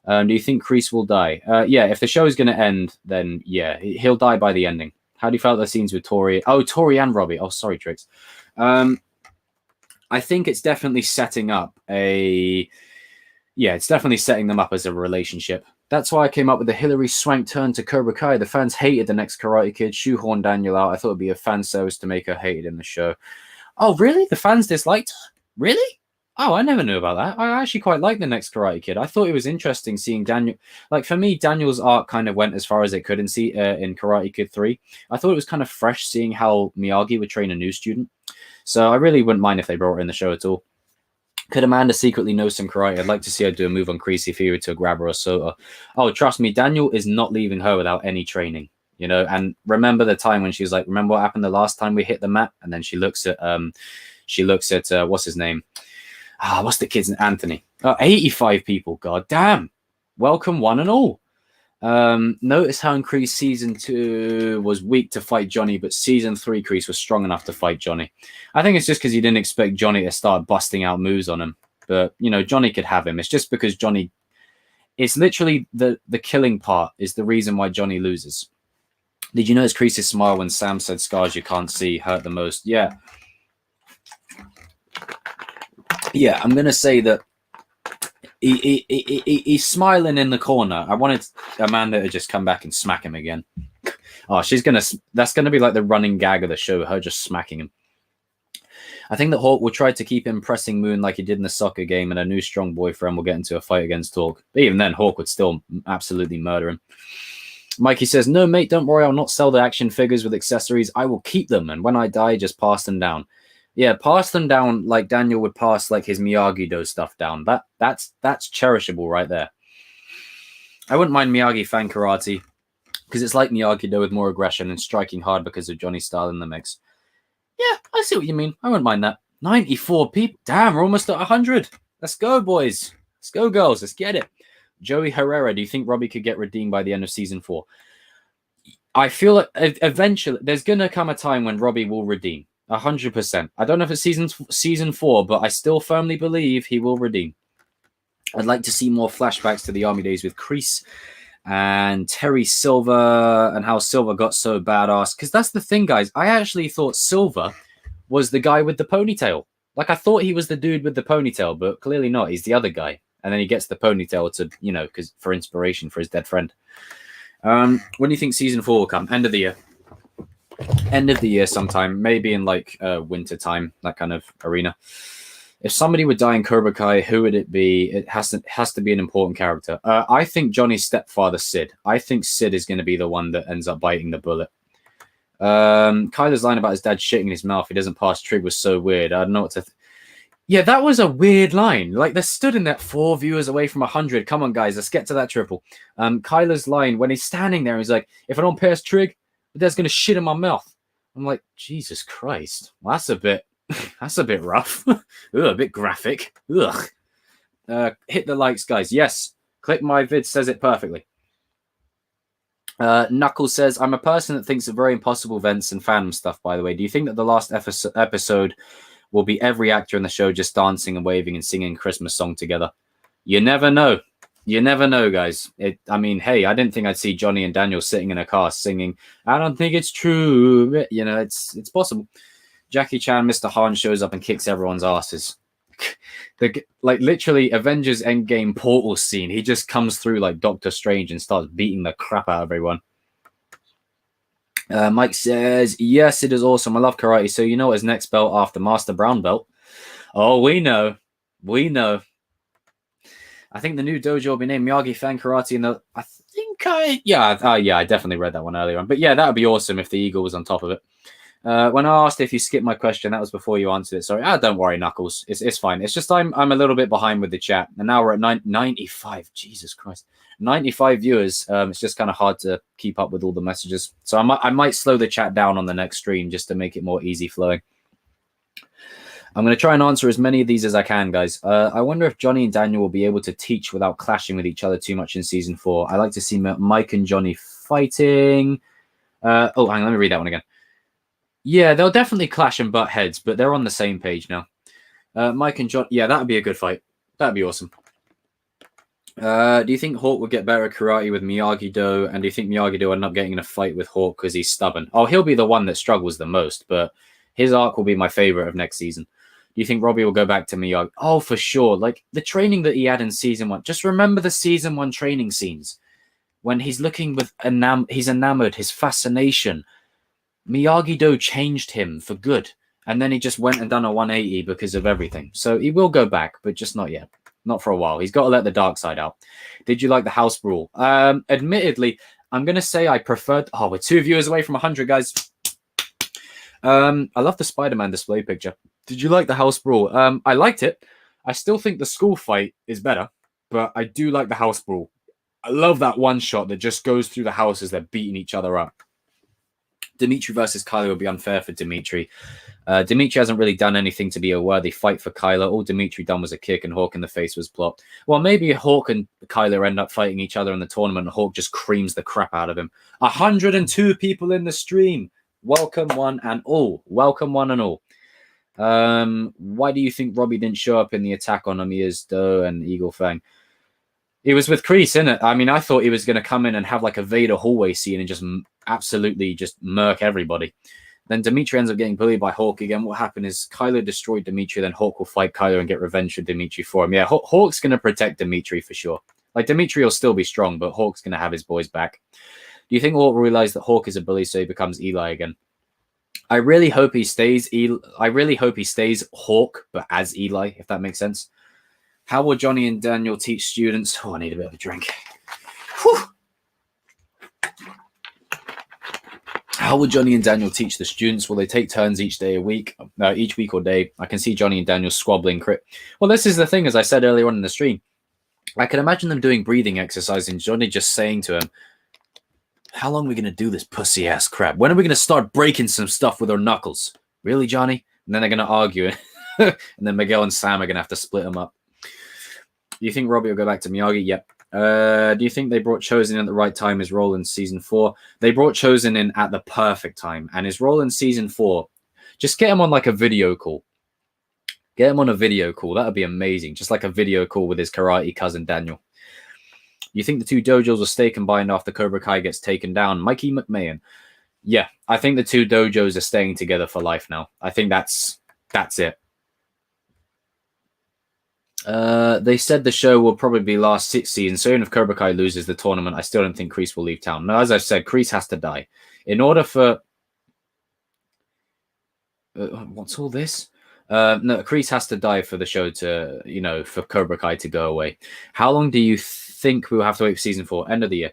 Do you think Kreese will die? Yeah, if the show is going to end, then yeah, he'll die by the ending. How do you feel about the scenes with Tori? Oh, Tori and Robbie. Oh, sorry, Trix. I think it's definitely setting up it's definitely setting them up as a relationship. That's why I came up with the Hillary Swank turn to Kobrikai. The fans hated the next Karate Kid, shoehorned Daniel out. I thought it'd be a fan service to make her hated in the show. Oh, really? The fans disliked her? Really? Oh, I never knew about that. I actually quite like the next Karate Kid. I thought it was interesting seeing Daniel. Like, for me, Daniel's arc kind of went as far as it could in Karate Kid 3. I thought it was kind of fresh seeing how Miyagi would train a new student. So I really wouldn't mind if they brought her in the show at all. Could Amanda secretly know some karate? I'd like to see her do a move on Creasy Fury to grab her or Sota. Oh, trust me, Daniel is not leaving her without any training, you know. And remember the time when she was like, remember what happened the last time we hit the mat? And then she looks at what's his name? What's the kid's name? Anthony. 85 people. God damn. Welcome one and all. Notice how in Kreese season 2 was weak to fight Johnny, but season 3 Kreese was strong enough to fight Johnny. I think it's just because he didn't expect Johnny to start busting out moves on him. But, you know, Johnny could have him. It's just because Johnny... It's literally the killing part is the reason why Johnny loses. Did you notice Kreese's smile when Sam said scars you can't see hurt the most? Yeah. Yeah, I'm going to say that he's smiling in the corner. I wanted Amanda to just come back and smack him again. Oh, that's gonna be like the running gag of the show, her just smacking him. I think that Hawk will try to keep him pressing Moon like he did in the soccer game, and a new strong boyfriend will get into a fight against Hawk. But even then, Hawk would still absolutely murder him. Mikey says, no, mate, don't worry. I'll not sell the action figures with accessories. I will keep them, and when I die, just pass them down. Yeah, pass them down like Daniel would pass like his Miyagi-Do stuff down. That's cherishable right there. I wouldn't mind Miyagi fan karate because it's like Miyagi-Do with more aggression and striking hard because of Johnny's style in the mix. Yeah, I see what you mean. I wouldn't mind that. 94 people. Damn, we're almost at 100. Let's go, boys. Let's go, girls. Let's get it. Joey Herrera, do you think Robbie could get redeemed by the end of season 4? I feel like eventually there's going to come a time when Robbie will redeem. 100%. I don't know if it's season 4, but I still firmly believe he will redeem. I'd like to see more flashbacks to the army days with Kreese and Terry Silver and how Silver got so badass. Because that's the thing, guys. I actually thought Silver was the guy with the ponytail. Like, I thought he was the dude with the ponytail, but clearly not. He's the other guy. And then he gets the ponytail to, you know, because for inspiration for his dead friend. When do you think season 4 will come? End of the year. End of the year sometime, maybe in like winter time, that kind of arena. If somebody would die in Kobrikai, who would it be? It has to be an important character. I think Johnny's stepfather, Sid. I think Sid is going to be the one that ends up biting the bullet. Kyler's line about his dad shitting in his mouth, he doesn't pass trig, was so weird. I don't know what to... Yeah, that was a weird line. Like, they're stood in that 4 viewers away from 100. Come on, guys, let's get to that triple. Kyler's line, when he's standing there, he's like, if I don't pass trig, Dad's going to shit in my mouth. I'm like, Jesus Christ. Well, that's a bit rough. Ugh, a bit graphic. Ugh. Hit the likes, guys. Yes. Click my vid says it perfectly. Knuckles says, I'm a person that thinks of very impossible events and fandom stuff, by the way. Do you think that the last episode will be every actor in the show just dancing and waving and singing a Christmas song together? You never know. You never know, guys. I mean, hey, I didn't think I'd see Johnny and Daniel sitting in a car singing, I don't think it's true. You know, it's possible. Jackie Chan, Mr. Han shows up and kicks everyone's asses. Like, literally, Avengers Endgame portal scene. He just comes through like Doctor Strange and starts beating the crap out of everyone. Mike says, yes, it is awesome. I love karate. So you know what his next belt after Master Brown belt? Oh, we know. We know. I think the new dojo will be named Miyagi Fan Karate. And I definitely read that one earlier on. But yeah, that would be awesome if the eagle was on top of it. When I asked if you skipped my question, that was before you answered it. Sorry. Don't worry, Knuckles. It's fine. It's just I'm a little bit behind with the chat. And now we're at 95. Jesus Christ. 95 viewers. It's just kind of hard to keep up with all the messages. So I might slow the chat down on the next stream just to make it more easy flowing. I'm going to try and answer as many of these as I can, guys. I wonder if Johnny and Daniel will be able to teach without clashing with each other too much in season 4. I like to see Mike and Johnny fighting. Hang on, let me read that one again. Yeah, they'll definitely clash and butt heads, but they're on the same page now. Mike and John, yeah, that would be a good fight. That'd be awesome. Do you think Hawk will get better at karate with Miyagi-Do? And do you think Miyagi-Do will end up getting in a fight with Hawk because he's stubborn? Oh, he'll be the one that struggles the most, but his arc will be my favorite of next season. Do you think Robbie will go back to Miyagi? Oh, for sure. Like the training that he had in season 1. Just remember the season 1 training scenes when he's looking with he's enamored, his fascination. Miyagi-Do changed him for good. And then he just went and done a 180 because of everything. So he will go back, but just not yet. Not for a while. He's got to let the dark side out. Did you like the house brawl? Admittedly, I'm going to say I preferred... Oh, we're 2 viewers away from 100, guys. I love the Spider-Man display picture. Did you like the house brawl? I liked it. I still think the school fight is better, but I do like the house brawl. I love that one shot that just goes through the house as they're beating each other up. Dimitri versus Kyler would be unfair for Dimitri. Dimitri hasn't really done anything to be a worthy fight for Kyler. All Dimitri done was a kick and Hawk in the face was blocked. Well, maybe Hawk and Kyler end up fighting each other in the tournament and Hawk just creams the crap out of him. 102 people in the stream. Welcome one and all. Welcome one and all. Why do you think Robbie didn't show up in the attack on Amir's Doe and Eagle Fang? He was with Kreese, innit? I mean, I thought he was going to come in and have like a Vader hallway scene and just absolutely just murk everybody. Then Dimitri ends up getting bullied by Hawk again. What happened is Kyler destroyed Dimitri, then Hawk will fight Kyler and get revenge for Dimitri for him. Yeah, Hawk's going to protect Dimitri for sure. Like, Dimitri will still be strong, but Hawk's going to have his boys back. Do you think Hawk will realize that Hawk is a bully so he becomes Eli again? I really hope he stays Hawk, but as Eli, if that makes sense. How will Johnny and Daniel teach students? Oh, I need a bit of a drink. Whew. How will Johnny and Daniel teach the students? Will they take turns each week or day? I can see Johnny and Daniel squabbling. Well, this is the thing, as I said earlier on in the stream. I can imagine them doing breathing exercise and Johnny just saying to him, how long are we going to do this pussy-ass crap? When are we going to start breaking some stuff with our knuckles? Really, Johnny? And then they're going to argue. And then Miguel and Sam are going to have to split them up. Do you think Robbie will go back to Miyagi? Yep. Do you think they brought Chosen in at the right time, his role in Season 4? They brought Chosen in at the perfect time. And his role in Season 4, just get him on like a video call. Get him on a video call. That would be amazing. Just like a video call with his karate cousin, Daniel. You think the two dojos will stay combined after Kobrikai gets taken down? Mikey McMahon. Yeah, I think the two dojos are staying together for life now. I think that's it. They said the show will probably be last 6 seasons. So even if Kobrikai loses the tournament, I still don't think Kreese will leave town. No, as I've said, Kreese has to die. In order for... what's all this? No, Kreese has to die for the show to, for Kobrikai to go away. How long do you think we'll have to wait for Season 4? End of the year.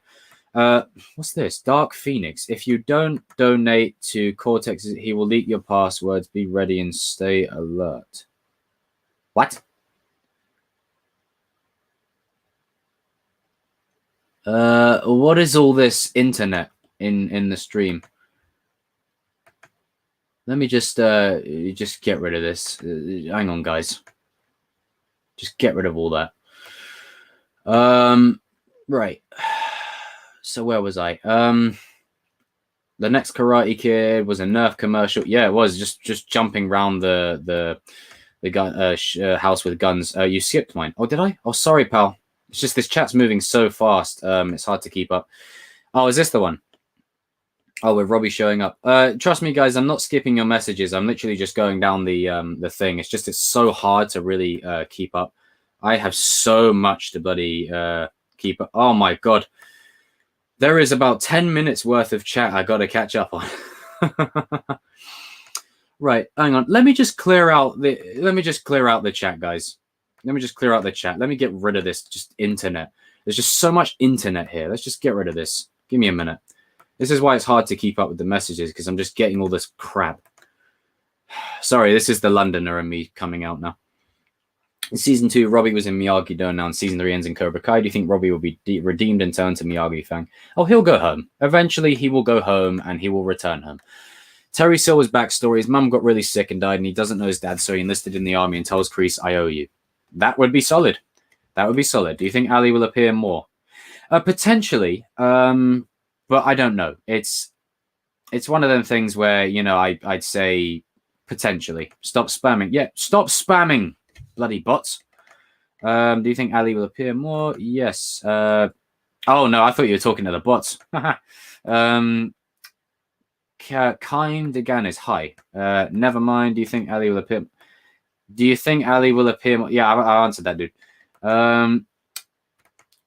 What's this? Dark Phoenix. If you don't donate to Cortex, he will leak your passwords. Be ready and stay alert. What? What is all this internet in the stream? Let me just get rid of this. Hang on, guys. Just get rid of all that. Right. So where was I? The next Karate Kid was a Nerf commercial. Yeah, it was just jumping around the gun house with guns. You skipped mine. Oh, did I? Oh, sorry, pal. It's just this chat's moving so fast. It's hard to keep up. Oh, is this the one? Oh, with Robbie showing up. Trust me, guys, I'm not skipping your messages. I'm literally just going down the thing. It's so hard to really keep up. I have so much to bloody keep up. Oh my god, there is about 10 minutes worth of chat I got to catch up on. Right, hang on. Let me just clear out the chat, guys. Let me just clear out the chat. Let me get rid of this just internet. There's just so much internet here. Let's just get rid of this. Give me a minute. This is why it's hard to keep up with the messages, because I'm just getting all this crap. Sorry, this is the Londoner and me coming out now. In Season 2, Robbie was in Miyagi-Do, now in Season 3 ends in Kobrikai. Do you think Robbie will be redeemed and turned to Miyagi-Fang? Oh, he'll go home. Eventually, he will go home and he will return home. Terry Silver's backstory, his mum got really sick and died, and he doesn't know his dad, so he enlisted in the army and tells Kreese, I owe you. That would be solid. That would be solid. Do you think Ali will appear more? Potentially, but I don't know. It's one of them things where, I'd say potentially. Stop spamming. Yeah, stop spamming, bloody bots. Do you think Ali will appear more? Yes. Oh, no, I thought you were talking to the bots. Kaim Degan is hi. Never mind. Do you think Ali will appear? Do you think Ali will appear more? Yeah, I answered that, dude.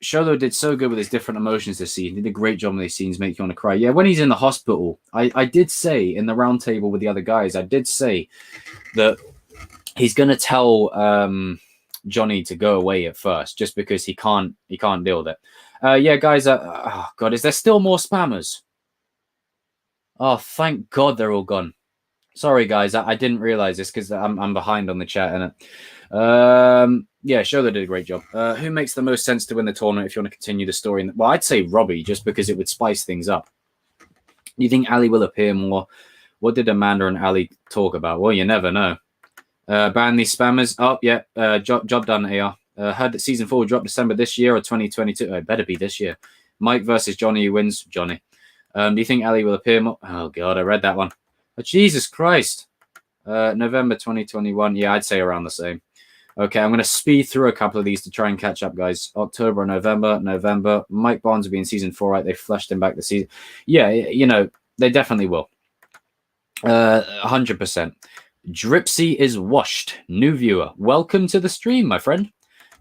Sholo did so good with his different emotions this season. He did a great job with these scenes, make you want to cry. Yeah, when he's in the hospital, I did say in the round table with the other guys, I did say that he's going to tell Johnny to go away at first, just because he can't deal with it. Yeah, guys. Oh God, is there still more spammers? Oh, thank God they're all gone. Sorry, guys. I didn't realize this because I'm behind on the chat. And yeah, Shola did a great job. Who makes the most sense to win the tournament if you want to continue the story? Well, I'd say Robbie, just because it would spice things up. Do you think Ali will appear more? What did Amanda and Ali talk about? Well, you never know. Ban these spammers. Oh, yeah. Job done, AR. Heard that season 4 will drop December this year or 2022. It better be this year. Mike versus Johnny. Who wins? Johnny. Do you think Ali will appear more? Oh, God, I read that one. Oh, Jesus Christ. November 2021. Yeah, I'd say around the same. Okay, I'm going to speed through a couple of these to try and catch up, guys. October, November. Mike Barnes will be in season 4, right? They flushed him back the season. Yeah, you know, they definitely will. 100%. Dripsy is washed. New viewer. Welcome to the stream, my friend.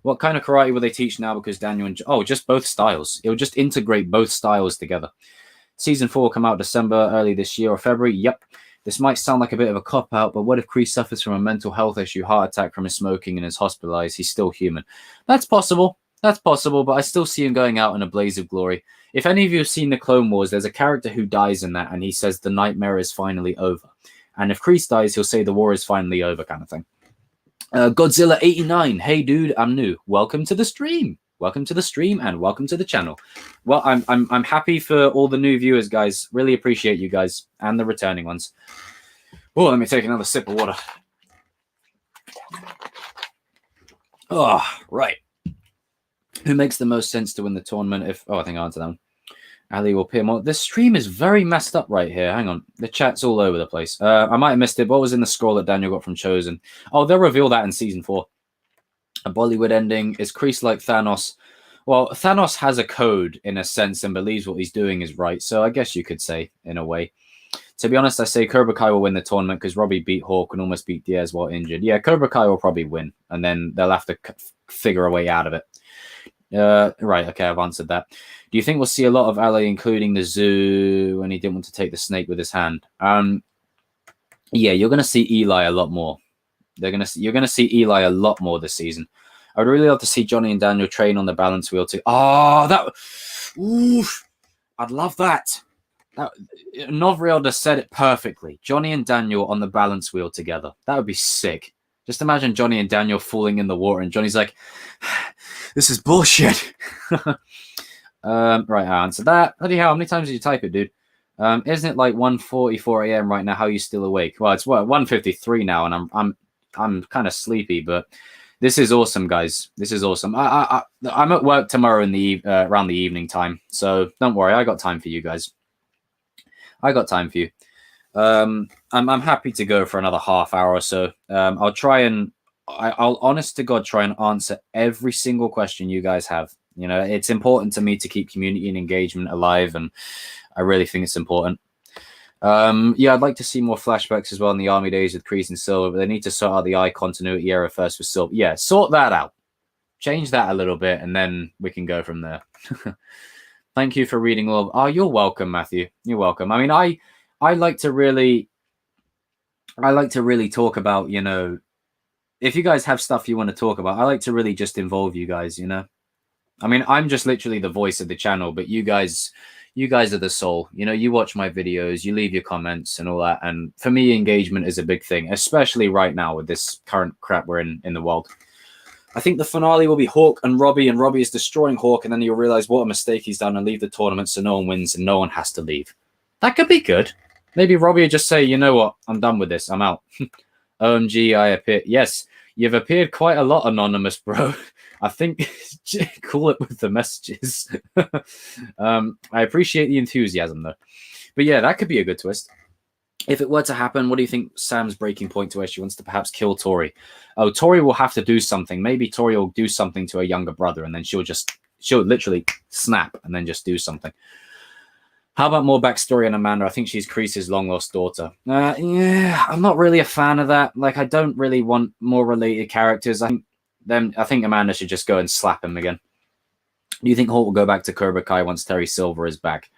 What kind of karate will they teach now? Because Daniel and... Oh, just both styles. It'll just integrate both styles together. Season 4 will come out December, early this year or February. Yep. This might sound like a bit of a cop-out, but what if Kreese suffers from a mental health issue, heart attack from his smoking, and is hospitalized? He's still human. That's possible. That's possible, but I still see him going out in a blaze of glory. If any of you have seen the Clone Wars, there's a character who dies in that, and he says the nightmare is finally over. And if Kreese dies, he'll say the war is finally over, kind of thing. Godzilla 89. Hey, dude, I'm new. Welcome to the stream. Welcome to the stream and welcome to the channel. Well, I'm happy for all the new viewers, guys. Really appreciate you guys and the returning ones. Oh, let me take another sip of water. Oh, right. Who makes the most sense to win the tournament? I think I answered that one. Ali will appear more. This stream is very messed up right here. Hang on. The chat's all over the place. I might have missed it. What was in the scroll that Daniel got from Chosen? Oh, they'll reveal that in season 4. A Bollywood ending. Is Kreese like Thanos? Well, Thanos has a code in a sense and believes what he's doing is right. So I guess you could say in a way. To be honest, I say Kobrikai will win the tournament because Robbie beat Hawk and almost beat Diaz while injured. Yeah, Kobrikai will probably win, and then they'll have to figure a way out of it. Right, okay, I've answered that. Do you think we'll see a lot of Ali, including the zoo, when he didn't want to take the snake with his hand? Yeah, you're going to see Eli a lot more. You're going to see Eli a lot more this season. I would really love to see Johnny and Daniel train on the balance wheel too. Oh, I'd love that. Novriel just said it perfectly. Johnny and Daniel on the balance wheel together. That would be sick. Just imagine Johnny and Daniel falling in the water and Johnny's like, this is bullshit. Right, I answered that. Bloody hell, how many times did you type it, dude? Isn't it like 1:44 a.m. right now? How are you still awake? Well, it's 1:53 now, and I'm kind of sleepy, but this is awesome, guys. This is awesome. I'm at work tomorrow in the around the evening time, so don't worry. I got time for you guys. I got time for you. I'm happy to go for another half hour or so. I'll try and I'll honest to God try and answer every single question you guys have. You know, it's important to me to keep community and engagement alive, and I really think it's important. Yeah, I'd like to see more flashbacks as well in the army days with Kreese and Silver, but they need to sort out the eye continuity error first with Silver. Yeah, sort that out. Change that a little bit, and then we can go from there. Thank you for reading all. Oh, you're welcome, Matthew. You're welcome. I mean, I like to really talk about, you know, if you guys have stuff you want to talk about, I like to really just involve you guys, you know. I mean, I'm just literally the voice of the channel, but you guys are the soul. You know, you watch my videos, you leave your comments and all that. And for me, engagement is a big thing, especially right now with this current crap we're in the world. I think the finale will be Hawk and Robbie is destroying Hawk, and then you'll realize what a mistake he's done and leave the tournament so no one wins and no one has to leave. That could be good. Maybe Robbie would just say, you know what, I'm done with this, I'm out. OMG, I appear. Yes, you've appeared quite a lot, Anonymous, bro. I think call it with the messages. I appreciate the enthusiasm, though. But yeah, that could be a good twist. If it were to happen, what do you think Sam's breaking point to where she wants to perhaps kill Tori? Oh, Tori will have to do something. Maybe Tori will do something to her younger brother, and then she'll literally snap and then just do something. How about more backstory on Amanda? I think she's Kreese's long-lost daughter. Yeah, I'm not really a fan of that. Like, I don't really want more related characters. I think Amanda should just go and slap him again. Do you think Holt will go back to Kobrikai once Terry Silver is back?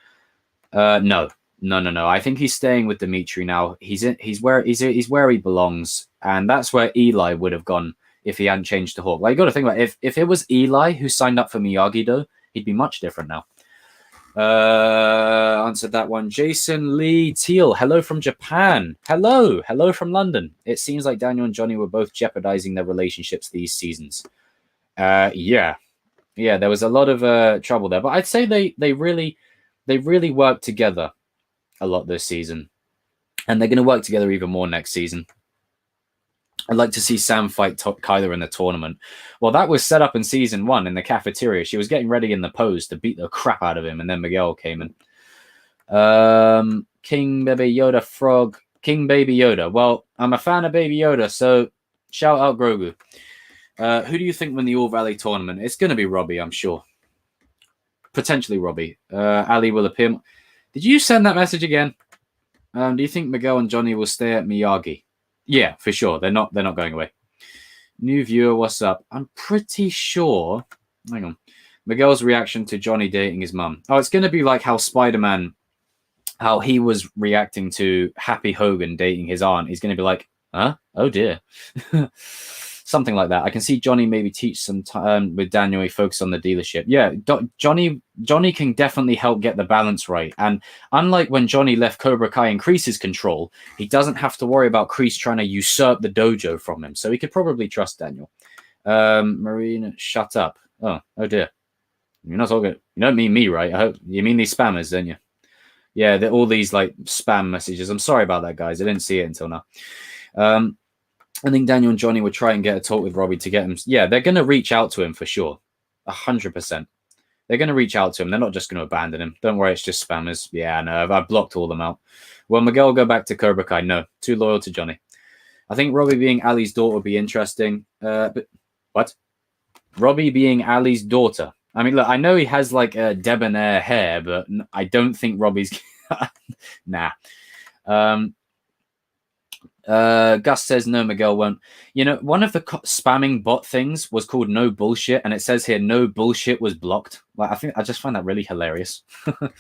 No. I think he's staying with Dimitri now. He's where he belongs, and that's where Eli would have gone if he hadn't changed to Hawk. Like, you got to think about it. If it was Eli who signed up for Miyagi-Do, he'd be much different now. Answered that one. Jason Lee Teal, hello from Japan. Hello from London. It seems like Daniel and Johnny were both jeopardizing their relationships these seasons. Yeah, there was a lot of trouble there, but I'd say they really worked together a lot this season, and they're going to work together even more next season. I'd like to see Sam fight Kyler in the tournament. Well, that was set up in season 1 in the cafeteria. She was getting ready in the pose to beat the crap out of him, and then Miguel came in. King Baby Yoda Frog. King Baby Yoda. Well, I'm a fan of Baby Yoda, so shout out Grogu. Who do you think win the All Valley tournament? It's going to be Robbie, I'm sure. Potentially Robbie. Ali will appear. Did you send that message again? Do you think Miguel and Johnny will stay at Miyagi? Yeah, for sure. They're not going away. New viewer, what's up? I'm pretty sure. Hang on. Miguel's reaction to Johnny dating his mum. Oh, it's going to be like how Spider-Man, how he was reacting to Happy Hogan dating his aunt. He's going to be like, huh? Oh dear. Something like that. I can see Johnny maybe teach some time with Daniel. He focus on the dealership. Yeah, Johnny can definitely help get the balance right. And unlike when Johnny left Kobrikai in Kreese's control, he doesn't have to worry about Kreese trying to usurp the dojo from him. So he could probably trust Daniel. Marina, shut up. Oh dear. You're not talking. You don't mean me, right? I hope you mean these spammers, don't you? Yeah, all these like spam messages. I'm sorry about that, guys. I didn't see it until now. I think Daniel and Johnny would try and get a talk with Robbie to get him. Yeah, they're going to reach out to him for sure. 100%. They're going to reach out to him. They're not just going to abandon him. Don't worry, it's just spammers. Yeah, no, I've blocked all them out. Will Miguel go back to Kobrikai? No, too loyal to Johnny. I think Robbie being Ali's daughter would be interesting. But what? Robbie being Ali's daughter. I mean, look, I know he has like a debonair hair, but I don't think Robbie's... Nah. Gus says no, Miguel won't. You know, one of the spamming bot things was called no bullshit, and it says here no bullshit was blocked. Like, I just find that really hilarious. Do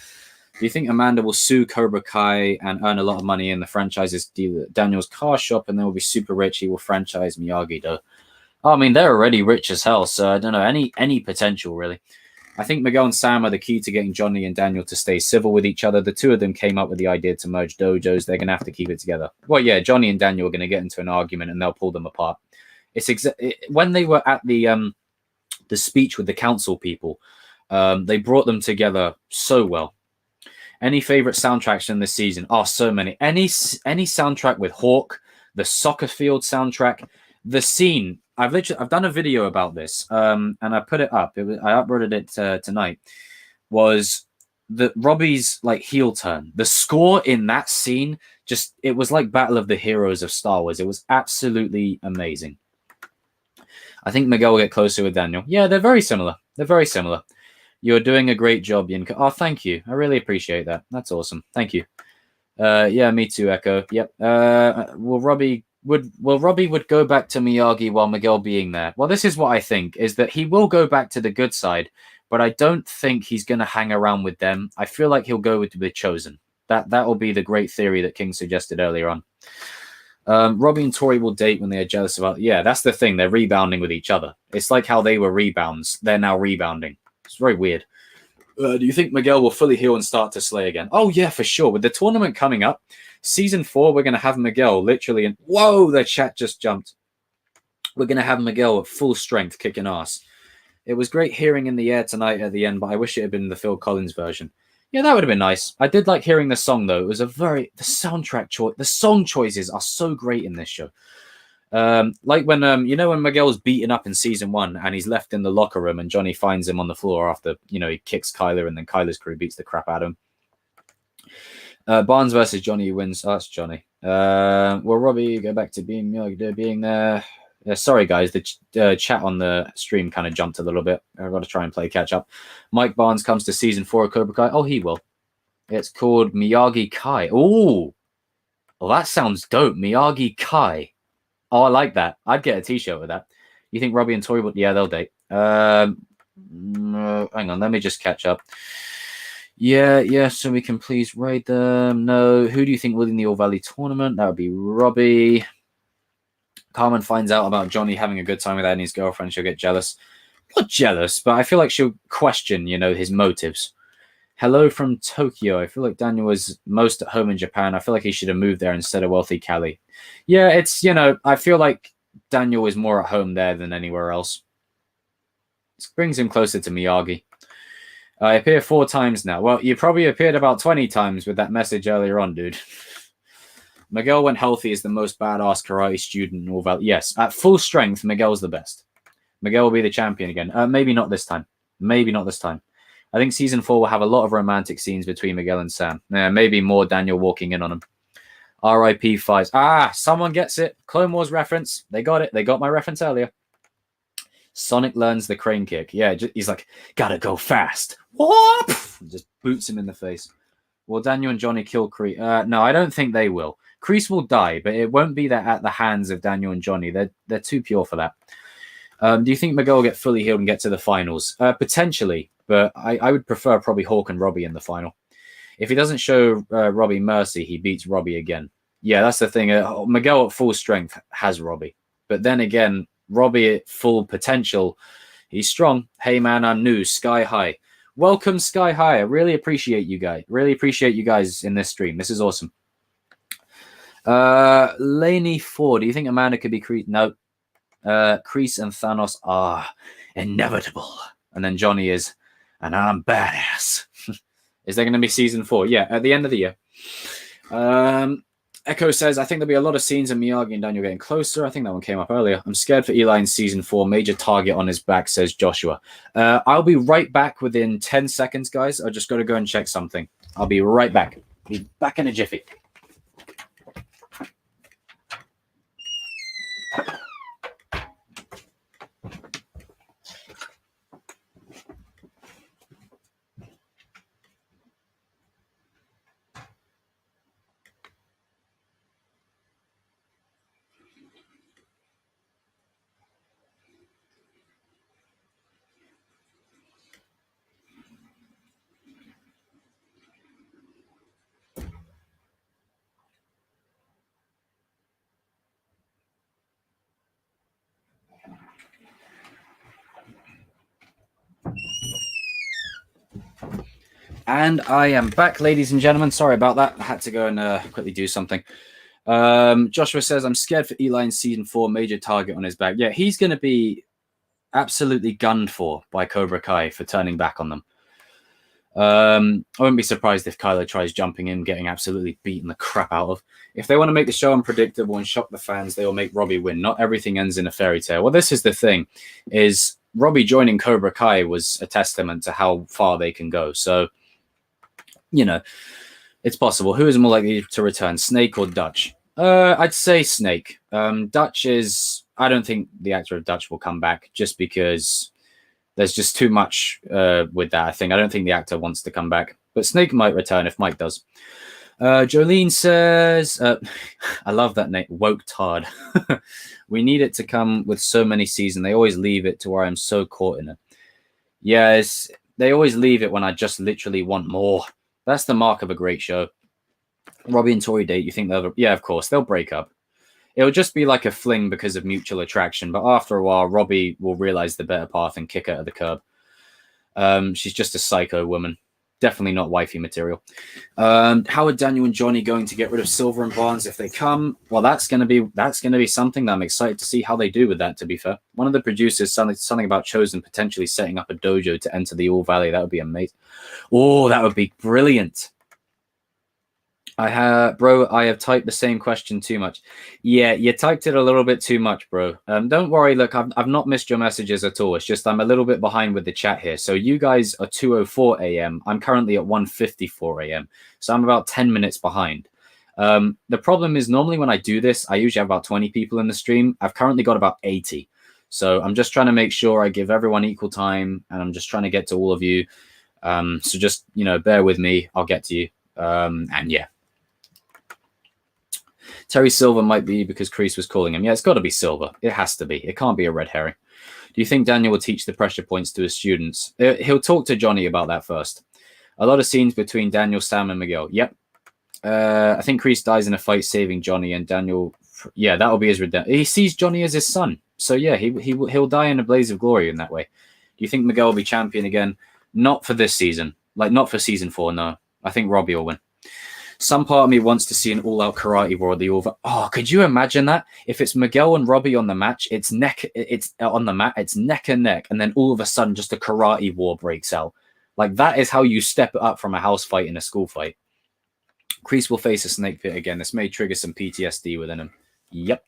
you think Amanda will sue Kobrikai and earn a lot of money in the franchise's deal Daniel's car shop, and then will be super rich? He will franchise Miyagi-Do. Oh, I mean, they're already rich as hell, so I don't know, any potential really. I think Miguel and Sam are the key to getting Johnny and Daniel to stay civil with each other. The two of them came up with the idea to merge dojos. They're going to have to keep it together. Well, yeah, Johnny and Daniel are going to get into an argument and they'll pull them apart. It's when they were at the speech with the council people, they brought them together so well. Any favorite soundtracks in this season? Oh, so many. Any soundtrack with Hawk, the soccer field soundtrack, the scene. I've done a video about this, and I put it up. I uploaded it tonight. Was the Robbie's like heel turn? The score in that scene it was like Battle of the Heroes of Star Wars. It was absolutely amazing. I think Miguel will get closer with Daniel. Yeah, they're very similar. You're doing a great job, Yinka. Oh, thank you. I really appreciate that. That's awesome. Thank you. Yeah, me too, Echo. Yep. Robbie would go back to Miyagi while Miguel being there? Well, this is what I think, is that he will go back to the good side, but I don't think he's going to hang around with them. I feel like he'll go with the Chosen. That will be the great theory that King suggested earlier on. Robbie and Tori will date when they are jealous about... Yeah, that's the thing. They're rebounding with each other. It's like how they were rebounds. They're now rebounding. It's very weird. Do you think Miguel will fully heal and start to slay again? Oh, yeah, for sure. With the tournament coming up, Season 4, we're going to have Miguel literally... Whoa, the chat just jumped. We're going to have Miguel at full strength kicking ass. It was great hearing In the Air Tonight at the end, but I wish it had been the Phil Collins version. Yeah, that would have been nice. I did like hearing the song, though. It was the soundtrack choice... The song choices are so great in this show. Like when when Miguel's beaten up in Season 1 and he's left in the locker room and Johnny finds him on the floor after, he kicks Kyler and then Kyler's crew beats the crap out of him. Barnes versus Johnny wins. Oh, that's Johnny. Will Robbie go back to being there? Sorry, guys. The chat on the stream kind of jumped a little bit. I've got to try and play catch up. Mike Barnes comes to Season 4 of Kobrikai. Oh, he will. It's called Miyagi Kai. Oh, well, that sounds dope. Miyagi Kai. Oh, I like that. I'd get a t-shirt with that. You think Robbie and Tori would? Yeah, they'll date. No, hang on, let me just catch up. Yeah, so we can please raid them. No, who do you think will win the All Valley tournament? That would be Robbie. Carmen finds out about Johnny having a good time with Annie's girlfriend. She'll get jealous. Not jealous, but I feel like she'll question, his motives. Hello from Tokyo. I feel like Daniel was most at home in Japan. I feel like he should have moved there instead of wealthy Cali. Yeah, it's, I feel like Daniel is more at home there than anywhere else. This brings him closer to Miyagi. I appear 4 times now. Well, you probably appeared about 20 times with that message earlier on, dude. Miguel, when healthy, is the most badass karate student in all Valley. Yes, at full strength, Miguel's the best. Miguel will be the champion again. Maybe not this time. I think season 4 will have a lot of romantic scenes between Miguel and Sam. Maybe more Daniel walking in on him. R.I.P. Fives. Someone gets it. Clone Wars reference. They got it. They got my reference earlier. Sonic learns the crane kick. Yeah, he's like, gotta go fast. What? Just boots him in the face. Will Daniel and Johnny kill Kreese? No, I don't think they will. Kreese will die, but it won't be that at the hands of Daniel and Johnny. They're too pure for that. Do you think Miguel will get fully healed and get to the finals? Potentially, but I would prefer probably Hawk and Robbie in the final. If he doesn't show Robbie mercy, he beats Robbie again. Yeah, that's the thing. Miguel at full strength has Robbie. But then again, Robbie at full potential, he's strong. Hey, man, I'm new. Sky High. Welcome, Sky High. I really appreciate you guys. Really appreciate you guys in this stream. This is awesome. Laney 4. Do you think Amanda could be Kreese? No. Kreese and Thanos are inevitable. And then Johnny is, and I'm badass. Is there going to be season 4? Yeah, at the end of the year. Echo says, I think there'll be a lot of scenes of Miyagi and Daniel getting closer. I think that one came up earlier. I'm scared for Eli in season 4. Major target on his back, says Joshua. I'll be right back within 10 seconds, guys. I just got to go and check something. I'll be right back. Be back in a jiffy. And I am back, ladies and gentlemen. Sorry about that. I had to go and quickly do something. Joshua says, I'm scared for Eli in season 4. Major target on his back. Yeah, he's going to be absolutely gunned for by Kobrikai for turning back on them. I wouldn't be surprised if Kylo tries jumping in, getting absolutely beaten the crap out of. If they want to make the show unpredictable and shock the fans, they will make Robbie win. Not everything ends in a fairy tale. Well, this is the thing, is Robbie joining Kobrikai was a testament to how far they can go. So, it's possible. Who is more likely to return, Snake or Dutch? I'd say Snake. Dutch is... I don't think the actor of Dutch will come back just because there's just too much with that, I think. I don't think the actor wants to come back. But Snake might return if Mike does. Jolene says... I love that name. Woke Tard. We need it to come with so many seasons. They always leave it to where I'm so caught in it. Yes, they always leave it when I just literally want more. That's the mark of a great show. Robbie and Tori date, you think they'll... Yeah, of course, they'll break up. It'll just be like a fling because of mutual attraction, but after a while, Robbie will realize the better path and kick her to the curb. She's just a psycho woman. Definitely not wifey material. How are Daniel and Johnny going to get rid of Silver and Barnes if they come? Well, that's gonna be something that I'm excited to see how they do with that, to be fair. One of the producers something about Chosen potentially setting up a dojo to enter the All Valley. That would be amazing. Oh, that would be brilliant. I have typed the same question too much. Yeah, you typed it a little bit too much, bro. Don't worry. Look, I've not missed your messages at all. It's just I'm a little bit behind with the chat here. So you guys are 2:04 a.m. I'm currently at 1:54 a.m. So I'm about 10 minutes behind. The problem is normally when I do this, I usually have about 20 people in the stream. I've currently got about 80. So I'm just trying to make sure I give everyone equal time, and I'm just trying to get to all of you. So just, bear with me. I'll get to you. And yeah. Terry Silver might be because Kreese was calling him. Yeah, it's got to be Silver. It has to be. It can't be a red herring. Do you think Daniel will teach the pressure points to his students? He'll talk to Johnny about that first. A lot of scenes between Daniel, Sam, and Miguel. Yep. I think Kreese dies in a fight saving Johnny, and Daniel... Yeah, that'll be his redemption. He sees Johnny as his son. So yeah, he'll die in a blaze of glory in that way. Do you think Miguel will be champion again? Not for this season. Like, not for season 4, no. I think Robbie will win. Some part of me wants to see an all-out karate war. Oh, could you imagine that? If it's Miguel and Robbie on the match, it's on the mat, it's neck and neck, and then all of a sudden just a karate war breaks out. Like, that is how you step it up from a house fight in a school fight. Kreese will face a snake pit again. This may trigger some PTSD within him. Yep.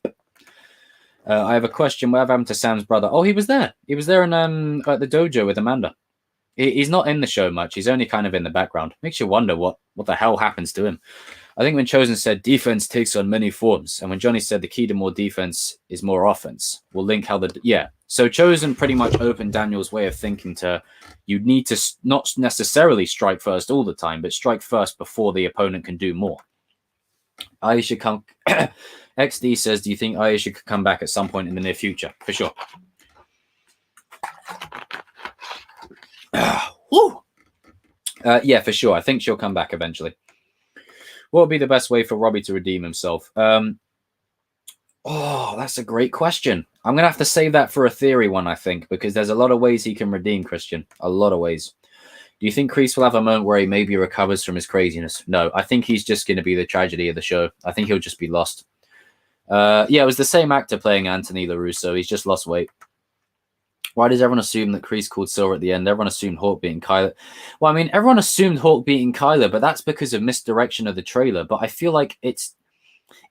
I have a question. Whatever happened to Sam's brother? Oh, he was there. He was there in at the dojo with Amanda. He's not in the show much. He's only kind of in the background. Makes you wonder what the hell happens to him. I think when Chosen said defense takes on many forms, and when Johnny said the key to more defense is more offense, we'll link how So Chosen pretty much opened Daniel's way of thinking to you need to not necessarily strike first all the time, but strike first before the opponent can do more. Aisha come. XD says, do you think Aisha could come back at some point in the near future? For sure. Yeah, for sure. I think she'll come back eventually. What would be the best way for Robbie to redeem himself? Oh, that's a great question. I'm going to have to save that for a theory one, I think, because there's a lot of ways he can redeem Christian. A lot of ways. Do you think Kreese will have a moment where he maybe recovers from his craziness? No, I think he's just going to be the tragedy of the show. I think he'll just be lost. Yeah, it was the same actor playing Anthony LaRusso. He's just lost weight. Why does everyone assume that Kreese called Silver at the end? Everyone assumed Hawk beating Kyler. Well, I mean, everyone assumed Hawk beating Kyler, but that's because of misdirection of the trailer. But I feel like it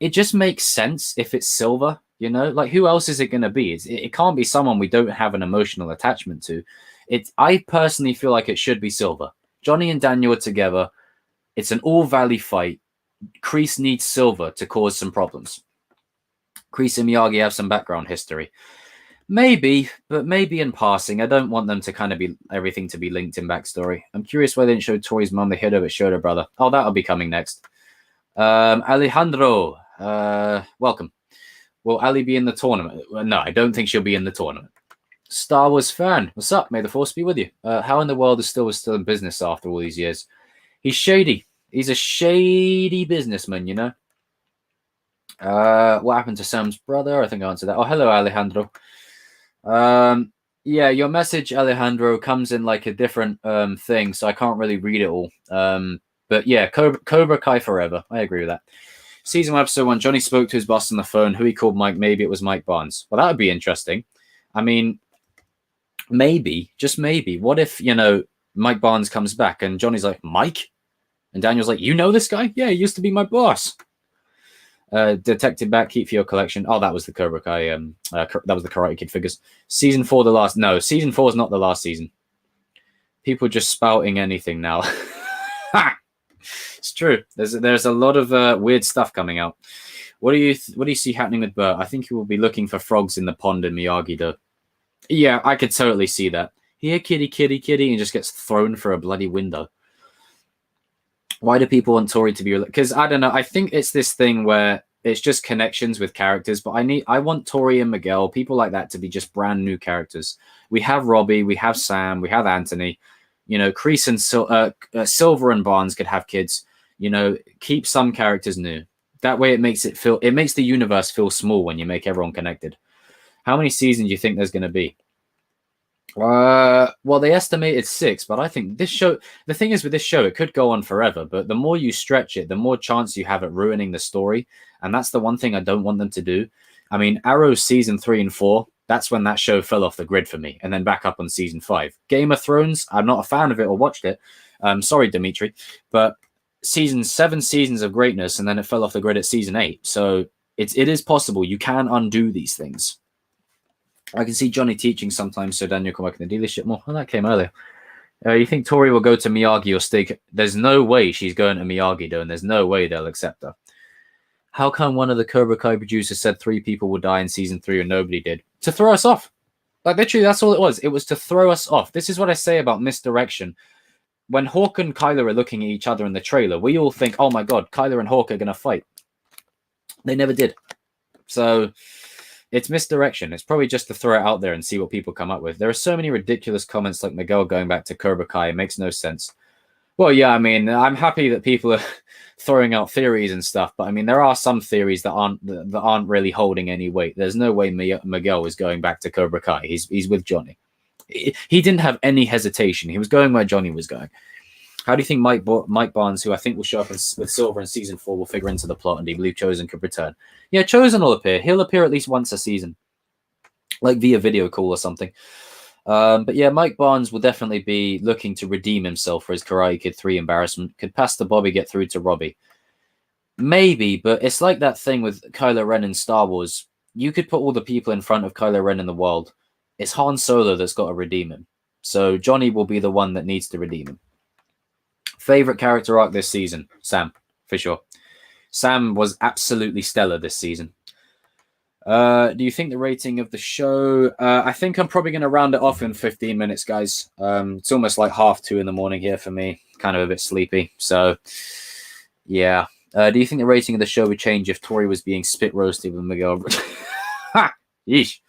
just makes sense if it's Silver, you know? Like, who else is it going to be? It can't be someone we don't have an emotional attachment to. I personally feel like it should be Silver. Johnny and Daniel are together. It's an all-valley fight. Kreese needs Silver to cause some problems. Kreese and Miyagi have some background history. Maybe, but maybe in passing. I don't want them to kind of be everything to be linked in backstory. I'm curious why they didn't show Tori's mom the hit it showed her brother. Oh, that'll be coming next. Alejandro, welcome. Will Ali be in the tournament? No, I don't think she'll be in the tournament. Star Wars fan, what's up? May the force be with you. How in the world is still in business after all these years? He's shady. He's a shady businessman, you know. What happened to Sam's brother? I think I answered that. Oh, hello, Alejandro. Yeah, your message, Alejandro, comes in like a different thing, so I can't really read it all. But yeah, Cobra Kai forever. I agree with that. Season 1, episode 1, Johnny spoke to his boss on the phone. Who he called Mike? Maybe it was Mike Barnes. Well, that would be interesting. I mean, maybe, just maybe. What if, you know, Mike Barnes comes back and Johnny's like, Mike? And Daniel's like, you know this guy? Yeah, he used to be my boss. Detective back, keep for your collection. Oh, that was the Cobra Kai. That was the Karate Kid figures. Season 4, the last. No, season 4 is not the last season. People just spouting anything now. It's true. There's a lot of weird stuff coming out. What do you see happening with Bert? I think he will be looking for frogs in the pond in Miyagi-Do. Yeah, I could totally see that. Here, kitty, kitty, kitty, and just gets thrown for a bloody window. Why do people want Tori to be? Because I don't know. I think it's this thing where it's just connections with characters. But I want Tori and Miguel, people like that, to be just brand new characters. We have Robbie, we have Sam, we have Anthony. You know, Kreese and Silver and Barnes could have kids. You know, keep some characters new. That way, it makes the universe feel small when you make everyone connected. How many seasons do you think there's going to be? Well, they estimated 6, but I think this show, the thing is with this show, it could go on forever, but the more you stretch it, the more chance you have at ruining the story. And that's the one thing I don't want them to do. I mean, Arrow season 3 and 4, that's when that show fell off the grid for me, and then back up on season 5. Game of Thrones, I'm not a fan of it or watched it. Sorry, Dimitri, but 7 seasons of greatness, and then it fell off the grid at season 8. So it is possible. You can undo these things. I can see Johnny teaching sometimes, so Daniel can work in the dealership more. Oh, that came earlier. You think Tori will go to Miyagi or Stig? There's no way she's going to Miyagi, though, and there's no way they'll accept her. How come one of the Cobra Kai producers said 3 people would die in season 3 and nobody did? To throw us off. Like, literally, that's all it was. It was to throw us off. This is what I say about misdirection. when Hawk and Kyler are looking at each other in the trailer, we all think, oh my God, Kyler and Hawk are going to fight. They never did. So it's misdirection. It's probably just to throw it out there and see what people come up with. There are so many ridiculous comments like Miguel going back to Kobrikai. It makes no sense. Well, yeah, I mean, I'm happy that people are throwing out theories and stuff, but I mean, there are some theories that aren't really holding any weight. There's no way Miguel is going back to Kobrikai. He's with Johnny. He didn't have any hesitation. He was going where Johnny was going. How do you think Mike Barnes, who I think will show up with Silver in season 4, will figure into the plot, and do you believe Chosen could return? Yeah, Chosen will appear. He'll appear at least once a season, like via video call or something. But yeah, Mike Barnes will definitely be looking to redeem himself for his Karate Kid 3 embarrassment. Could Pastor Bobby get through to Robbie? Maybe, but it's like that thing with Kylo Ren in Star Wars. You could put all the people in front of Kylo Ren in the world. It's Han Solo that's got to redeem him. So Johnny will be the one that needs to redeem him. Favorite character arc this season? Sam, for sure. Sam was absolutely stellar this season. Do you think the rating of the show? I think I'm probably going to round it off in 15 minutes, guys. It's almost like 1:30 in the morning here for me. Kind of a bit sleepy. So, yeah. Do you think the rating of the show would change if Tori was being spit roasted with Miguel? Yeesh.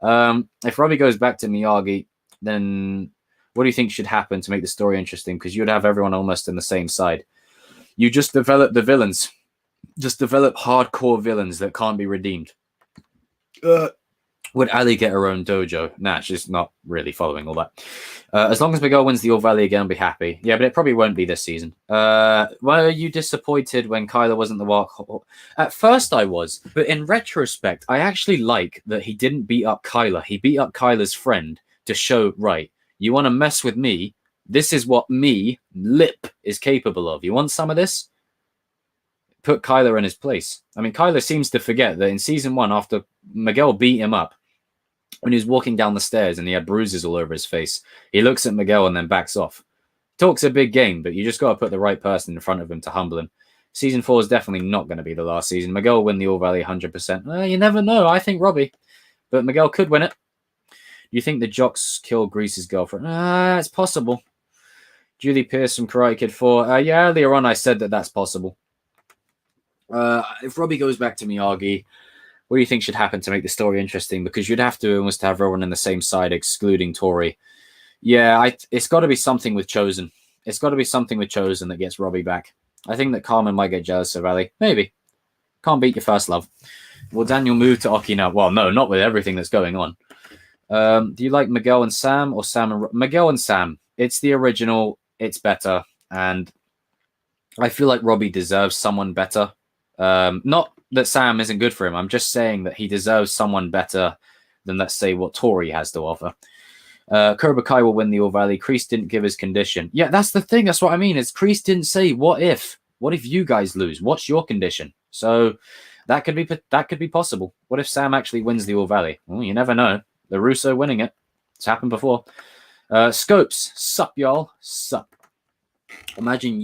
If Robbie goes back to Miyagi, then what do you think should happen to make the story interesting? Because you'd have everyone almost on the same side. You just develop the villains. Just develop hardcore villains that can't be redeemed. Would Ali get her own dojo? Nah, she's not really following all that. As long as Miguel wins the All Valley again, I'll be happy. Yeah, but it probably won't be this season. Were you disappointed when Kyler wasn't the walk? At first I was, but in retrospect, I actually like that he didn't beat up Kyler. He beat up Kyler's friend to show, right, you want to mess with me? This is what me, Lip, is capable of. You want some of this? Put Kyler in his place. I mean, Kyler seems to forget that in season 1, after Miguel beat him up, when he was walking down the stairs and he had bruises all over his face, he looks at Miguel and then backs off. Talks a big game, but you just got to put the right person in front of him to humble him. Season 4 is definitely not going to be the last season. Miguel will win the All Valley 100%. You never know. I think Robbie. But Miguel could win it. Do you think the jocks kill Grease's girlfriend? It's possible. Julie Pierce from Karate Kid 4. Yeah, earlier on I said that that's possible. If Robbie goes back to Miyagi, what do you think should happen to make the story interesting? Because you'd have to almost have everyone on the same side, excluding Tori. Yeah, it's got to be something with Chosen. It's got to be something with Chosen that gets Robbie back. I think that Carmen might get jealous of Ali. Maybe. Can't beat your first love. Will Daniel move to Okinawa? Well, no, not with everything that's going on. Do you like Miguel and Sam or Sam and Miguel and Sam? It's the original. It's better. And I feel like Robbie deserves someone better. Not that Sam isn't good for him. I'm just saying that he deserves someone better than, let's say, what Tori has to offer. Kobrikai will win the All Valley. Kreese didn't give his condition. Yeah, that's the thing. That's what I mean. Is Kreese didn't say, what if? What if you guys lose? What's your condition? So that could be possible. What if Sam actually wins the All Valley? Well, you never know. The Russo winning it. It's happened before. Scopes. Sup, y'all. Sup. Imagine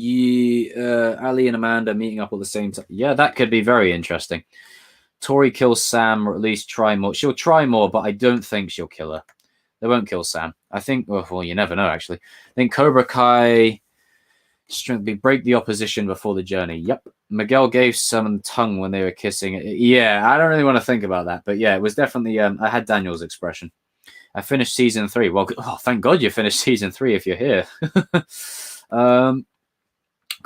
Ali and Amanda meeting up at the same time. Yeah, that could be very interesting. Tori kills Sam, or at least try more. She'll try more, but I don't think she'll kill her. They won't kill Sam. I think, well, you never know, actually. I think Kobrikai break the opposition before the journey. Yep. Miguel gave someone tongue when they were kissing. Yeah, I don't really want to think about that. But yeah, it was definitely, I had Daniel's expression. I finished season 3. Well, thank God you finished season 3 if you're here. Couldn't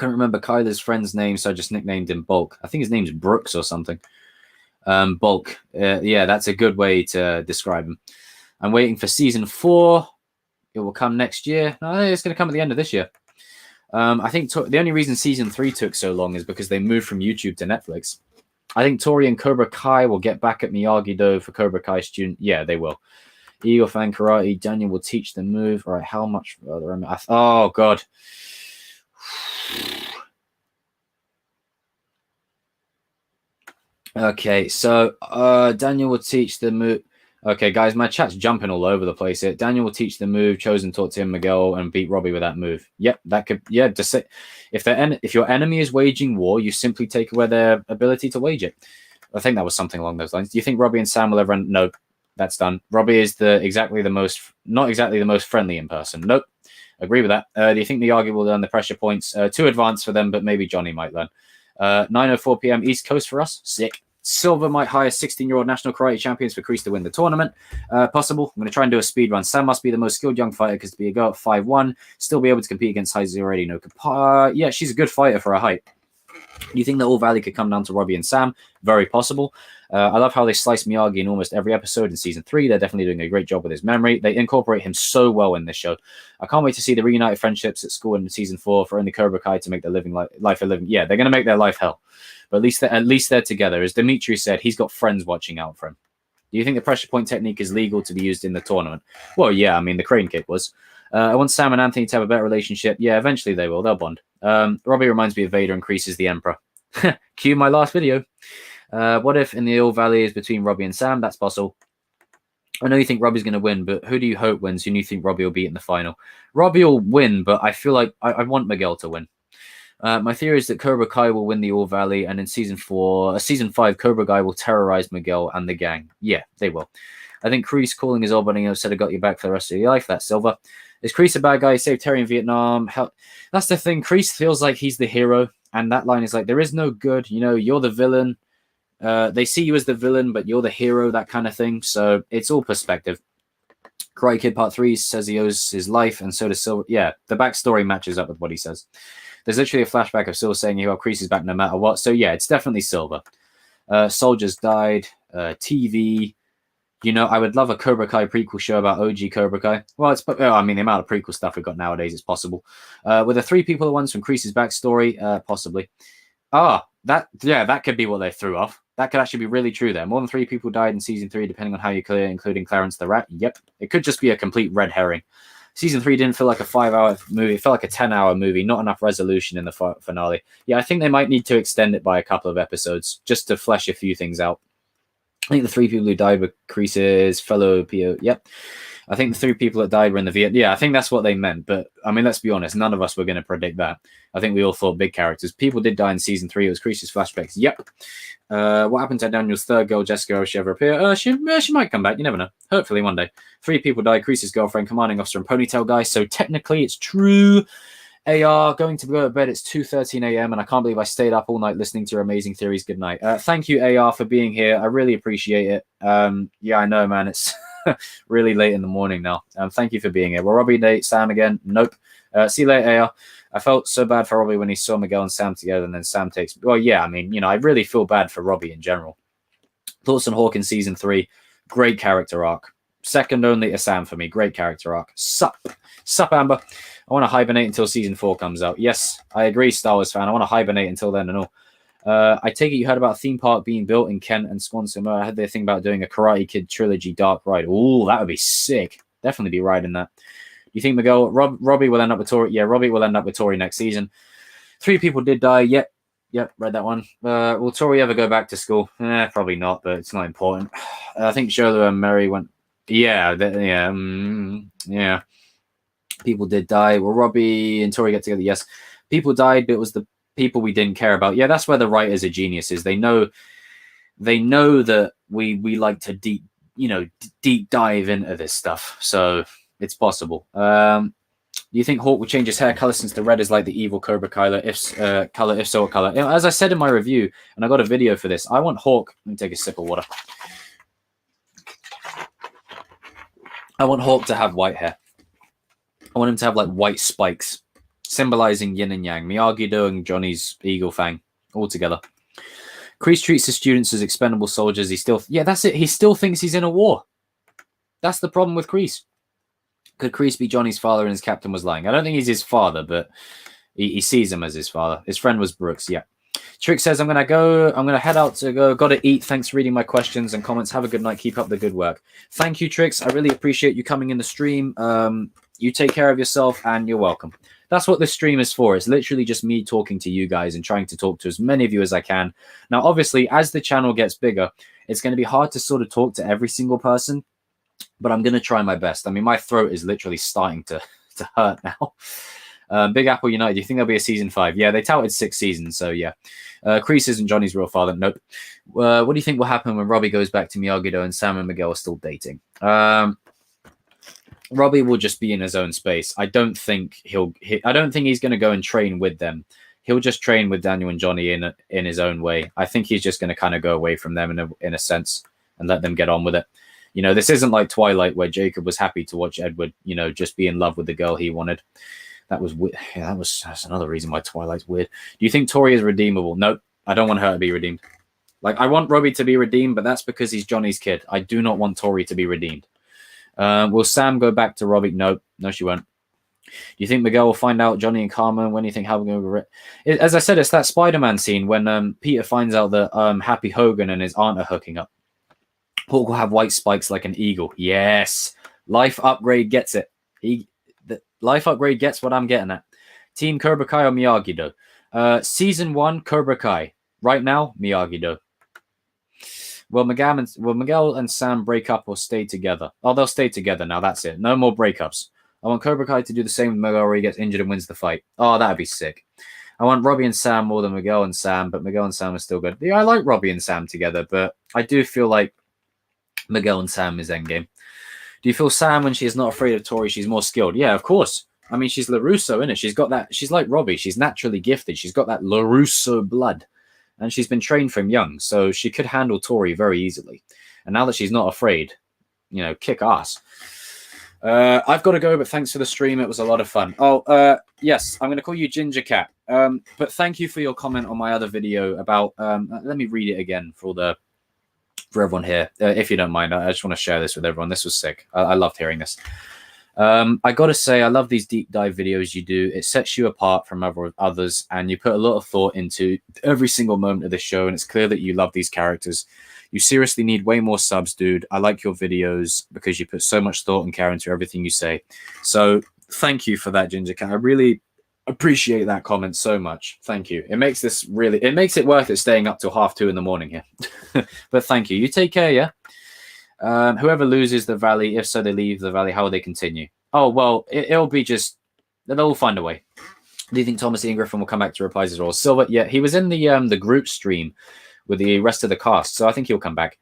remember Kyler's friend's name, so I just nicknamed him Bulk. I think his name's Brooks or something. Bulk. Yeah, that's a good way to describe him. I'm waiting for season 4. It will come next year. No, it's going to come at the end of this year. I think the only reason season 3 took so long is because they moved from YouTube to Netflix. I think Tori and Kobrikai will get back at Miyagi-Do for Kobrikai student. Yeah, they will. Eagle fan karate. Daniel will teach the move. All right, how much further? Oh, God. Okay, so Daniel will teach the move. Okay, guys, my chat's jumping all over the place here. Daniel will teach the move. Chosen taught Tim Miguel and beat Robbie with that move. Yep, that could. Yeah, just say, if your enemy is waging war, you simply take away their ability to wage it. I think that was something along those lines. Do you think Robbie and Sam will ever? No, that's done. Robbie is not exactly the most friendly in person. Nope. Agree with that. Do you think Miyagi will learn the pressure points? Too advanced for them, but maybe Johnny might learn. 9:04 p.m. East Coast for us. Sick. Silver might hire 16-year-old national karate champions for Kreese to win the tournament. Possible. I'm going to try and do a speed run. Sam must be the most skilled young fighter because to be a girl at 5'1", still be able to compete against heights already. No, yeah, she's a good fighter for her height. Do you think that All Valley could come down to Robbie and Sam? Very possible. I love how they slice Miyagi in almost every episode in season 3. They're definitely doing a great job with his memory. They incorporate him so well in this show. I can't wait to see the reunited friendships at school in season 4 for only Kobrikai to make their life a living. Yeah, they're going to make their life hell. But at least they're together. As Dimitri said, he's got friends watching out for him. Do you think the pressure point technique is legal to be used in the tournament? Well, yeah, I mean, the crane kick was. I want Sam and Anthony to have a better relationship. Yeah, eventually they will. They'll bond. Robbie reminds me of Vader and Kreese is the Emperor. Cue my last video. What if in the All Valley is between Robbie and Sam? That's possible. I know you think Robbie's going to win, but who do you hope wins? Who do you think Robbie will beat in the final? Robbie will win, but I feel like I want Miguel to win. My theory is that Kobrikai will win the All Valley, and in season 5, Kobrikai will terrorize Miguel and the gang. Yeah, they will. I think Kreese calling his old buddy said I got you back for the rest of your life. That's Silver. Is Kreese a bad guy? He saved Terry in Vietnam. That's the thing. Kreese feels like he's the hero, and that line is like, there is no good. You know, you're the villain. They see you as the villain, but you're the hero, that kind of thing. So it's all perspective. Karate Kid Part 3 says he owes his life, and so does Silver. Yeah, the backstory matches up with what he says. There's literally a flashback of Silver saying you have Kreese is back no matter what. So yeah, it's definitely Silver. Soldiers died. TV. You know, I would love a Kobrikai prequel show about OG Kobrikai. Well, I mean, the amount of prequel stuff we've got nowadays, it's possible. Were the 3 people the ones from Kreese's backstory? Possibly. That could be what they threw off. That could actually be really true there. More than 3 people died in season 3, depending on how you clear, including Clarence the Rat. Yep. It could just be a complete red herring. Season 3 didn't feel like a 5-hour movie. It felt like a 10-hour movie. Not enough resolution in the finale. Yeah, I think they might need to extend it by a couple of episodes just to flesh a few things out. I think the 3 people who died were Kreese's fellow PO. Yep. I think the 3 people that died were in the Viet. Yeah, I think that's what they meant. But, I mean, let's be honest. None of us were going to predict that. I think we all thought big characters. People did die in season 3. It was Kreese's flashbacks. Yep. What happened to Daniel's third girl, Jessica? Will she ever appear? She might come back. You never know. Hopefully one day. 3 people died. Kreese's girlfriend, commanding officer, and ponytail guy. So technically it's true. AR, going to go to bed. It's 2:13 a.m. and I can't believe I stayed up all night listening to your amazing theories. Good night. Thank you, AR, for being here. I really appreciate it. Yeah, I know, man. It's really late in the morning now. Thank you for being here. Will Robbie date Sam again? Nope. See you later, AR. I felt so bad for Robbie when he saw Miguel and Sam together, and then Sam takes... Well, yeah, I mean, you know, I really feel bad for Robbie in general. Thoughts on Hawk in season 3. Great character arc. Second only to Sam for me. Great character arc. Sup, Amber. I want to hibernate until season 4 comes out. Yes, I agree, Star Wars fan. I want to hibernate until then and all. I take it you heard about a theme park being built in Kent and Swansea. I had the thing about doing a Karate Kid trilogy dark ride. Ooh, that would be sick. Definitely be riding that. Do you think Miguel... Robbie will end up with Tori? Yeah, Robbie will end up with Tori next season. 3 people did die. Yep, read that one. Will Tori ever go back to school? Probably not, but it's not important. I think Sholo and Mary went... Yeah. People did die. Will Robbie and Tori get together? Yes. People died, but it was the people we didn't care about. Yeah, that's where the writers are geniuses. They know that we like to deep dive into this stuff. So it's possible. Do you think Hawk will change his hair color since the red is like the evil Cobra color? If so, what color? You know, as I said in my review, and I got a video for this, I want Hawk... Let me take a sip of water. I want Hawk to have white hair. I want him to have like white spikes, symbolizing yin and yang. Miyagi-Do and Johnny's eagle fang all together. Kreese treats his students as expendable soldiers. That's it. He still thinks he's in a war. That's the problem with Kreese. Could Kreese be Johnny's father and his captain was lying? I don't think he's his father, but he sees him as his father. His friend was Brooks. Yeah. Trick says, I'm going to head out to go. Got to eat. Thanks for reading my questions and comments. Have a good night. Keep up the good work. Thank you, Trix. I really appreciate you coming in the stream. You take care of yourself and you're welcome. That's what this stream is for. It's literally just me talking to you guys and trying to talk to as many of you as I can. Now, obviously, as the channel gets bigger, it's going to be hard to sort of talk to every single person, but I'm going to try my best. I mean, my throat is literally starting to hurt now. Big Apple United, do you think there'll be a season 5? Yeah, they touted 6 seasons, so yeah. Kreese isn't Johnny's real father. Nope. What do you think will happen when Robbie goes back to Miyagi-Do and Sam and Miguel are still dating? Robbie will just be in his own space. I don't think I don't think he's going to go and train with them. He'll just train with Daniel and Johnny in his own way. I think he's just going to kind of go away from them in a sense and let them get on with it. You know, this isn't like Twilight where Jacob was happy to watch Edward, you know, just be in love with the girl he wanted. That was weird. Yeah, that's another reason why Twilight's weird. Do you think Tori is redeemable? Nope. I don't want her to be redeemed. Like, I want Robbie to be redeemed, but that's because he's Johnny's kid. I do not want Tori to be redeemed. Will Sam go back to Robbie? No, she won't. Do you think Miguel will find out Johnny and Carmen? When do you think how we're going to... As I said, it's that Spider-Man scene when Peter finds out that Happy Hogan and his aunt are hooking up. Hulk will have white spikes like an eagle. Yes. Life Upgrade gets it. The Life Upgrade gets what I'm getting at. Team Kobrikai or Miyagi-Do? Season 1, Kobrikai. Right now, Miyagi-Do. Will Miguel and Sam break up or stay together? Oh, they'll stay together now. That's it. No more breakups. I want Kobrikai to do the same with Miguel where he gets injured and wins the fight. Oh, that'd be sick. I want Robbie and Sam more than Miguel and Sam, but Miguel and Sam are still good. Yeah, I like Robbie and Sam together, but I do feel like Miguel and Sam is endgame. Do you feel Sam when she is not afraid of Tori, she's more skilled? Yeah, of course. I mean, she's LaRusso, isn't it? She's got that. She's like Robbie. She's naturally gifted. She's got that LaRusso blood. And she's been trained from young, so she could handle Tori very easily. And now that she's not afraid, you know, kick ass. I've got to go, but thanks for the stream. It was a lot of fun. Oh, yes, I'm going to call you Ginger Cat. But thank you for your comment on my other video about... let me read it again for everyone here, if you don't mind. I just want to share this with everyone. This was sick. I loved hearing this. I got to say, I love these deep dive videos you do. It sets you apart from others, and you put a lot of thought into every single moment of the show, and it's clear that you love these characters. You seriously need way more subs, dude. I like your videos because you put so much thought and care into everything you say. So thank you for that, Ginger Cat. I really appreciate that comment so much. Thank you. It makes it worth it staying up till 2:30 in the morning here. But thank you. You take care, yeah? Whoever loses the valley, if so they leave the valley, how will they continue? Oh, well, it'll be just... They'll find a way. Do you think Thomas Ian Griffin will come back to reprise his role? Silver, yeah, he was in the group stream with the rest of the cast, so I think he'll come back.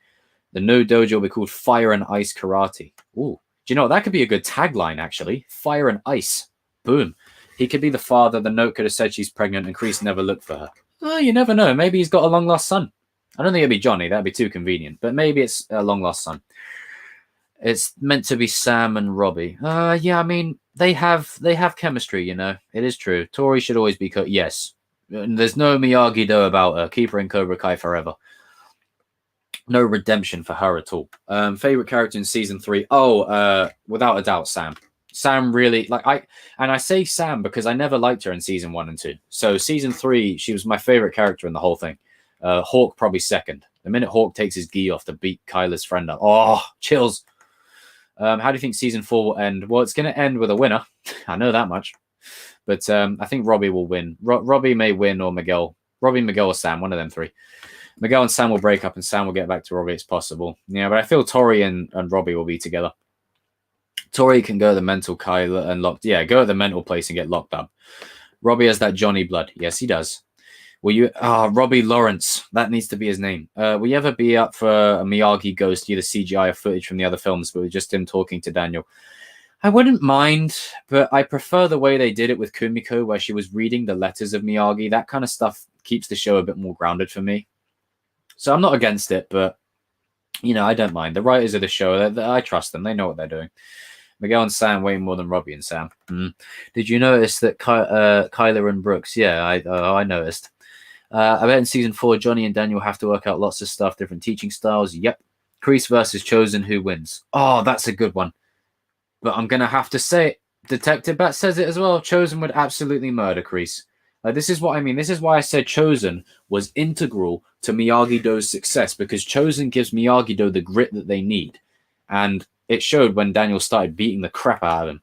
The new dojo will be called Fire and Ice Karate. Ooh, do you know what? That could be a good tagline, actually. Fire and Ice. Boom. He could be the father. The note could have said she's pregnant and Kreese never looked for her. Oh, you never know. Maybe he's got a long-lost son. I don't think it'd be Johnny. That'd be too convenient. But maybe it's a long-lost son. It's meant to be Sam and Robbie. Yeah, I mean, they have chemistry, you know. It is true. Tori should always be... Yes. There's no Miyagi-Do about her. Keep her in Kobrikai forever. No redemption for her at all. Favorite character in season 3? Oh, without a doubt, Sam. Sam really... I say Sam because I never liked her in season 1 and 2. So season 3, she was my favorite character in the whole thing. Hawk probably second. The minute Hawk takes his gi off to beat Kyla's friend up. Oh, chills. How do you think season 4 will end? Well, it's going to end with a winner. I know that much. But I think Robbie will win. Robbie may win or Miguel. Robbie, Miguel, or Sam. One of them three. Miguel and Sam will break up and Sam will get back to Robbie. It's possible. Yeah, but I feel Tori and Robbie will be together. Tori can go to the mental Kyla and locked. Yeah, go to the mental place and get locked up. Robbie has that Johnny blood. Yes, he does. Will you... Robbie Lawrence. That needs to be his name. Will you ever be up for a Miyagi Ghost, either CGI or footage from the other films, but with just him talking to Daniel? I wouldn't mind, but I prefer the way they did it with Kumiko, where she was reading the letters of Miyagi. That kind of stuff keeps the show a bit more grounded for me. So I'm not against it, but, you know, I don't mind. The writers of the show, I trust them. They know what they're doing. Miguel and Sam way more than Robbie and Sam. Did you notice that Kyla and Brooks? Yeah, I noticed. I bet in season 4, Johnny and Daniel have to work out lots of stuff, different teaching styles. Yep. Kreese versus Chosen, who wins? Oh, that's a good one. But I'm going to have to say it. Detective Bat says it as well. Chosen would absolutely murder Kreese. This is what I mean. This is why I said Chosen was integral to Miyagi-Do's success, because Chosen gives Miyagi-Do the grit that they need. And it showed when Daniel started beating the crap out of him.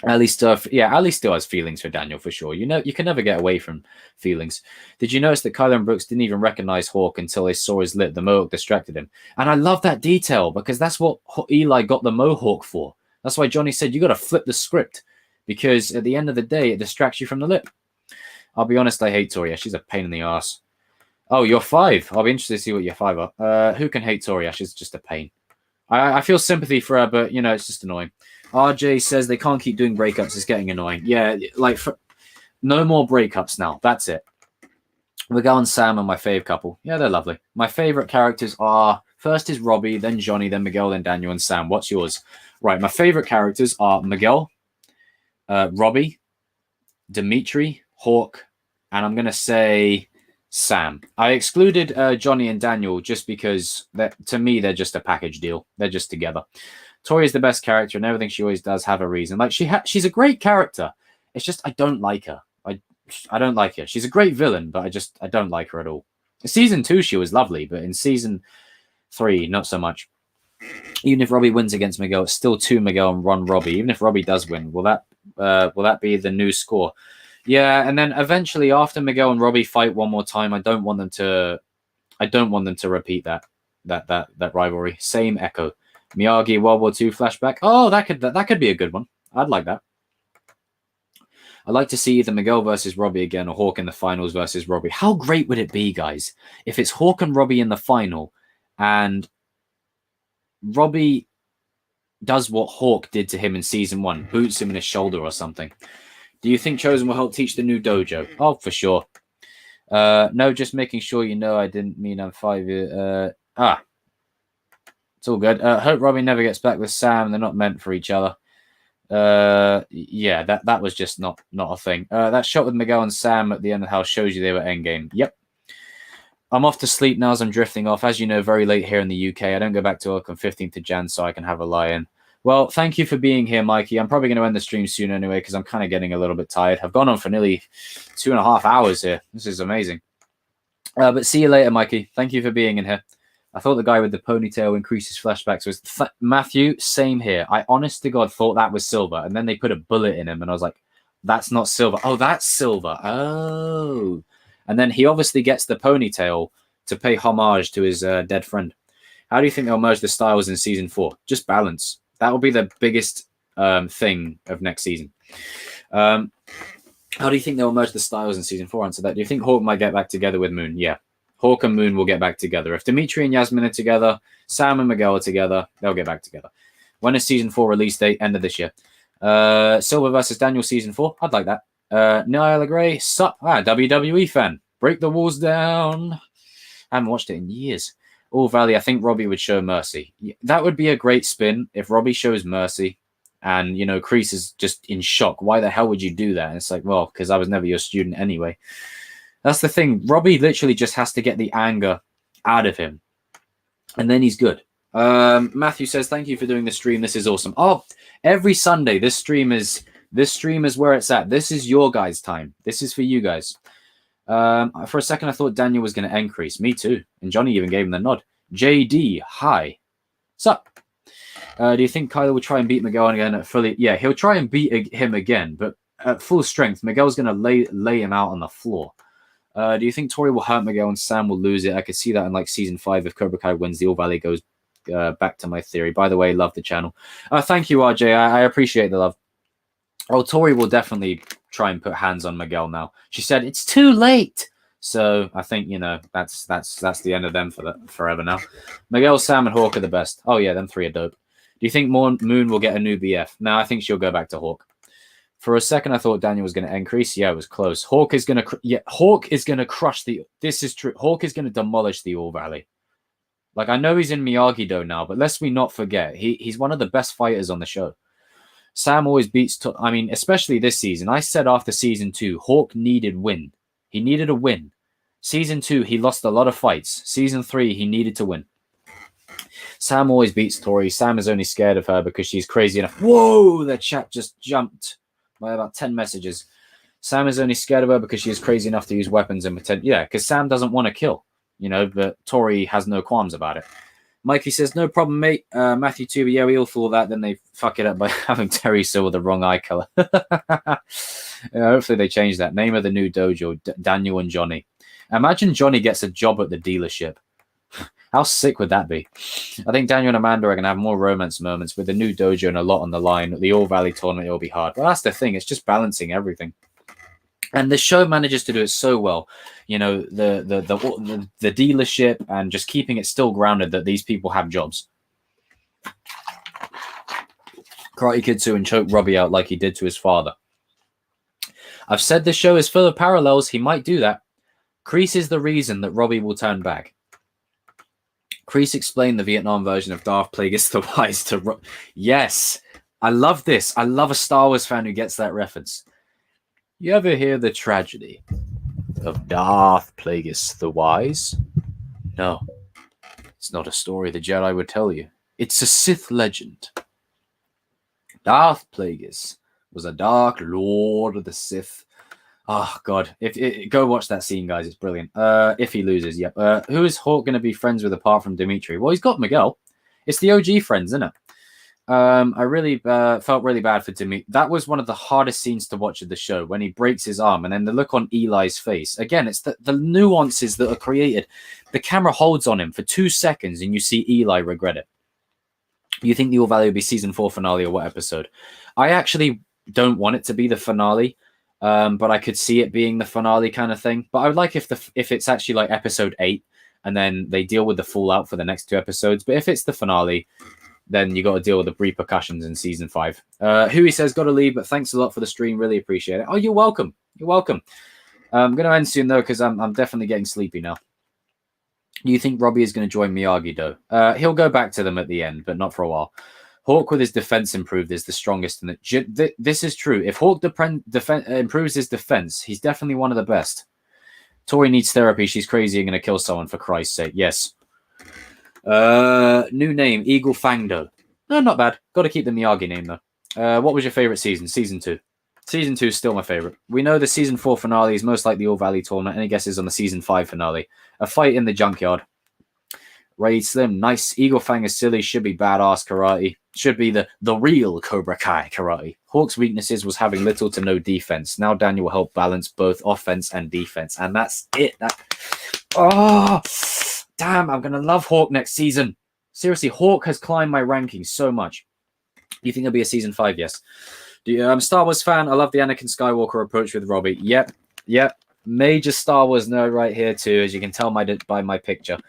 Ali still has feelings for Daniel, for sure. You know, you can never get away from feelings. Did you notice that Kyla and Brooks didn't even recognize Hawk until they saw his lip? The mohawk distracted him. And I love that detail, because that's what Eli got the mohawk for. That's why Johnny said, you got to flip the script, because at the end of the day, it distracts you from the lip. I'll be honest, I hate Toria. She's a pain in the ass. Oh, you're 5. I'll be interested to see what you're 5 are. Who can hate Toria? She's just a pain. I feel sympathy for her, but, you know, it's just annoying. RJ says they can't keep doing breakups. It's getting annoying. Yeah, like, no more breakups now. That's it. Miguel and Sam are my fave couple. Yeah, they're lovely. My favorite characters are, first is Robbie, then Johnny, then Miguel, then Daniel, and Sam. What's yours? Right, my favorite characters are Miguel, Robbie, Dimitri, Hawk, and I'm going to say Sam. I excluded Johnny and Daniel just because, to me, they're just a package deal. They're just together. Tori is the best character, and everything she always does have a reason. Like, she's a great character. It's just I don't like her. I don't like her. She's a great villain, but I don't like her at all. In season 2, she was lovely, but in season 3, not so much. Even if Robbie wins against Miguel, it's still 2 Miguel and 1 Robbie. Even if Robbie does win, will that be the new score? Yeah, and then eventually after Miguel and Robbie fight one more time, I don't want them to repeat that rivalry. Same echo. Miyagi World War II flashback. Oh, that could be a good one. I'd like that. I'd like to see either Miguel versus Robbie again or Hawk in the finals versus Robbie. How great would it be, guys, if it's Hawk and Robbie in the final and Robbie does what Hawk did to him in season 1, boots him in his shoulder or something? Do you think Chosen will help teach the new dojo? Oh, for sure. No, just making sure you know I didn't mean I'm 5 years. It's all good. Hope Robbie never gets back with Sam. They're not meant for each other. Yeah, that was just not a thing. That shot with Miguel and Sam at the end of the house shows you they were endgame. Yep. I'm off to sleep now as I'm drifting off. As you know, very late here in the UK. I don't go back to work on 15th of Jan, so I can have a lie-in. Well, thank you for being here, Mikey. I'm probably going to end the stream soon anyway, because I'm kind of getting a little bit tired. I've gone on for nearly 2.5 hours here. This is amazing. But see you later, Mikey. Thank you for being in here. I thought the guy with the ponytail increases flashbacks was Matthew. Same here. I honest to God thought that was Silver, and then they put a bullet in him, and I was like, "That's not Silver." Oh, that's Silver. Oh, and then he obviously gets the ponytail to pay homage to his dead friend. How do you think they'll merge the styles in season 4? Just balance. That will be the biggest thing of next season. How do you think they'll merge the styles in season 4? Answer that. Do you think Hawk might get back together with Moon? Yeah. Hawk and Moon will get back together. If Dimitri and Yasmin are together, Sam and Miguel are together, they'll get back together. When is season 4 release date? End of this year. Silver versus Daniel season 4. I'd like that. Nyla Gray, sup? WWE fan. Break the walls down. I haven't watched it in years. All Valley, I think Robbie would show mercy. That would be a great spin if Robbie shows mercy and, you know, Kreese is just in shock. Why the hell would you do that? And it's like, well, because I was never your student anyway. That's the thing. Robbie literally just has to get the anger out of him. And then he's good. Matthew says, thank you for doing the stream. This is awesome. Oh, every Sunday, this stream is where it's at. This is your guys' time. This is for you guys. For a second, I thought Daniel was going to increase. Me too. And Johnny even gave him the nod. JD, hi. Sup? Do you think Kyler will try and beat Miguel again at fully? Yeah, he'll try and beat him again, but at full strength. Miguel's going to lay him out on the floor. Do you think Tori will hurt Miguel and Sam will lose it? I could see that in like season 5 if Kobrikai wins, the All Valley goes back to my theory. By the way, love the channel. Thank you, RJ. I appreciate the love. Oh, Tori will definitely try and put hands on Miguel now. She said it's too late. So I think, you know, that's the end of them for forever now. Miguel, Sam, and Hawk are the best. Oh yeah, them 3 are dope. Do you think Moon will get a new BF? No, I think she'll go back to Hawk. For a second, I thought Daniel was going to increase. Yeah, it was close. Hawk is going to crush the. This is true. Hawk is going to demolish the All Valley. Like, I know he's in Miyagi-Do now, but lest we not forget, he's one of the best fighters on the show. Sam always beats. I mean, especially this season. I said after season 2, Hawk needed win. He needed a win. Season 2, he lost a lot of fights. Season 3, he needed to win. Sam always beats Tori. Sam is only scared of her because she's crazy enough. Whoa! The chat just jumped by about 10 messages. Sam is only scared of her because she is crazy enough to use weapons and pretend. Yeah, because Sam doesn't want to kill, you know, but Tori has no qualms about it. Mikey says, no problem, mate. Matthew too, yeah, we all thought that. Then they fuck it up by having Terry Silver the wrong eye color. Hopefully they change that. Name of the new dojo, Daniel and Johnny. Imagine Johnny gets a job at the dealership. How sick would that be? I think Daniel and Amanda are going to have more romance moments with the new dojo and a lot on the line. The All Valley tournament, it'll be hard. Well, that's the thing. It's just balancing everything. And the show manages to do it so well. You know, the dealership and just keeping it still grounded that these people have jobs. Karate Kid 2 and choke Robbie out like he did to his father. I've said the show is full of parallels. He might do that. Kreese is the reason that Robbie will turn back. Kreese explained the Vietnam version of Darth Plagueis the Wise to Yes, I love this. I love a Star Wars fan who gets that reference. You ever hear the tragedy of Darth Plagueis the Wise? No, it's not a story the Jedi would tell you. It's a Sith legend. Darth Plagueis was a dark lord of the Sith. Oh, God. Go watch that scene, guys. It's brilliant. If he loses, yep. Who is Hawk going to be friends with apart from Dimitri? Well, he's got Miguel. It's the OG friends, isn't it? I really felt really bad for Dimitri. That was one of the hardest scenes to watch of the show, when he breaks his arm, and then the look on Eli's face. Again, it's the nuances that are created. The camera holds on him for 2 seconds, and you see Eli regret it. You think the All Valley will be season 4 finale or what episode? I actually don't want it to be the finale. But I could see it being the finale kind of thing. But I would like if it's actually like episode 8 and then they deal with the fallout for the next 2 episodes. But if it's the finale, then you got to deal with the repercussions in season 5. Huey says, got to leave, but thanks a lot for the stream. Really appreciate it. Oh, you're welcome. You're welcome. I'm going to end soon, though, because I'm definitely getting sleepy now. Do you think Robbie is going to join Miyagi, though? He'll go back to them at the end, but not for a while. Hawk with his defense improved is the strongest in it. This is true. If Hawk improves his defense, he's definitely one of the best. Tori needs therapy. She's crazy and going to kill someone, for Christ's sake. Yes. New name, Eagle Fangdo. No, not bad. Got to keep the Miyagi name, though. What was your favorite season? Season 2. Season 2 is still my favorite. We know the season 4 finale is most likely All Valley tournament. Any guesses on the season 5 finale? A fight in the junkyard. Ray Slim, nice. Eagle Fang is silly. Should be badass karate. Should be the real Cobra Kai karate. Hawk's weaknesses was having little to no defense. Now Daniel will help balance both offense and defense. And that's it. Oh, damn. I'm going to love Hawk next season. Seriously, Hawk has climbed my rankings so much. Do you think it'll be a season 5? Yes. I'm a Star Wars fan. I love the Anakin Skywalker approach with Robbie. Yep. Major Star Wars nerd right here too, as you can tell by my picture.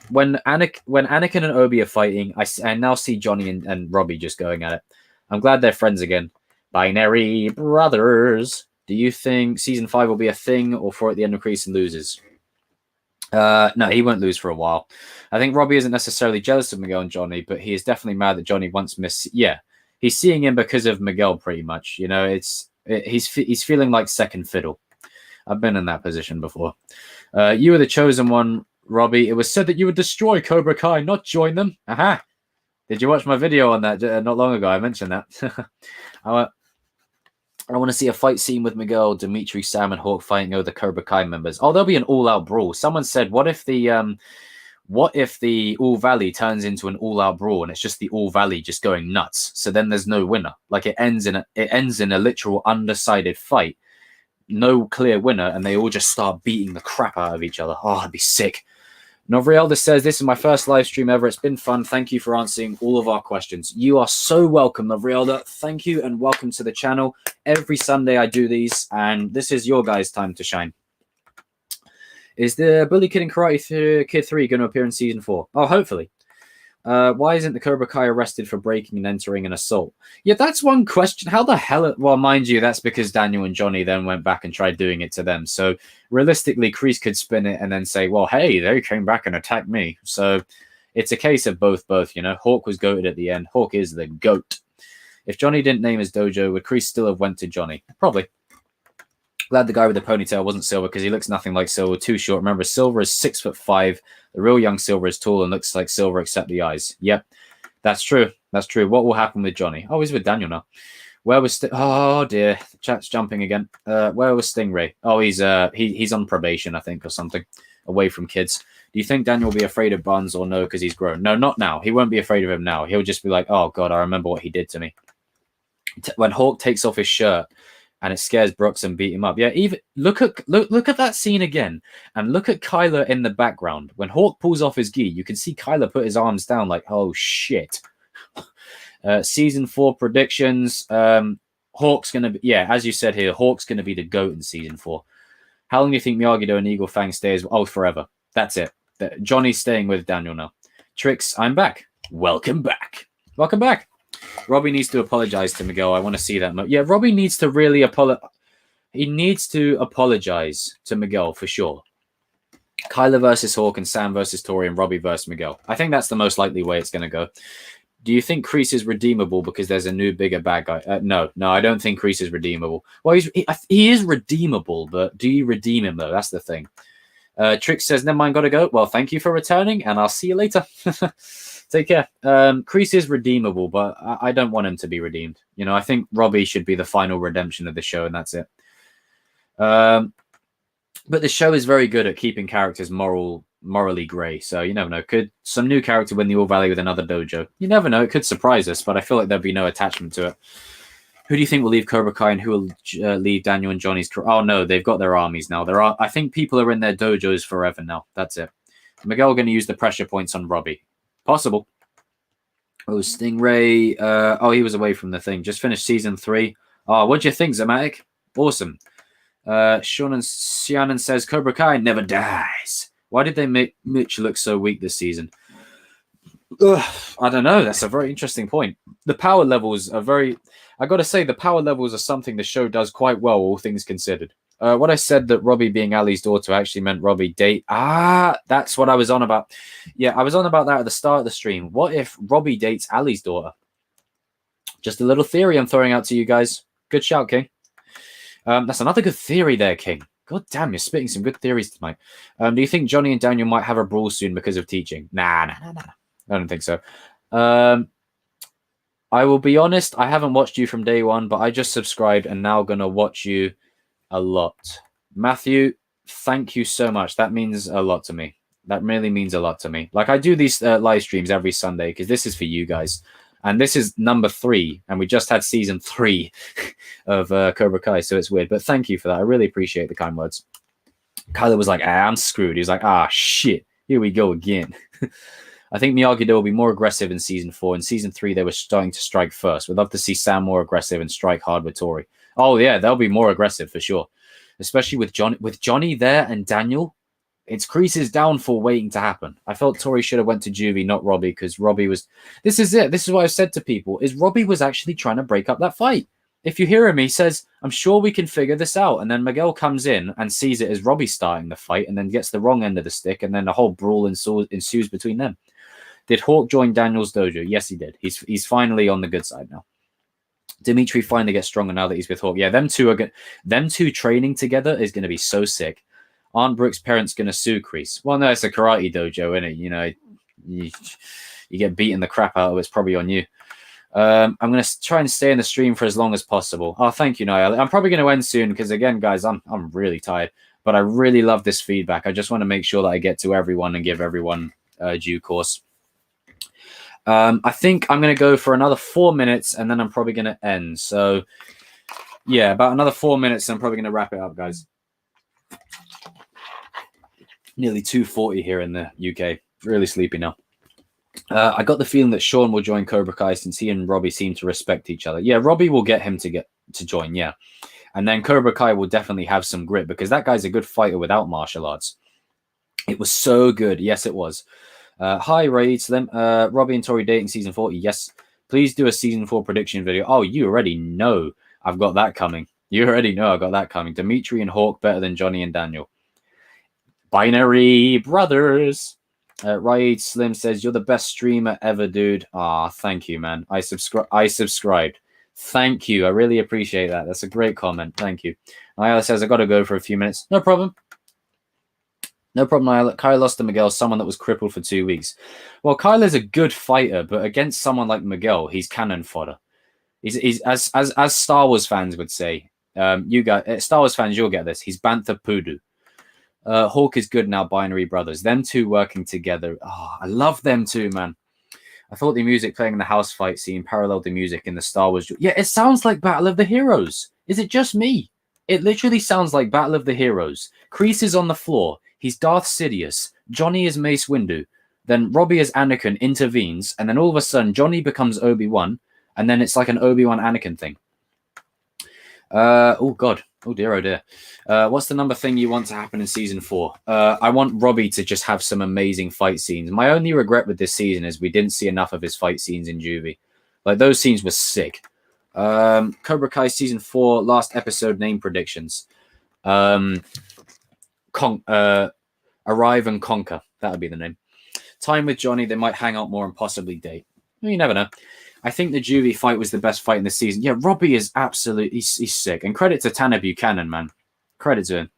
When Anakin and Obi are fighting, I now see Johnny and Robbie just going at it. I'm glad they're friends again. Binary brothers. Do you think season 5 will be a thing, or for at the end of Kreese and loses? No, he won't lose for a while. I think Robbie isn't necessarily jealous of Miguel and Johnny, but he is definitely mad that Johnny once missed. Yeah, he's seeing him because of Miguel, pretty much. You know, he's feeling like second fiddle. I've been in that position before. You were the chosen one, Robbie. It was said that you would destroy Cobra Kai, not join them. Aha! Did you watch my video on that not long ago? I mentioned that. I want to see a fight scene with Miguel, Dimitri, Sam, and Hawk fighting over the Cobra Kai members. Oh, there'll be an all-out brawl. Someone said, what if the All Valley turns into an all-out brawl and it's just the All Valley just going nuts? So then there's no winner. Like it ends in a literal undecided fight. No clear winner, and they all just start beating the crap out of each other. Oh, I'd be sick. Novrielda says, this is my first live stream ever. It's been fun. Thank you for answering all of our questions. You are so welcome, Novrielda. Thank you, and welcome to the channel. Every Sunday I do these, and this is your guys' time to shine. Is the Bully Kid in Karate Kid 3 going to appear in season 4? Oh, hopefully. Why isn't the Cobra Kai arrested for breaking and entering an assault? Yeah, that's one question. How the hell... Well, mind you, that's because Daniel and Johnny then went back and tried doing it to them. So, realistically, Kreese could spin it and then say, well, hey, they came back and attacked me. So, it's a case of both, you know. Hawk was goated at the end. Hawk is the GOAT. If Johnny didn't name his dojo, would Kreese still have went to Johnny? Probably. Glad the guy with the ponytail wasn't Silver, because he looks nothing like Silver. Too short. Remember, Silver is 6'5". The real young Silver is tall and looks like Silver except the eyes. Yep, that's true. That's true. What will happen with Johnny? Oh, he's with Daniel now. Where was oh dear, the chat's jumping again. Where was Stingray? Oh, he's on probation, I think, or something, away from kids. Do you think Daniel will be afraid of Buns or no, because he's grown? No, not now. He won't be afraid of him now. He'll just be like, oh God, I remember what he did to me. When Hawk takes off his shirt and it scares Brooks and beat him up. Yeah, even look at that scene again, and look at Kyler in the background. When Hawk pulls off his gi, you can see Kyler put his arms down like, oh shit. Season 4 predictions. Hawk's gonna be, yeah, as you said here, Hawk's gonna be the GOAT in season 4. How long do you think Miyagi-Do and Eagle Fang stays? Oh, forever. That's it. Johnny's staying with Daniel now. Trix, I'm back. Welcome back. Welcome back. Robbie needs to apologize to Miguel. I want to see that. Yeah, Robbie needs to really apologize. He needs to apologize to Miguel for sure. Kyler versus Hawk and Sam versus Tori and Robbie versus Miguel. I think that's the most likely way it's going to go. Do you think Kreese is redeemable because there's a new, bigger bad guy? No, I don't think Kreese is redeemable. Well, he is redeemable, but do you redeem him, though? That's the thing. Trick says, never mind, gotta go. Well, thank you for returning, and I'll see you later. Take care. Kreese is redeemable, but I don't want him to be redeemed. You know, I think Robbie should be the final redemption of the show, and that's it. But the show is very good at keeping characters morally grey. So you never know. Could some new character win the All Valley with another dojo? You never know. It could surprise us, but I feel like there'd be no attachment to it. Who do you think will leave Kobrikai and who will leave Daniel and Johnny's career? Oh, no, they've got their armies now. I think people are in their dojos forever now. That's it. Miguel going to use the pressure points on Robbie. Possible. Oh, Stingray. He was away from the thing. Just finished season 3. Oh, what do you think, Zamatic? Awesome. Shannon says, Kobrikai never dies. Why did they make Mitch look so weak this season? I don't know. That's a very interesting point. The power levels are very... I got to say, the power levels are something the show does quite well, all things considered. What I said that Robbie being Ali's daughter actually meant Robbie date... that's what I was on about. Yeah, I was on about that at the start of the stream. What if Robbie dates Ali's daughter? Just a little theory I'm throwing out to you guys. Good shout, King. That's another good theory there, King. God damn, you're spitting some good theories tonight. Do you think Johnny and Daniel might have a brawl soon because of teaching? Nah. I don't think so. I will be honest, I haven't watched you from day one, but I just subscribed and now going to watch you a lot. Matthew, thank you so much. That means a lot to me. That really means a lot to me. Like, I do these live streams every Sunday because this is for you guys. And this is number 3, and we just had season 3 of Kobrikai, so it's weird. But thank you for that. I really appreciate the kind words. Kyler was like, I'm screwed. He was like, shit, here we go again. I think Miyagi-Do will be more aggressive in season 4. In season 3, they were starting to strike first. We'd love to see Sam more aggressive and strike hard with Tori. Oh, yeah, they'll be more aggressive for sure. Especially with Johnny. With Johnny there and Daniel, it's Kreese's downfall waiting to happen. I felt Tori should have went to Juvie, not Robbie, because Robbie was... This is it. This is what I've said to people, is Robbie was actually trying to break up that fight. If you hear him, he says, I'm sure we can figure this out. And then Miguel comes in and sees it as Robbie starting the fight and then gets the wrong end of the stick, and then a whole brawl ensues between them. Did Hawk join Daniel's dojo? Yes, he did. He's finally on the good side now. Dimitri finally gets stronger now that he's with Hawk. Yeah, them two training together is going to be so sick. Aunt Brooke's parents going to sue Kreese. Well, no, it's a karate dojo, isn't it? You know, you get beaten the crap out of it. It's probably on you. I'm going to try and stay in the stream for as long as possible. Oh, thank you, Niall. I'm probably going to end soon because, again, guys, I'm really tired. But I really love this feedback. I just want to make sure that I get to everyone and give everyone due course. I think I'm going to go for another 4 minutes and then I'm probably going to end. So, yeah, about another 4 minutes and I'm probably going to wrap it up, guys. Nearly 2:40 here in the UK. Really sleepy now. I got the feeling that Sean will join Kobrikai since he and Robbie seem to respect each other. Yeah, Robbie will get him to join, yeah. And then Kobrikai will definitely have some grit because that guy's a good fighter without martial arts. It was so good. Yes, it was. Hi, Ray to them. Robbie and Tori dating season 40. Yes. Please do a season 4 prediction video. Oh, you already know I've got that coming. You already know I got that coming. Dimitri and Hawk better than Johnny and Daniel. Binary brothers. Raid Slim says, you're the best streamer ever, dude. Thank you, man. I subscribed. Thank you. I really appreciate that. That's a great comment. Thank you. Nyla says, I got to go for a few minutes. No problem. No problem, Nyla. Kyle lost to Miguel, someone that was crippled for 2 weeks. Well, Kyle is a good fighter, but against someone like Miguel, he's cannon fodder. He's as Star Wars fans would say. You got Star Wars fans, you'll get this. He's Bantha Poodoo. Hawk is good now, Binary Brothers. Them two working together. Oh, I love them too, man. I thought the music playing in the house fight scene paralleled the music in the Star Wars. Yeah, it sounds like Battle of the Heroes. Is it just me? It literally sounds like Battle of the Heroes. Kreese is on the floor. He's Darth Sidious. Johnny is Mace Windu. Then Robbie as Anakin intervenes. And then all of a sudden, Johnny becomes Obi-Wan. And then it's like an Obi-Wan Anakin thing. Oh, God. Oh, dear, oh, dear. What's the number thing you want to happen in season 4? I want Robbie to just have some amazing fight scenes. My only regret with this season is we didn't see enough of his fight scenes in Juvie. Like, those scenes were sick. Cobra Kai season 4 last episode name predictions. Arrive and Conquer. That would be the name. Time with Johnny. They might hang out more and possibly date. Well, you never know. I think the Juvie fight was the best fight in the season. Yeah, Robbie is absolutely he's sick. And credit to Tanner Buchanan, man. Credit to him.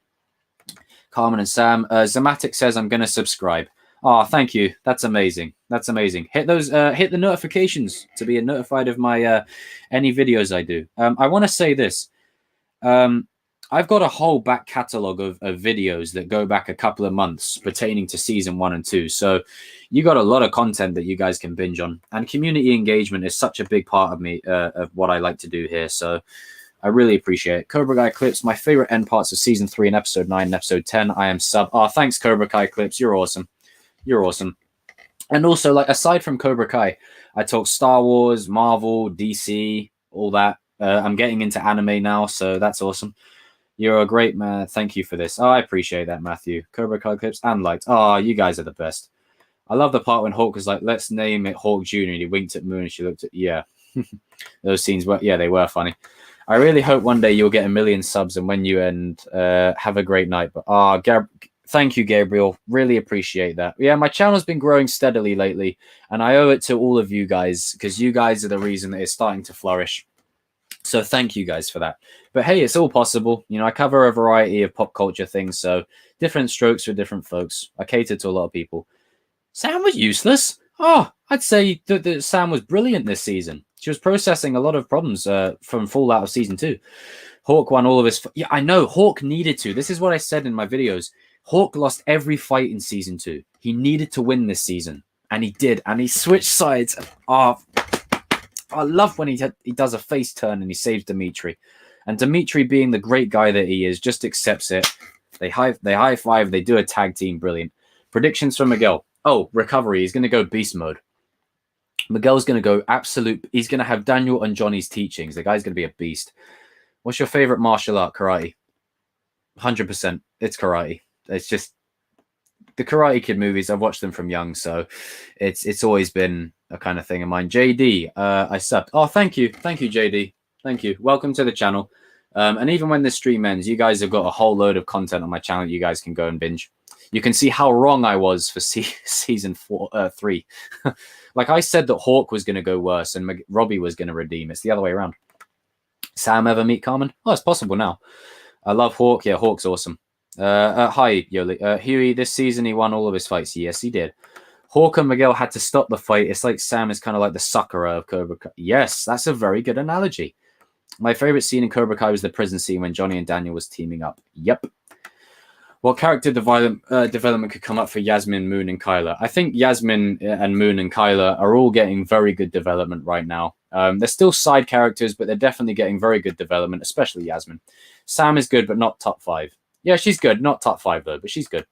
Carmen and Sam. Zamatic says I'm going to subscribe. Oh, thank you. That's amazing. That's amazing. Hit those. Hit the notifications to be notified of my any videos I do. I want to say this. I've got a whole back catalogue of videos that go back a couple of months pertaining to season 1 and 2. So you got a lot of content that you guys can binge on. And community engagement is such a big part of me, of what I like to do here. So I really appreciate it. Cobra Kai Clips, my favorite end parts of season 3 and episode 9 and episode 10. I am sub. Oh, thanks, Cobra Kai Clips. You're awesome. You're awesome. And also, like, aside from Cobra Kai, I talk Star Wars, Marvel, DC, all that. I'm getting into anime now, so that's awesome. You're a great man. Thank you for this. Oh, I appreciate that, Matthew. Cobra Kai Clips and lights. Oh, you guys are the best. I love the part when Hawk was like, let's name it Hawk Jr. and he winked at Moon and she looked at, yeah. Those scenes were, yeah, they were funny. I really hope one day you'll get 1 million subs and when you end, have a great night. But thank you, Gabriel. Really appreciate that. Yeah, my channel's been growing steadily lately and I owe it to all of you guys because you guys are the reason that it's starting to flourish. So thank you guys for that. But hey, it's all possible. You know, I cover a variety of pop culture things, so different strokes for different folks. I cater to a lot of people. Sam was useless. Oh, I'd say that Sam was brilliant this season. She was processing a lot of problems from fallout of season 2. Hawk won all of his... Yeah, I know. Hawk needed to. This is what I said in my videos. Hawk lost every fight in season 2. He needed to win this season. And he did. And he switched sides. Oh, I love when he does a face turn and he saves Dimitri. And Dimitri, being the great guy that he is, just accepts it. They high five. They do a tag team. Brilliant. Predictions from Miguel. Oh, recovery. He's going to go beast mode. Miguel's going to go absolute. He's going to have Daniel and Johnny's teachings. The guy's going to be a beast. What's your favorite martial art? Karate. 100%. It's karate. It's just the Karate Kid movies. I've watched them from young, so it's always been a kind of thing of mine. JD, I subbed. Oh, thank you, JD. Thank you. Welcome to the channel. And even when the stream ends, you guys have got a whole load of content on my channel. You guys can go and binge. You can see how wrong I was for season 3. Like I said that Hawk was going to go worse and Robbie was going to redeem. It's the other way around. Sam ever meet Carmen? Oh, it's possible now. I love Hawk. Yeah, Hawk's awesome. Hi, Yoli. Huey, this season he won all of his fights. Yes, he did. Hawk and Miguel had to stop the fight. It's like Sam is kind of like the succorer of Cobra Kai. Yes, that's a very good analogy. My favorite scene in Cobra Kai was the prison scene when Johnny and Daniel was teaming up. Yep. What character development could come up for Yasmin, Moon, and Kyla? I think Yasmin and Moon and Kyla are all getting very good development right now. They're still side characters, but they're definitely getting very good development, especially Yasmin. Sam is good, but not top 5. Yeah, she's good. Not top 5, though, but she's good.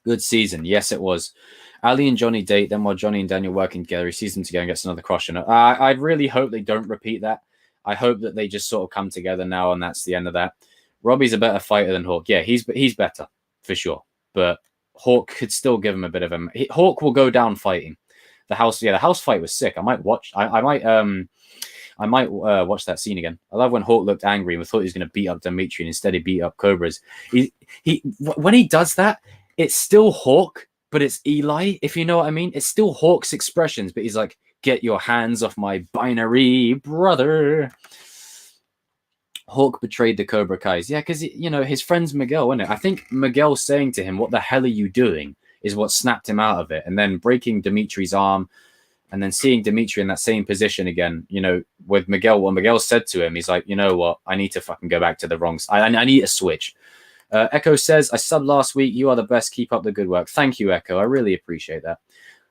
Good season. Yes, it was. Ali and Johnny date. Then while Johnny and Daniel working together, he sees them together and gets another crush on her. I really hope they don't repeat that. I hope that they just sort of come together now, and that's the end of that. Robbie's a better fighter than Hawk. Yeah, he's better for sure. But Hawk could still give him a bit of a... Hawk will go down fighting. The house fight was sick. I might watch. I might watch that scene again. I love when Hawk looked angry and we thought he was going to beat up Dimitri and instead he beat up Cobras. When he does that, it's still Hawk, but it's Eli, if you know what I mean. It's still Hawk's expressions, but he's like, get your hands off my binary brother. Hawk betrayed the Cobra Kais. Yeah, because, you know, his friend's Miguel, isn't it? I think Miguel saying to him, what the hell are you doing, is what snapped him out of it. And then breaking Dimitri's arm and then seeing Dimitri in that same position again, you know, with Miguel, what Miguel said to him, he's like, you know what? I need to fucking go back to the wrong side. I need a switch. Echo says, I subbed last week. You are the best. Keep up the good work. Thank you, Echo. I really appreciate that.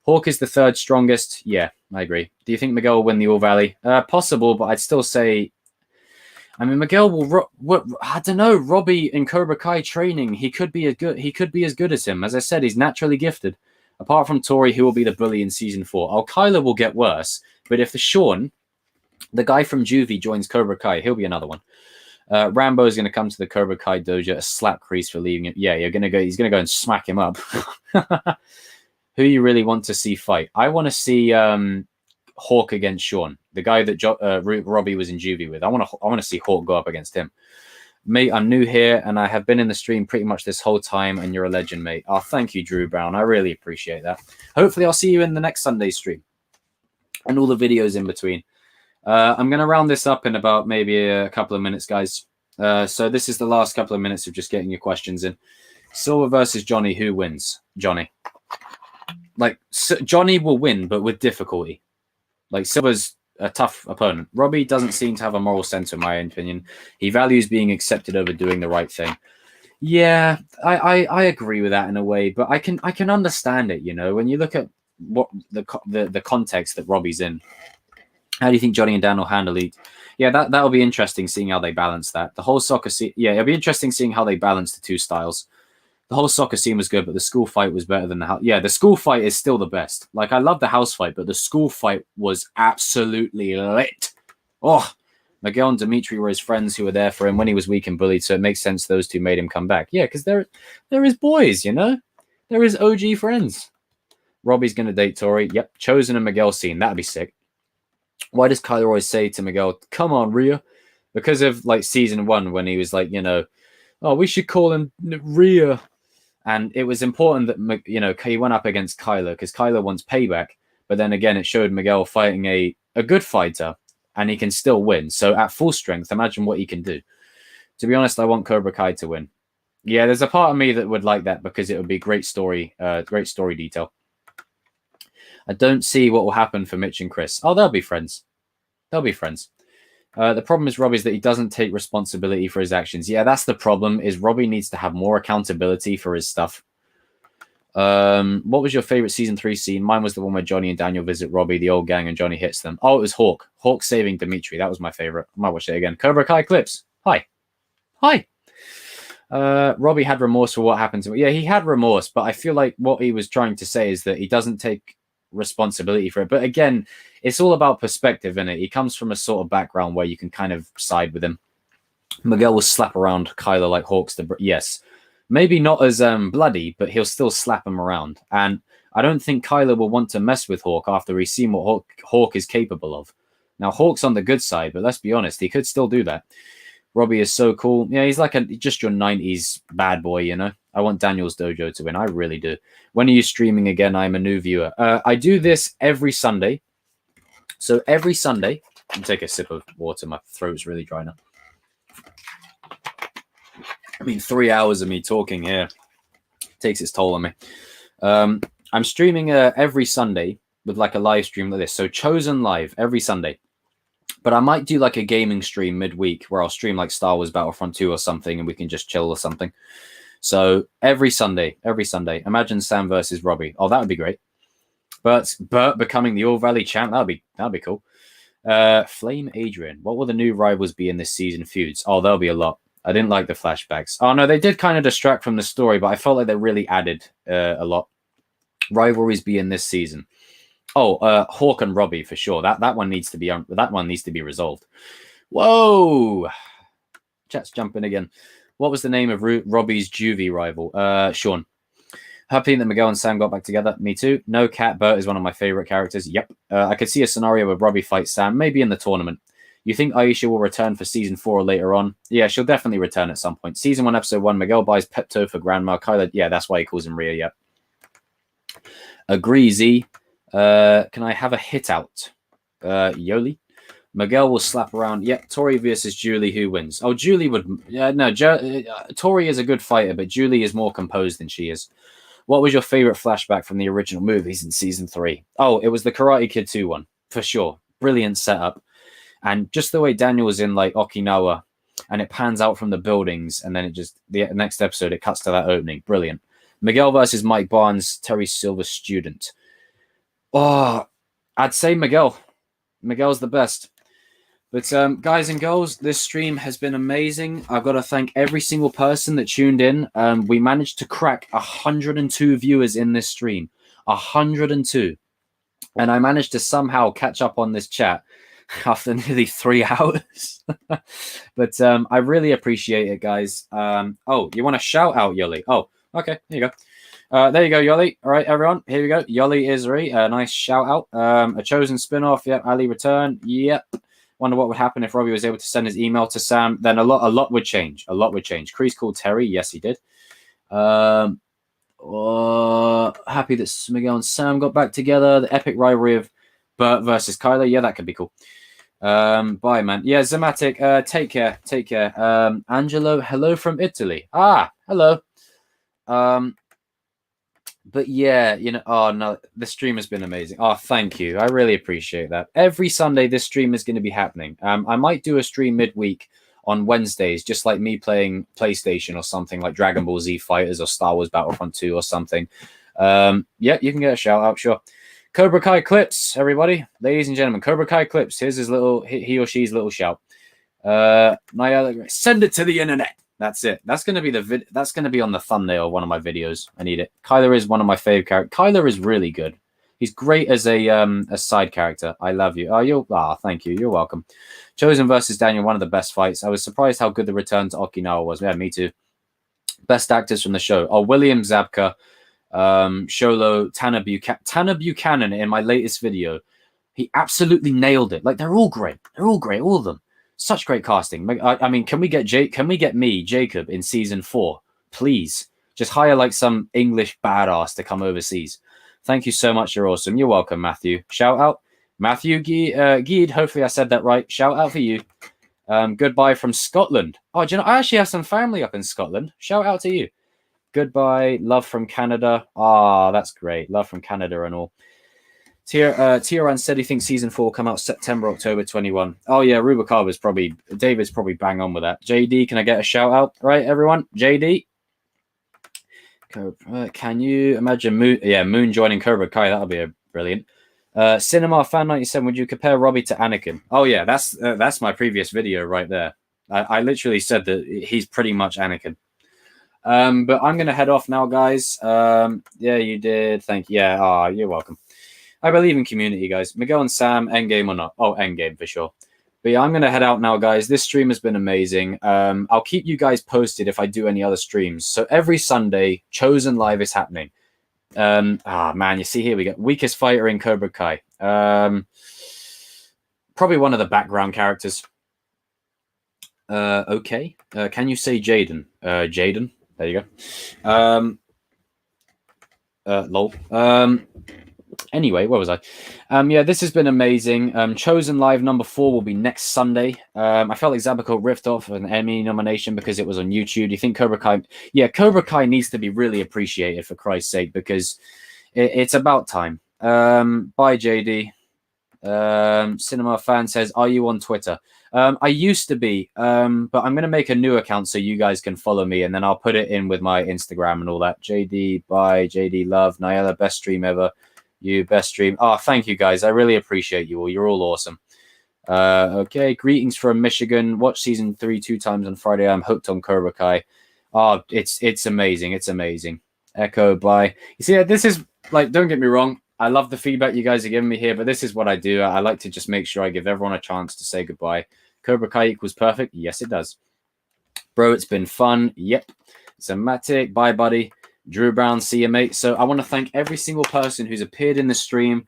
Hawk is the 3rd strongest. Yeah, I agree. Do you think Miguel will win the All Valley? Possible, but I'd still say... I mean, Miguel will. I don't know. Robbie in Cobra Kai training, he could be as good as him. As I said, he's naturally gifted. Apart from Tori, who will be the bully in season 4. Oh, Kyla will get worse. But if the Sean, the guy from Juvie, joins Cobra Kai, he'll be another one. Rambo is going to come to the Cobra Kai dojo, a slap crease for leaving it. Yeah, he's going to go and smack him up. Who you really want to see fight? I want to see. Hawk against Sean, the guy that Robbie was in juvie with. I want to see Hawk go up against him. Mate, I'm new here, and I have been in the stream pretty much this whole time, and you're a legend, mate. Oh, thank you, Drew Brown. I really appreciate that. Hopefully, I'll see you in the next Sunday stream and all the videos in between. I'm going to round this up in about maybe a couple of minutes, guys. So this is the last couple of minutes of just getting your questions in. Silver versus Johnny. Who wins? Johnny. Like, Johnny will win, but with difficulty. Like, Silver's a tough opponent. Robbie doesn't seem to have a moral center, in my opinion. He values being accepted over doing the right thing. Yeah, I agree with that in a way, but I can understand it. You know, when you look at what the context that Robbie's in, how do you think Johnny and Dan will handle it? Yeah, that'll be interesting seeing how they balance that. The whole soccer scene. Yeah, it'll be interesting seeing how they balance the two styles. The whole soccer scene was good, but the school fight was better than the house. Yeah, the school fight is still the best. Like, I love the house fight, but the school fight was absolutely lit. Oh, Miguel and Dimitri were his friends who were there for him when he was weak and bullied, so it makes sense those two made him come back. Yeah, because they're his boys, you know? They're his OG friends. Robbie's going to date Tori. Yep, Chosen and Miguel scene. That'd be sick. Why does Kyler always say to Miguel, come on, Rhea? Because of, like, season 1 when he was like, you know, oh, we should call him Rhea. And it was important that, you know, he went up against Kyler because Kyler wants payback. But then again, it showed Miguel fighting a good fighter and he can still win. So at full strength, imagine what he can do. To be honest, I want Kobrikai to win. Yeah, there's a part of me that would like that because it would be great story detail. I don't see what will happen for Mitch and Chris. Oh, they'll be friends. They'll be friends. The problem is Robbie's that he doesn't take responsibility for his actions. Yeah, that's the problem, is Robbie needs to have more accountability for his stuff. What was your favorite season 3 scene? Mine was the one where Johnny and Daniel visit Robbie, the old gang, and Johnny hits them. Oh, it was Hawk. Hawk saving Dimitri. That was my favorite. I might watch it again. Kobrikai clips. Hi. Hi. Robbie had remorse for what happened to him. Yeah, he had remorse, but I feel like what he was trying to say is that he doesn't take responsibility for it. But again, it's all about perspective, isn't it? He comes from a sort of background where you can kind of side with him. Miguel will slap around Kyler like Hawk's yes. Maybe not as bloody, but he'll still slap him around. And I don't think Kyler will want to mess with Hawk after he's seen what Hawk is capable of. Now, Hawk's on the good side, but let's be honest, he could still do that. Robbie is so cool. Yeah, he's like just your 90s bad boy, you know? I want Daniel's Dojo to win. I really do. When are you streaming again? I'm a new viewer. I do this every Sunday. So every Sunday, I'll take a sip of water. My throat's really dry now. I mean, 3 hours of me talking here takes its toll on me. I'm streaming every Sunday with like a live stream like this. So Chosen live every Sunday. But I might do like a gaming stream midweek where I'll stream like Star Wars Battlefront 2 or something and we can just chill or something. So every Sunday. Imagine Sam versus Robbie. Oh, that would be great. But Bert becoming the All Valley champ, that'd be cool. Flame Adrian. What will the new rivals be in this season feuds? Oh, there'll be a lot. I didn't like the flashbacks. Oh, no, they did kind of distract from the story, but I felt like they really added a lot. Rivalries be in this season. Oh, Hawk and Robbie for sure. That one needs to be resolved. Whoa! Chat's jumping again. What was the name of Robbie's juvie rival? Sean. Happy that Miguel and Sam got back together. Me too. No Cat. Bert is one of my favorite characters. Yep. I could see a scenario where Robbie fights Sam, maybe in the tournament. You think Aisha will return for season 4 or later on? Yeah, she'll definitely return at some point. Season 1, episode 1, Miguel buys Pepto for Grandma. Kyler, yeah, that's why he calls him Rhea, yep. Agree, Z. Can I have a hit out? Yoli. Miguel will slap around. Yeah, Tori versus Julie. Who wins? Oh, Julie would. Yeah, no. Tori is a good fighter, but Julie is more composed than she is. What was your favorite flashback from the original movies in season 3? Oh, it was the Karate Kid 2 one for sure. Brilliant setup, and just the way Daniel was in like Okinawa, and it pans out from the buildings, and then it just the next episode it cuts to that opening. Brilliant. Miguel versus Mike Barnes, Terry Silver's student. Oh, I'd say Miguel. Miguel's the best. But guys and girls, this stream has been amazing. I've got to thank every single person that tuned in. We managed to crack 102 viewers in this stream. 102. And I managed to somehow catch up on this chat after nearly 3 hours. But I really appreciate it, guys. Oh, you want a shout out, Yuli? Oh, Okay, there you go. There you go, Yoli. All right, everyone, here we go. Yoli Isri, a nice shout out. A chosen spin-off. Yep, Ali return. Yep. Wonder what would happen if Robbie was able to send his email to Sam. Then a lot would change. A lot would change. Kreese called Terry. Yes, he did. Happy that Miguel and Sam got back together. The epic rivalry of Bert versus Kyler. Yeah, that could be cool. Bye, man. Yeah, Zematic. Take care. Take care. Angelo, hello from Italy. Ah, hello. But yeah, you know, oh no, the stream has been amazing. Oh, thank you. I really appreciate that. Every Sunday, this stream is going to be happening. I might do a stream midweek on Wednesdays, just like me playing PlayStation or something like Dragon Ball Z Fighters or Star Wars Battlefront 2 or something. Yeah, you can get a shout out, sure. Kobrikai clips, everybody, ladies and gentlemen. Kobrikai clips. Here's his little, he or she's little shout. Send it to the internet. That's it. That's gonna be that's gonna be on the thumbnail of one of my videos. I need it. Kyler is one of my favorite characters. Kyler is really good. He's great as a side character. I love you. Thank you. You're welcome. Chosen versus Daniel, one of the best fights. I was surprised how good the return to Okinawa was. Yeah, me too. Best actors from the show. Oh, William Zabka, Sholo, Tanner Buchanan in my latest video. He absolutely nailed it. Like, they're all great. They're all great. All of them. Such great casting. I mean, can we get me, Jacob, in season 4? Please. Just hire like some English badass to come overseas. Thank you so much. You're awesome. You're welcome, Matthew. Shout out. Matthew Geed. Hopefully I said that right. Shout out for you. Goodbye from Scotland. Oh, do you know, I actually have some family up in Scotland. Shout out to you. Goodbye. Love from Canada. Ah, that's great. Love from Canada and all. Tioran said he thinks season 4 will come out September, October 21. Oh yeah, David's probably bang on with that. JD, can I get a shout out? Right, everyone? JD. Can you imagine Moon joining Kobrikai? That'll be brilliant. Cinema Fan 97, would you compare Robbie to Anakin? Oh yeah, that's my previous video right there. I literally said that he's pretty much Anakin. But I'm gonna head off now, guys. Yeah, you did. Thank you. Yeah, you're welcome. I believe in community, guys. Miguel and Sam, endgame or not? Oh, endgame for sure. But yeah, I'm going to head out now, guys. This stream has been amazing. I'll keep you guys posted if I do any other streams. So every Sunday, Chosen Live is happening. Man, you see here we go. Weakest fighter in Kobrikai. Probably one of the background characters. Okay. Can you say Jaden? Jaden. There you go. Lol. Anyway, where was I? Yeah, this has been amazing. Chosen Live number 4 will be next Sunday. I felt like Zabuko ripped off an Emmy nomination because it was on YouTube. Do you think Kobrikai? Yeah, Kobrikai needs to be really appreciated, for Christ's sake, because it's about time. Bye, JD. Cinema Fan says, are you on Twitter? I used to be, but I'm going to make a new account so you guys can follow me, and then I'll put it in with my Instagram and all that. JD, bye. JD, love. Nyella, best stream ever. You best stream. Oh, thank you guys. I really appreciate you all. You're all awesome. Okay. Greetings from Michigan. Watch season 3 2 times on Friday. I'm hooked on Kobrikai. Oh, it's amazing. It's amazing. Echo, bye. You see, this is like, don't get me wrong. I love the feedback you guys are giving me here, but this is what I do. I like to just make sure I give everyone a chance to say goodbye. Kobrikai equals perfect. Yes, it does. Bro, it's been fun. Yep. Somatic. Bye, buddy. Drew Brown, see you, mate. So I want to thank every single person who's appeared in the stream.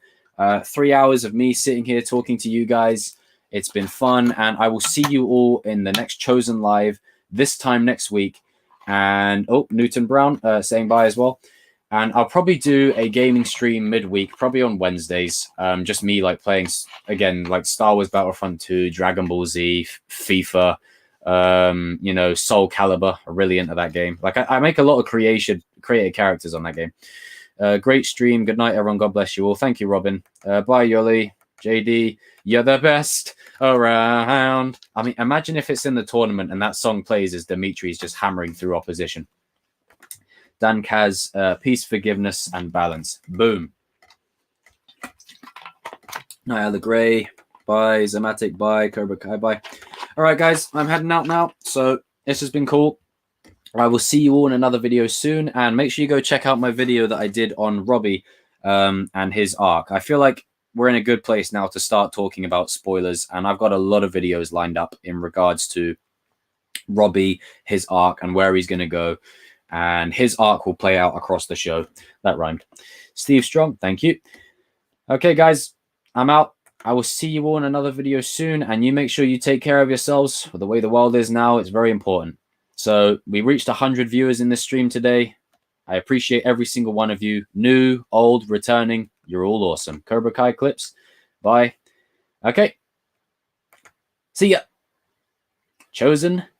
3 hours of me sitting here talking to you guys. It's been fun, and I will see you all in the next Chosen Live this time next week. And Newton Brown saying bye as well. And I'll probably do a gaming stream midweek, probably on Wednesdays. Just me like playing again, like Star Wars Battlefront 2, Dragon Ball Z, FIFA. Soul Calibur. I'm really into that game. Like I make a lot of created characters on that game. Great stream. Good night, everyone. God bless you all. Thank you, Robin. Bye, Yoli. JD, you're the best around. I mean, imagine if it's in the tournament and that song plays as Dimitri's just hammering through opposition. Dan Kaz, peace, forgiveness, and balance. Boom. Nyala Gray. Bye. Zematic. Bye. Kobrikai. Bye. All right, guys, I'm heading out now. So this has been cool. I will see you all in another video soon. And make sure you go check out my video that I did on Robbie and his arc. I feel like we're in a good place now to start talking about spoilers. And I've got a lot of videos lined up in regards to Robbie, his arc, and where he's going to go. and his arc will play out across the show. That rhymed. Steve Strong, thank you. Okay, guys, I'm out. I will see you all in another video soon, and you make sure you take care of yourselves. For the way the world is now, it's very important. So we reached 100 viewers in this stream today. I appreciate every single one of you, new, old, returning. You're all awesome. Kobrikai clips. Bye. Okay. See ya. Chosen